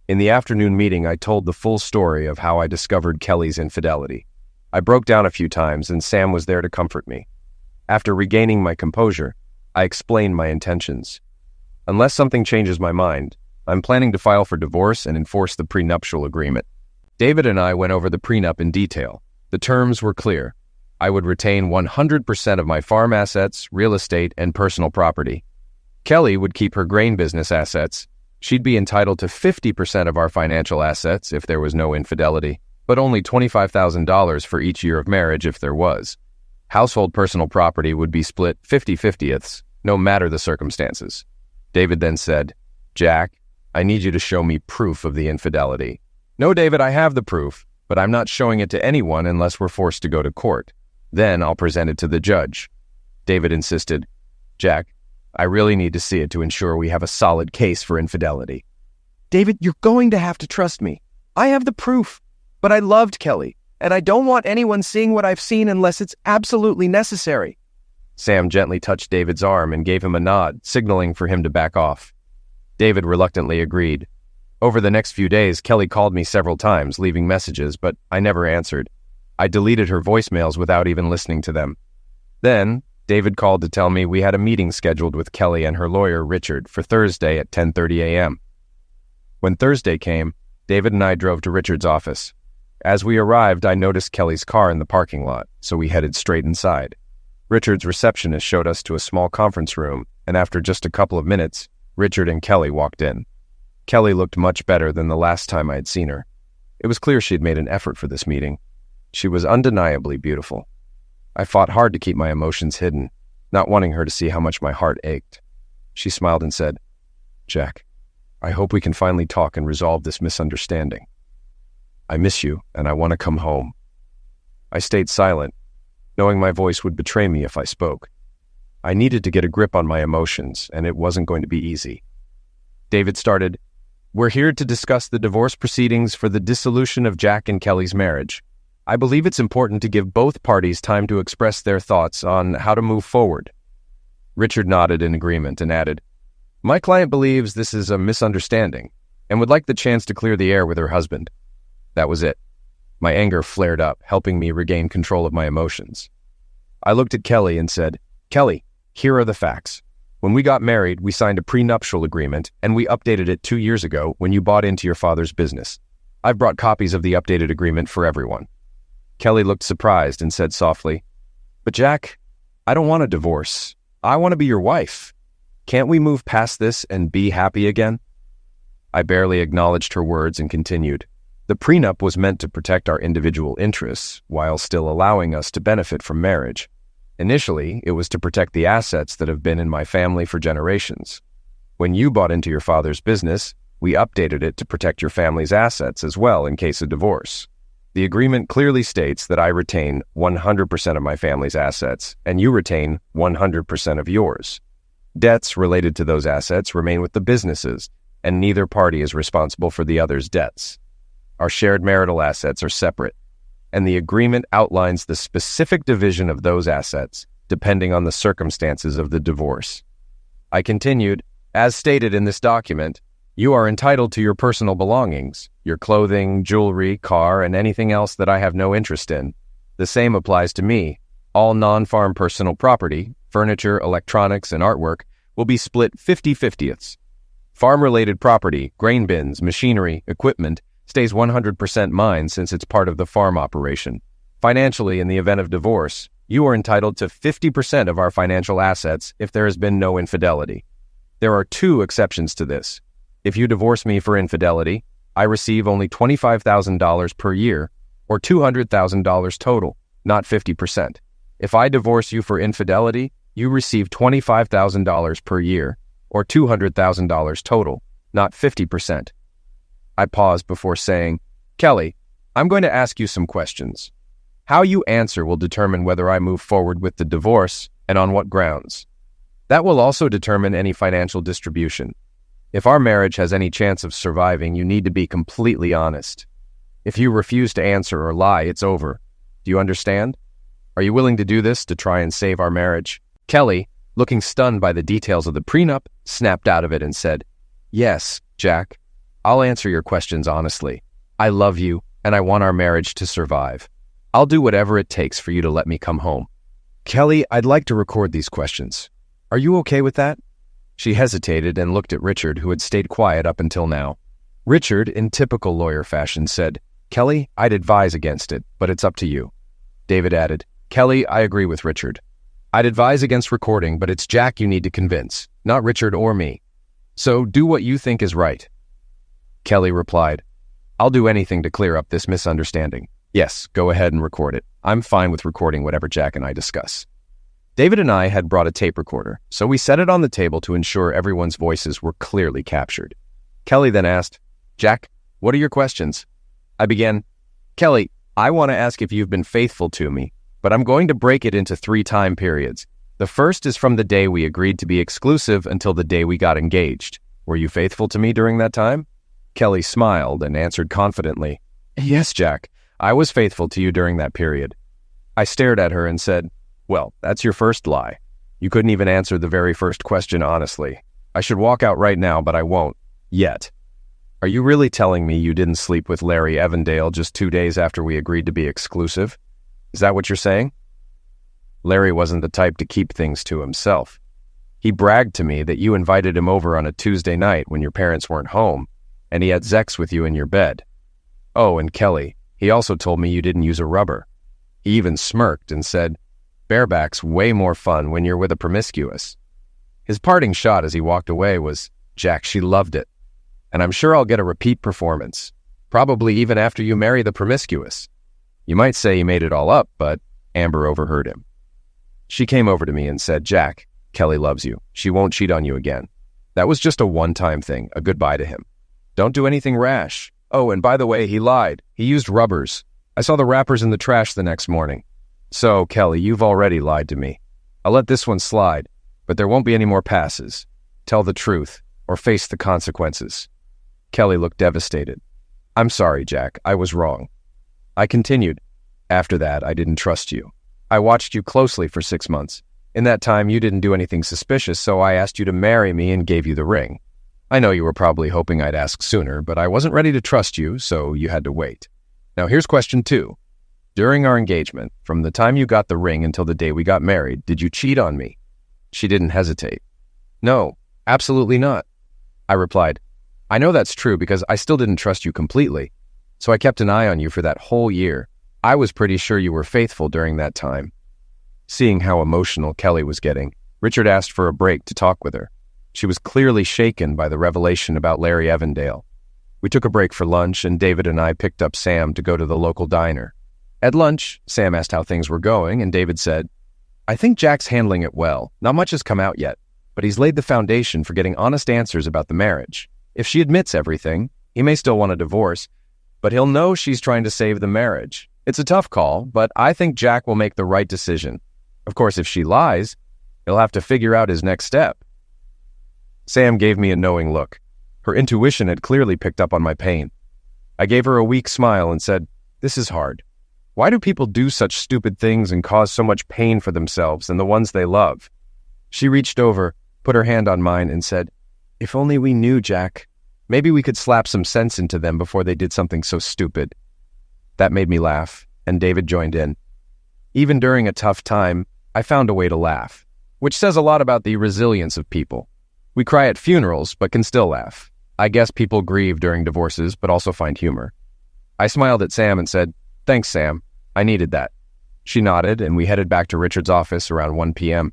In the afternoon meeting, I told the full story of how I discovered Kelly's infidelity. I broke down a few times, and Sam was there to comfort me. After regaining my composure, I explained my intentions. Unless something changes my mind, I'm planning to file for divorce and enforce the prenuptial agreement. David and I went over the prenup in detail. The terms were clear. I would retain 100% of my farm assets, real estate, and personal property. Kelly would keep her grain business assets. She'd be entitled to 50% of our financial assets if there was no infidelity, but only $25,000 for each year of marriage if there was. Household personal property would be split 50-50ths, no matter the circumstances. David then said, "Jack, I need you to show me proof of the infidelity." "No, David, I have the proof, but I'm not showing it to anyone unless we're forced to go to court. Then I'll present it to the judge." David insisted, "Jack, I really need to see it to ensure we have a solid case for infidelity." "David, you're going to have to trust me. I have the proof, but I loved Kelly, and I don't want anyone seeing what I've seen unless it's absolutely necessary." Sam gently touched David's arm and gave him a nod, signaling for him to back off. David reluctantly agreed. Over the next few days, Kelly called me several times, leaving messages, but I never answered. I deleted her voicemails without even listening to them. Then, David called to tell me we had a meeting scheduled with Kelly and her lawyer, Richard, for Thursday at 10:30 a.m. When Thursday came, David and I drove to Richard's office. As we arrived, I noticed Kelly's car in the parking lot, so we headed straight inside. Richard's receptionist showed us to a small conference room, and after just a couple of minutes, Richard and Kelly walked in. Kelly looked much better than the last time I had seen her. It was clear she had made an effort for this meeting. She was undeniably beautiful. I fought hard to keep my emotions hidden, not wanting her to see how much my heart ached. She smiled and said, "Jack, I hope we can finally talk and resolve this misunderstanding. I miss you, and I want to come home." I stayed silent, knowing my voice would betray me if I spoke. I needed to get a grip on my emotions, and it wasn't going to be easy. David started, "We're here to discuss the divorce proceedings for the dissolution of Jack and Kelly's marriage. I believe it's important to give both parties time to express their thoughts on how to move forward." Richard nodded in agreement and added, "My client believes this is a misunderstanding and would like the chance to clear the air with her husband." That was it. My anger flared up, helping me regain control of my emotions. I looked at Kelly and said, "Kelly, here are the facts. When we got married, we signed a prenuptial agreement, and we updated it 2 years ago when you bought into your father's business. I've brought copies of the updated agreement for everyone." Kelly looked surprised and said softly, "But Jack, I don't want a divorce. I want to be your wife. Can't we move past this and be happy again?" I barely acknowledged her words and continued. The prenup was meant to protect our individual interests while still allowing us to benefit from marriage. Initially, it was to protect the assets that have been in my family for generations. When you bought into your father's business, we updated it to protect your family's assets as well in case of divorce. The agreement clearly states that I retain 100% of my family's assets and you retain 100% of yours. Debts related to those assets remain with the businesses, and neither party is responsible for the other's debts. Our shared marital assets are separate, and the agreement outlines the specific division of those assets depending on the circumstances of the divorce. I continued, "As stated in this document, you are entitled to your personal belongings, your clothing, jewelry, car, and anything else that I have no interest in. The same applies to me. All non-farm personal property, furniture, electronics, and artwork will be split 50-50ths. Farm-related property, grain bins, machinery, equipment, stays 100% mine since it's part of the farm operation. Financially, in the event of divorce, you are entitled to 50% of our financial assets if there has been no infidelity. There are 2 exceptions to this. If you divorce me for infidelity, I receive only $25,000 per year, or $200,000 total, not 50%. If I divorce you for infidelity, you receive $25,000 per year, or $200,000 total, not 50%. I paused before saying, "Kelly, I'm going to ask you some questions. How you answer will determine whether I move forward with the divorce and on what grounds. That will also determine any financial distribution. If our marriage has any chance of surviving, you need to be completely honest. If you refuse to answer or lie, it's over. Do you understand? Are you willing to do this to try and save our marriage?" Kelly, looking stunned by the details of the prenup, snapped out of it and said, "Yes, Jack. I'll answer your questions honestly. I love you, and I want our marriage to survive. I'll do whatever it takes for you to let me come home." "Kelly, I'd like to record these questions. Are you okay with that?" She hesitated and looked at Richard, who had stayed quiet up until now. Richard, in typical lawyer fashion, said, "Kelly, I'd advise against it, but it's up to you." David added, "Kelly, I agree with Richard. I'd advise against recording, but it's Jack you need to convince, not Richard or me. So do what you think is right." Kelly replied, "I'll do anything to clear up this misunderstanding. Yes, go ahead and record it. I'm fine with recording whatever Jack and I discuss." David and I had brought a tape recorder, so we set it on the table to ensure everyone's voices were clearly captured. Kelly then asked, "Jack, what are your questions?" I began, "Kelly, I want to ask if you've been faithful to me, but I'm going to break it into 3 time periods. The first is from the day we agreed to be exclusive until the day we got engaged. Were you faithful to me during that time?" Kelly smiled and answered confidently, "Yes, Jack, I was faithful to you during that period." I stared at her and said, "Well, that's your first lie. You couldn't even answer the very first question honestly. I should walk out right now, but I won't. Yet. Are you really telling me you didn't sleep with Larry Evandale just 2 days after we agreed to be exclusive? Is that what you're saying?" Larry wasn't the type to keep things to himself. He bragged to me that you invited him over on a Tuesday night when your parents weren't home, and he had sex with you in your bed. Oh, and Kelly, he also told me you didn't use a rubber. He even smirked and said, "Bareback's way more fun when you're with a promiscuous." His parting shot as he walked away was, "Jack, she loved it. And I'm sure I'll get a repeat performance, probably even after you marry the promiscuous." You might say he made it all up, but Amber overheard him. She came over to me and said, "Jack, Kelly loves you. She won't cheat on you again. That was just a one-time thing, a goodbye to him. Don't do anything rash. Oh, and by the way, he lied. He used rubbers. I saw the wrappers in the trash the next morning. So, Kelly, you've already lied to me. I'll let this one slide, but there won't be any more passes. Tell the truth, or face the consequences." Kelly looked devastated. "I'm sorry, Jack. I was wrong." I continued, "After that, I didn't trust you. I watched you closely for 6 months. In that time, you didn't do anything suspicious, so I asked you to marry me and gave you the ring. I know you were probably hoping I'd ask sooner, but I wasn't ready to trust you, so you had to wait. Now here's question 2. During our engagement, from the time you got the ring until the day we got married, did you cheat on me? She didn't hesitate. No, absolutely not. I replied, I know that's true because I still didn't trust you completely, so I kept an eye on you for that whole year. I was pretty sure you were faithful during that time. Seeing how emotional Kelly was getting, Richard asked for a break to talk with her. She was clearly shaken by the revelation about Larry Evandale. We took a break for lunch, and David and I picked up Sam to go to the local diner. At lunch, Sam asked how things were going, and David said, I think Jack's handling it well. Not much has come out yet, but he's laid the foundation for getting honest answers about the marriage. If she admits everything, he may still want a divorce, but he'll know she's trying to save the marriage. It's a tough call, but I think Jack will make the right decision. Of course, if she lies, he'll have to figure out his next step. Sam gave me a knowing look. Her intuition had clearly picked up on my pain. I gave her a weak smile and said, This is hard. Why do people do such stupid things and cause so much pain for themselves and the ones they love? She reached over, put her hand on mine, and said, If only we knew, Jack. Maybe we could slap some sense into them before they did something so stupid. That made me laugh, and David joined in. Even during a tough time, I found a way to laugh, which says a lot about the resilience of people. We cry at funerals, but can still laugh. I guess people grieve during divorces, but also find humor. I smiled at Sam and said, Thanks, Sam. I needed that. She nodded, and we headed back to Richard's office around 1 p.m.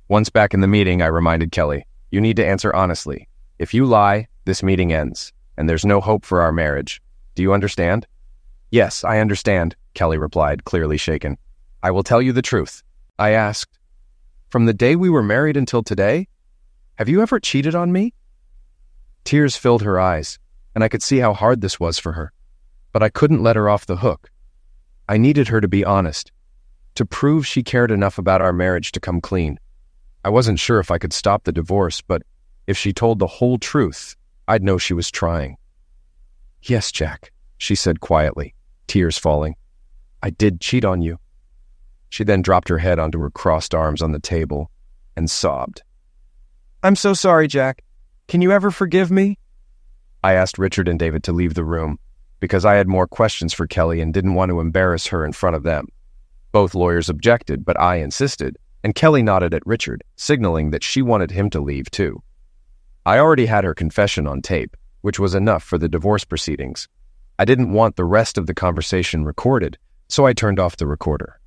Once back in the meeting, I reminded Kelly, You need to answer honestly. If you lie, this meeting ends, and there's no hope for our marriage. Do you understand? Yes, I understand, Kelly replied, clearly shaken. I will tell you the truth. I asked, From the day we were married until today, have you ever cheated on me? Tears filled her eyes, and I could see how hard this was for her. But I couldn't let her off the hook. I needed her to be honest, to prove she cared enough about our marriage to come clean. I wasn't sure if I could stop the divorce, but if she told the whole truth, I'd know she was trying. Yes, Jack, she said quietly, tears falling. I did cheat on you. She then dropped her head onto her crossed arms on the table and sobbed. I'm so sorry, Jack. Can you ever forgive me? I asked Richard and David to leave the room because I had more questions for Kelly and didn't want to embarrass her in front of them. Both lawyers objected, but I insisted, and Kelly nodded at Richard, signaling that she wanted him to leave too. I already had her confession on tape, which was enough for the divorce proceedings. I didn't want the rest of the conversation recorded, so I turned off the recorder.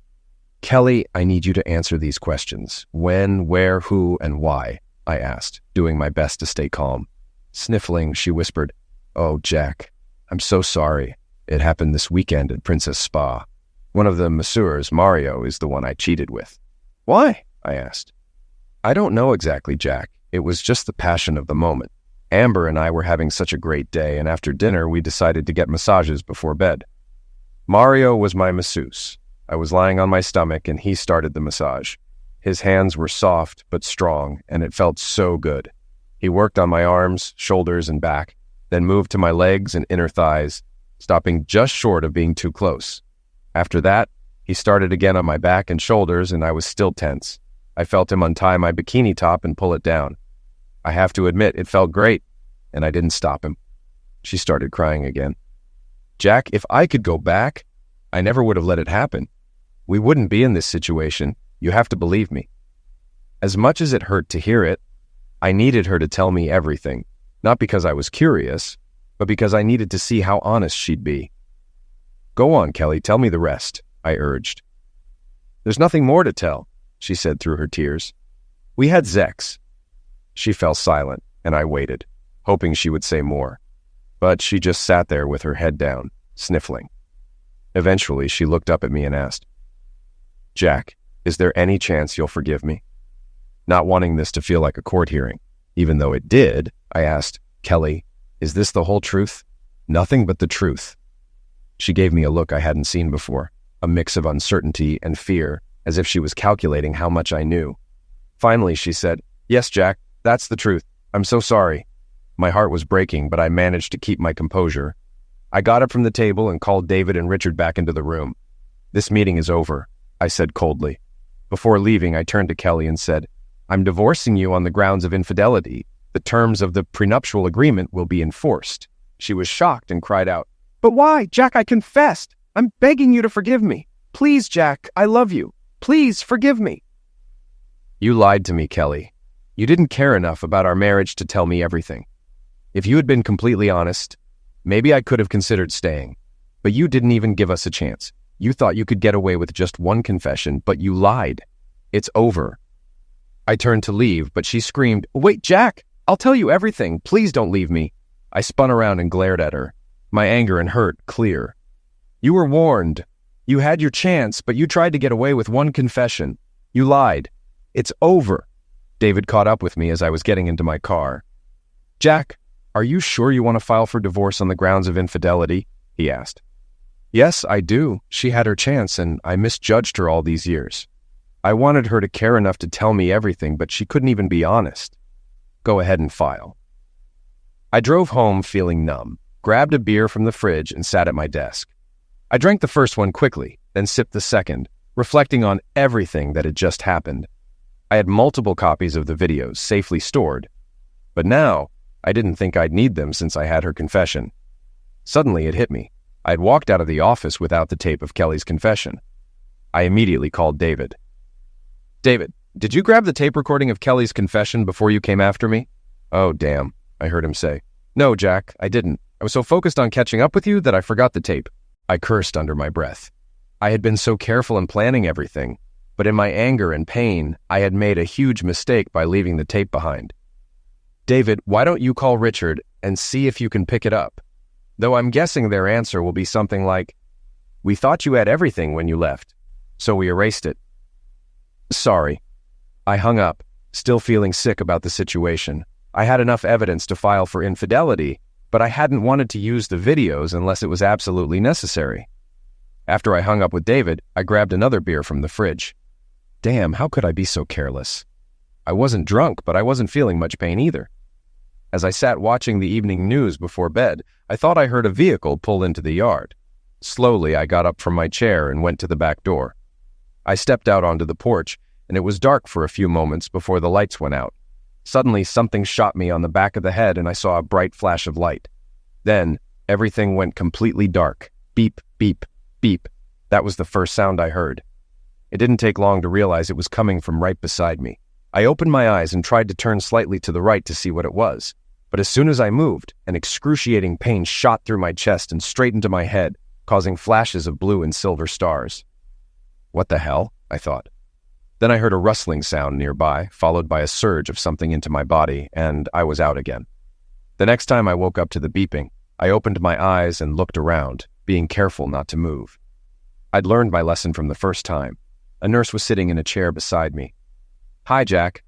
Kelly, I need you to answer these questions. When, where, who, and why? I asked, doing my best to stay calm. Sniffling, she whispered, Oh, Jack, I'm so sorry. It happened this weekend at Princess Spa. One of the masseurs, Mario, is the one I cheated with. Why? I asked. I don't know exactly, Jack. It was just the passion of the moment. Amber and I were having such a great day, and after dinner we decided to get massages before bed. Mario was my masseuse. I was lying on my stomach, and he started the massage. His hands were soft but strong, and it felt so good. He worked on my arms, shoulders, and back, then moved to my legs and inner thighs, stopping just short of being too close. After that, he started again on my back and shoulders, and I was still tense. I felt him untie my bikini top and pull it down. I have to admit, it felt great, and I didn't stop him. She started crying again. Jack, if I could go back, I never would have let it happen. We wouldn't be in this situation. You have to believe me. As much as it hurt to hear it, I needed her to tell me everything, not because I was curious, but because I needed to see how honest she'd be. Go on, Kelly, tell me the rest, I urged. There's nothing more to tell, she said through her tears. We had sex. She fell silent, and I waited, hoping she would say more. But she just sat there with her head down, sniffling. Eventually, she looked up at me and asked, Jack, is there any chance you'll forgive me? Not wanting this to feel like a court hearing, even though it did, I asked, Kelly, is this the whole truth? Nothing but the truth. She gave me a look I hadn't seen before, a mix of uncertainty and fear, as if she was calculating how much I knew. Finally, she said, Yes, Jack, that's the truth. I'm so sorry. My heart was breaking, but I managed to keep my composure. I got up from the table and called David and Richard back into the room. This meeting is over, I said coldly. Before leaving, I turned to Kelly and said, I'm divorcing you on the grounds of infidelity. The terms of the prenuptial agreement will be enforced. She was shocked and cried out, But why? Jack, I confessed. I'm begging you to forgive me. Please, Jack, I love you. Please forgive me. You lied to me, Kelly. You didn't care enough about our marriage to tell me everything. If you had been completely honest, maybe I could have considered staying. But you didn't even give us a chance. You thought you could get away with just one confession, but you lied. It's over. I turned to leave, but she screamed, "Wait, Jack! I'll tell you everything. Please don't leave me." I spun around and glared at her, my anger and hurt clear. You were warned. You had your chance, but you tried to get away with one confession. You lied. It's over. David caught up with me as I was getting into my car. Jack, are you sure you want to file for divorce on the grounds of infidelity? He asked. Yes, I do. She had her chance, and I misjudged her all these years. I wanted her to care enough to tell me everything, but she couldn't even be honest. Go ahead and file. I drove home feeling numb, grabbed a beer from the fridge, and sat at my desk. I drank the first one quickly, then sipped the second, reflecting on everything that had just happened. I had multiple copies of the videos safely stored, but now I didn't think I'd need them since I had her confession. Suddenly it hit me. I had walked out of the office without the tape of Kelly's confession. I immediately called David. David, did you grab the tape recording of Kelly's confession before you came after me? Oh, damn, I heard him say. No, Jack, I didn't. I was so focused on catching up with you that I forgot the tape. I cursed under my breath. I had been so careful in planning everything, but in my anger and pain, I had made a huge mistake by leaving the tape behind. David, why don't you call Richard and see if you can pick it up? Though I'm guessing their answer will be something like, we thought you had everything when you left, so we erased it. Sorry. I hung up, still feeling sick about the situation. I had enough evidence to file for infidelity, but I hadn't wanted to use the videos unless it was absolutely necessary. After I hung up with David, I grabbed another beer from the fridge. Damn, how could I be so careless? I wasn't drunk, but I wasn't feeling much pain either. As I sat watching the evening news before bed, I thought I heard a vehicle pull into the yard. Slowly, I got up from my chair and went to the back door. I stepped out onto the porch, and it was dark for a few moments before the lights went out. Suddenly, something shot me on the back of the head, and I saw a bright flash of light. Then, everything went completely dark. Beep, beep, beep. That was the first sound I heard. It didn't take long to realize it was coming from right beside me. I opened my eyes and tried to turn slightly to the right to see what it was. But as soon as I moved, an excruciating pain shot through my chest and straight into my head, causing flashes of blue and silver stars. What the hell? I thought. Then I heard a rustling sound nearby, followed by a surge of something into my body, and I was out again. The next time I woke up to the beeping, I opened my eyes and looked around, being careful not to move. I'd learned my lesson from the first time. A nurse was sitting in a chair beside me. Hi, Jack.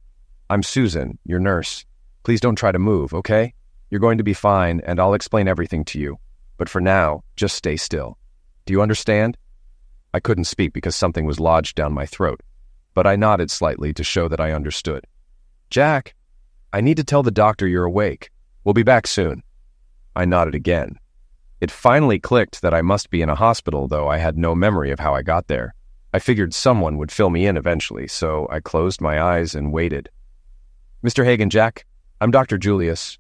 I'm Susan, your nurse. Please don't try to move, okay? You're going to be fine, and I'll explain everything to you. But for now, just stay still. Do you understand? I couldn't speak because something was lodged down my throat, but I nodded slightly to show that I understood. Jack, I need to tell the doctor you're awake. We'll be back soon. I nodded again. It finally clicked that I must be in a hospital, though I had no memory of how I got there. I figured someone would fill me in eventually, so I closed my eyes and waited. Mr. Hagen, Jack, I'm Dr. Julius.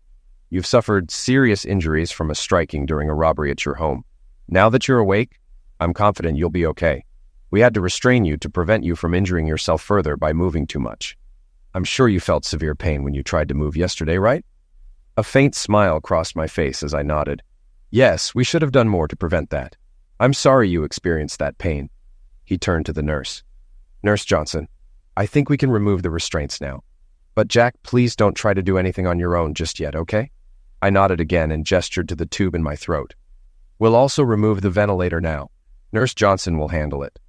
You've suffered serious injuries from a striking during a robbery at your home. Now that you're awake, I'm confident you'll be okay. We had to restrain you to prevent you from injuring yourself further by moving too much. I'm sure you felt severe pain when you tried to move yesterday, right? A faint smile crossed my face as I nodded. Yes, we should have done more to prevent that. I'm sorry you experienced that pain. He turned to the nurse. Nurse Johnson, I think we can remove the restraints now. But Jack, please don't try to do anything on your own just yet, okay? I nodded again and gestured to the tube in my throat. We'll also remove the ventilator now. Nurse Johnson will handle it.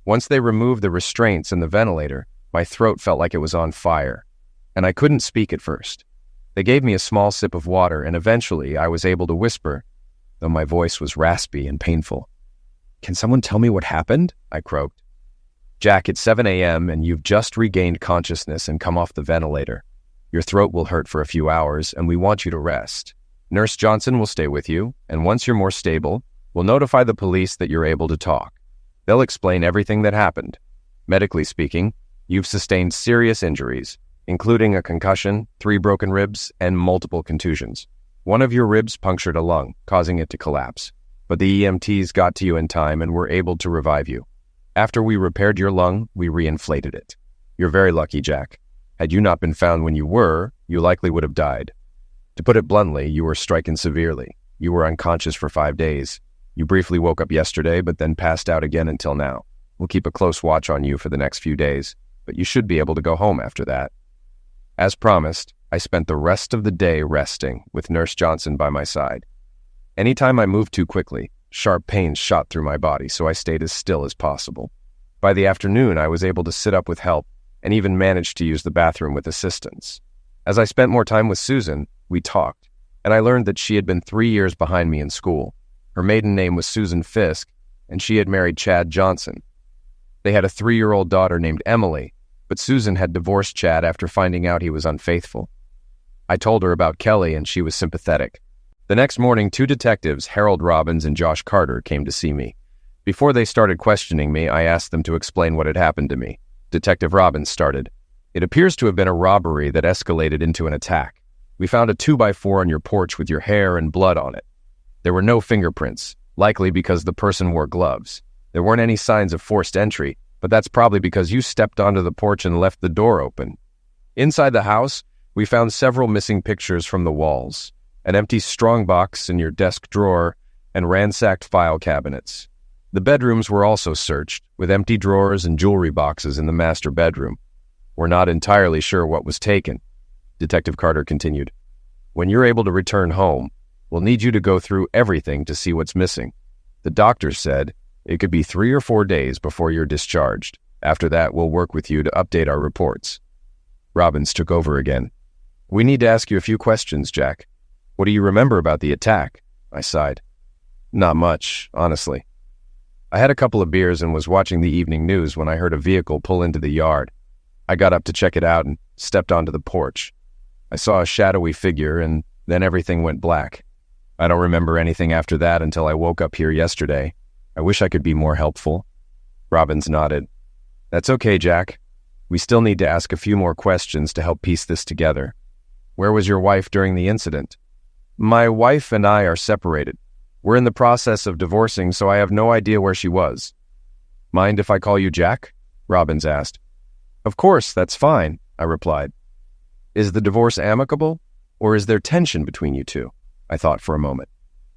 Once they removed the restraints and the ventilator, my throat felt like it was on fire, and I couldn't speak at first. They gave me a small sip of water, and eventually I was able to whisper, though my voice was raspy and painful. Can someone tell me what happened? I croaked. Jack, it's 7 a.m. and you've just regained consciousness and come off the ventilator. Your throat will hurt for a few hours, and we want you to rest. Nurse Johnson will stay with you, and once you're more stable, we'll notify the police that you're able to talk. They'll explain everything that happened. Medically speaking, you've sustained serious injuries, including a concussion, 3 broken ribs, and multiple contusions. One of your ribs punctured a lung, causing it to collapse. but the EMTs got to you in time and were able to revive you. After we repaired your lung, we reinflated it. You're very lucky, Jack. Had you not been found when you were, you likely would have died. To put it bluntly, you were stricken severely. You were unconscious for 5 days. You briefly woke up yesterday, but then passed out again until now. We'll keep a close watch on you for the next few days, but you should be able to go home after that. As promised, I spent the rest of the day resting, with Nurse Johnson by my side. Anytime I moved too quickly, sharp pains shot through my body, so I stayed as still as possible. By the afternoon, I was able to sit up with help and even managed to use the bathroom with assistance. As I spent more time with Susan, we talked, and I learned that she had been 3 years behind me in school. Her maiden name was Susan Fisk, and she had married Chad Johnson. They had a 3-year-old daughter named Emily, but Susan had divorced Chad after finding out he was unfaithful. I told her about Kelly, and she was sympathetic. The next morning, 2 detectives, Harold Robbins and Josh Carter, came to see me. Before they started questioning me, I asked them to explain what had happened to me. Detective Robbins started. It appears to have been a robbery that escalated into an attack. We found a 2x4 on your porch with your hair and blood on it. There were no fingerprints, likely because the person wore gloves. There weren't any signs of forced entry, but that's probably because you stepped onto the porch and left the door open. Inside the house, we found several missing pictures from the walls, an empty strongbox in your desk drawer, and ransacked file cabinets. The bedrooms were also searched, with empty drawers and jewelry boxes in the master bedroom. We're not entirely sure what was taken. Detective Carter continued. When you're able to return home, we'll need you to go through everything to see what's missing. The doctor said it could be 3 or 4 days before you're discharged. After that, we'll work with you to update our reports. Robbins took over again. We need to ask you a few questions, Jack. What do you remember about the attack? I sighed. Not much, honestly. I had a couple of beers and was watching the evening news when I heard a vehicle pull into the yard. I got up to check it out and stepped onto the porch. I saw a shadowy figure, and then everything went black. I don't remember anything after that until I woke up here yesterday. I wish I could be more helpful. Robbins nodded. That's okay, Jack. We still need to ask a few more questions to help piece this together. Where was your wife during the incident? My wife and I are separated. We're in the process of divorcing, so I have no idea where she was. Mind if I call you Jack? Robbins asked. Of course, that's fine, I replied. Is the divorce amicable, or is there tension between you two? I thought for a moment.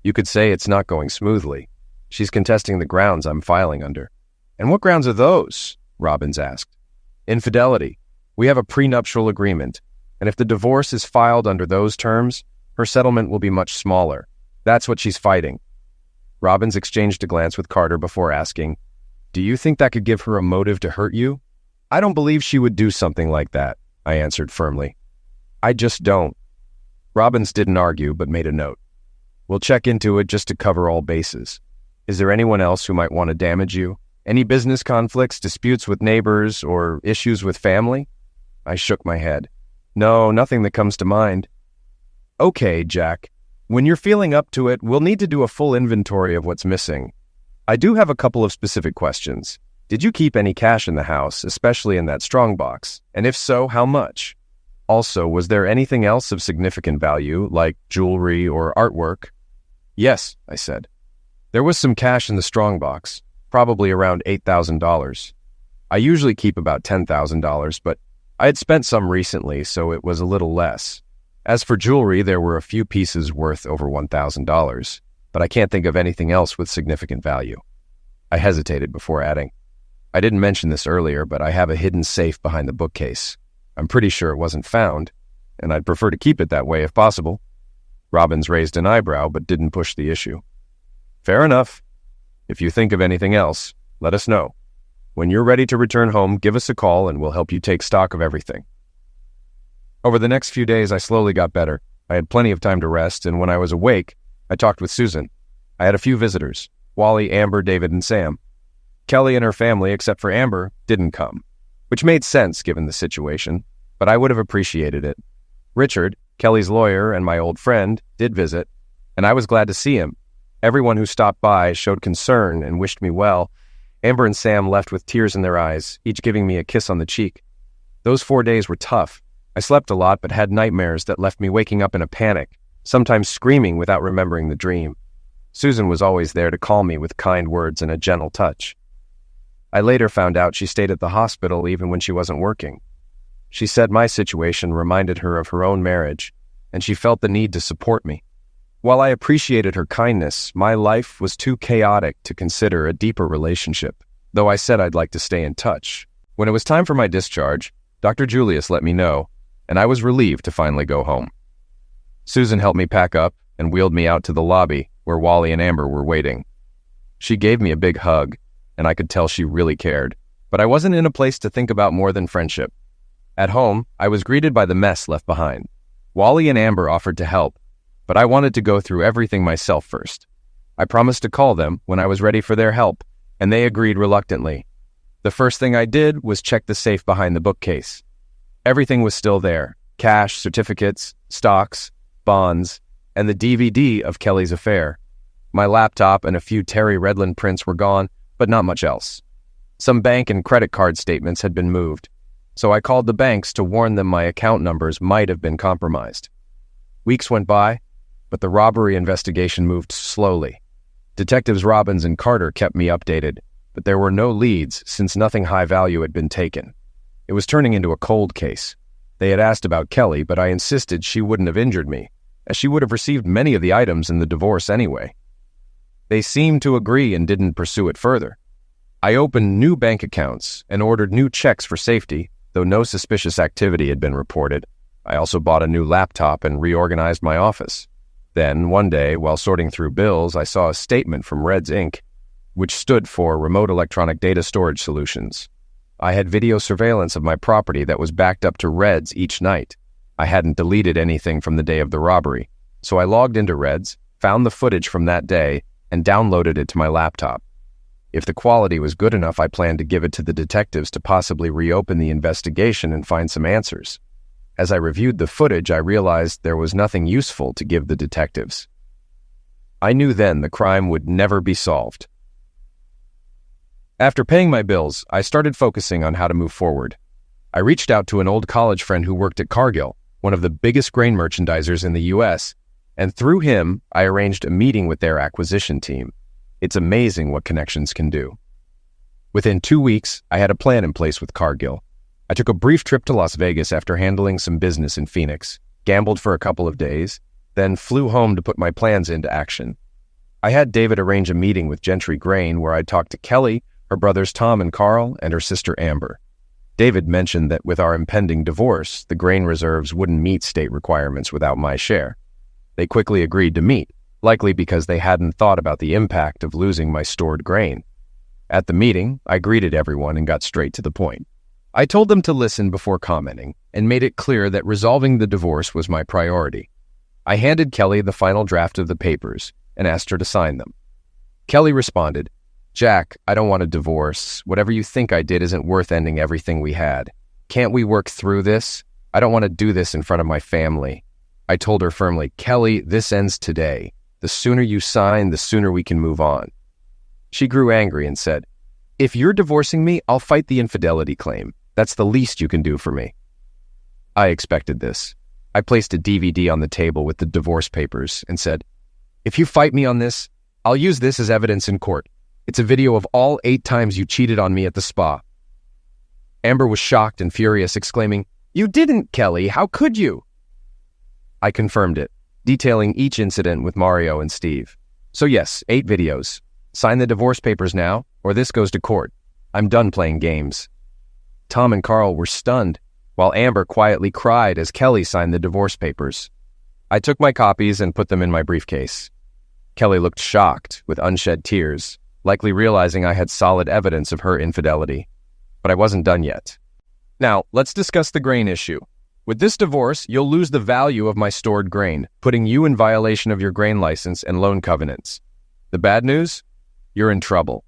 You could say it's not going smoothly. She's contesting the grounds I'm filing under. And what grounds are those? Robbins asked. Infidelity. We have a prenuptial agreement, and if the divorce is filed under those terms, her settlement will be much smaller. That's what she's fighting. Robbins exchanged a glance with Carter before asking, Do you think that could give her a motive to hurt you? I don't believe she would do something like that, I answered firmly. I just don't. Robbins didn't argue, but made a note. We'll check into it just to cover all bases. Is there anyone else who might want to damage you? Any business conflicts, disputes with neighbors, or issues with family? I shook my head. No, nothing that comes to mind. Okay, Jack. When you're feeling up to it, we'll need to do a full inventory of what's missing. I do have a couple of specific questions. Did you keep any cash in the house, especially in that strongbox? And if so, how much? Also, was there anything else of significant value, like jewelry or artwork? Yes, I said. There was some cash in the strongbox, probably around $8,000. I usually keep about $10,000, but I had spent some recently, so it was a little less. As for jewelry, there were a few pieces worth over $1,000, but I can't think of anything else with significant value. I hesitated before adding, I didn't mention this earlier, but I have a hidden safe behind the bookcase. I'm pretty sure it wasn't found, and I'd prefer to keep it that way if possible. Robbins raised an eyebrow, but didn't push the issue. Fair enough. If you think of anything else, let us know. When you're ready to return home, give us a call and we'll help you take stock of everything. Over the next few days, I slowly got better. I had plenty of time to rest, and when I was awake, I talked with Susan. I had a few visitors, Wally, Amber, David, and Sam. Kelly and her family, except for Amber, didn't come, which made sense given the situation, but I would have appreciated it. Richard, Kelly's lawyer and my old friend, did visit, and I was glad to see him. Everyone who stopped by showed concern and wished me well. Amber and Sam left with tears in their eyes, each giving me a kiss on the cheek. Those 4 days were tough. I slept a lot but had nightmares that left me waking up in a panic, sometimes screaming without remembering the dream. Susan was always there to calm me with kind words and a gentle touch. I later found out she stayed at the hospital even when she wasn't working. She said my situation reminded her of her own marriage, and she felt the need to support me. While I appreciated her kindness, my life was too chaotic to consider a deeper relationship, though I said I'd like to stay in touch. When it was time for my discharge, Dr. Julius let me know, and I was relieved to finally go home. Susan helped me pack up and wheeled me out to the lobby where Wally and Amber were waiting. She gave me a big hug, and I could tell she really cared, but I wasn't in a place to think about more than friendship. At home, I was greeted by the mess left behind. Wally and Amber offered to help, but I wanted to go through everything myself first. I promised to call them when I was ready for their help, and they agreed reluctantly. The first thing I did was check the safe behind the bookcase. Everything was still there: cash, certificates, stocks, bonds, and the DVD of Kelly's affair. My laptop and a few Terry Redland prints were gone, but not much else. Some bank and credit card statements had been moved, so I called the banks to warn them my account numbers might have been compromised. Weeks went by, but the robbery investigation moved slowly. Detectives Robbins and Carter kept me updated, but there were no leads since nothing high value had been taken. It was turning into a cold case. They had asked about Kelly, but I insisted she wouldn't have injured me, as she would have received many of the items in the divorce anyway. They seemed to agree and didn't pursue it further. I opened new bank accounts and ordered new checks for safety, though no suspicious activity had been reported. I also bought a new laptop and reorganized my office. Then, one day, while sorting through bills, I saw a statement from Reds Inc., which stood for Remote Electronic Data Storage Solutions. I had video surveillance of my property that was backed up to Reds each night. I hadn't deleted anything from the day of the robbery, so I logged into Reds, found the footage from that day, and downloaded it to my laptop. If the quality was good enough, I planned to give it to the detectives to possibly reopen the investigation and find some answers. As I reviewed the footage, I realized there was nothing useful to give the detectives. I knew then the crime would never be solved. After paying my bills, I started focusing on how to move forward. I reached out to an old college friend who worked at Cargill, one of the biggest grain merchandisers in the U.S., and through him, I arranged a meeting with their acquisition team. It's amazing what connections can do. Within 2 weeks, I had a plan in place with Cargill. I took a brief trip to Las Vegas after handling some business in Phoenix, gambled for a couple of days, then flew home to put my plans into action. I had David arrange a meeting with Gentry Grain where I talked to Kelly, her brothers Tom and Carl, and her sister Amber. David mentioned that with our impending divorce, the grain reserves wouldn't meet state requirements without my share. They quickly agreed to meet, likely because they hadn't thought about the impact of losing my stored grain. At the meeting, I greeted everyone and got straight to the point. I told them to listen before commenting and made it clear that resolving the divorce was my priority. I handed Kelly the final draft of the papers and asked her to sign them. Kelly responded, "Jack, I don't want a divorce. Whatever you think I did isn't worth ending everything we had. Can't we work through this? I don't want to do this in front of my family." I told her firmly, "Kelly, this ends today. The sooner you sign, the sooner we can move on." She grew angry and said, "If you're divorcing me, I'll fight the infidelity claim. That's the least you can do for me." I expected this. I placed a DVD on the table with the divorce papers and said, "If you fight me on this, I'll use this as evidence in court. It's a video of all 8 times you cheated on me at the spa." Amber was shocked and furious, exclaiming, "You didn't, Kelly. How could you?" I confirmed it, detailing each incident with Mario and Steve. "So yes, 8 videos. Sign the divorce papers now, or this goes to court. I'm done playing games." Tom and Carl were stunned, while Amber quietly cried as Kelly signed the divorce papers. I took my copies and put them in my briefcase. Kelly looked shocked, with unshed tears, likely realizing I had solid evidence of her infidelity. But I wasn't done yet. Now, let's discuss the grain issue. With this divorce, you'll lose the value of my stored grain, putting you in violation of your grain license and loan covenants. The bad news? You're in trouble.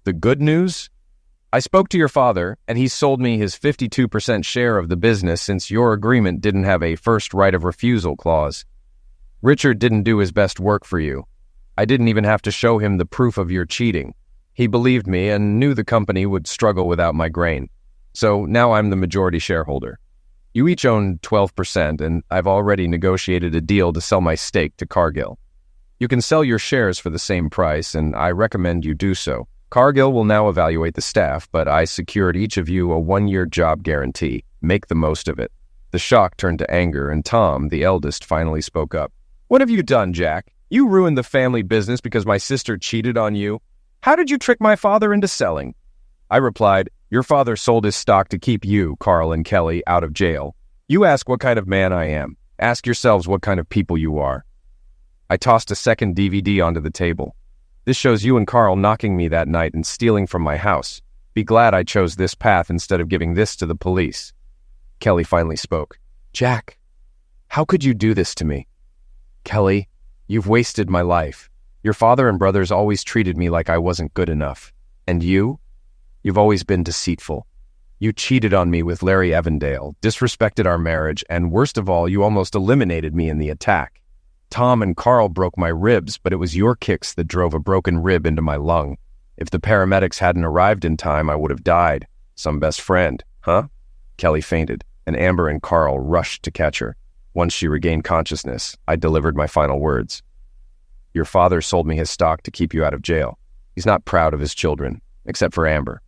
The good news? I spoke to your father, and he sold me his 52% share of the business since your agreement didn't have a first right of refusal clause. Richard didn't do his best work for you. I didn't even have to show him the proof of your cheating. He believed me and knew the company would struggle without my grain. So now I'm the majority shareholder. You each own 12%, and I've already negotiated a deal to sell my stake to Cargill. You can sell your shares for the same price, and I recommend you do so. Cargill will now evaluate the staff, but I secured each of you a 1-year job guarantee. Make the most of it." The shock turned to anger, and Tom, the eldest, finally spoke up. "What have you done, Jack? You ruined the family business because my sister cheated on you. How did you trick my father into selling?" I replied, "Your father sold his stock to keep you, Carl and Kelly, out of jail. You ask what kind of man I am. Ask yourselves what kind of people you are." I tossed a second DVD onto the table. "This shows you and Carl knocking me that night and stealing from my house. Be glad I chose this path instead of giving this to the police." Kelly finally spoke. "Jack, how could you do this to me?" "Kelly, you've wasted my life. Your father and brothers always treated me like I wasn't good enough. And you've always been deceitful. You cheated on me with Larry Evandale, disrespected our marriage, and worst of all, you almost eliminated me in the attack. Tom and Carl broke my ribs, but it was your kicks that drove a broken rib into my lung. If the paramedics hadn't arrived in time, I would have died. Some best friend, huh?" Kelly fainted, and Amber and Carl rushed to catch her. Once she regained consciousness, I delivered my final words. "Your father sold me his stock to keep you out of jail. He's not proud of his children, except for Amber.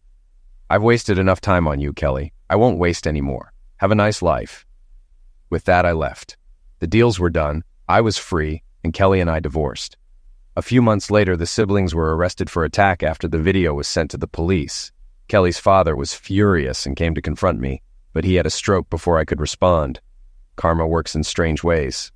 I've wasted enough time on you, Kelly. I won't waste any more. Have a nice life." With that, I left. The deals were done, I was free, and Kelly and I divorced. A few months later, the siblings were arrested for attack after the video was sent to the police. Kelly's father was furious and came to confront me, but he had a stroke before I could respond. Karma works in strange ways.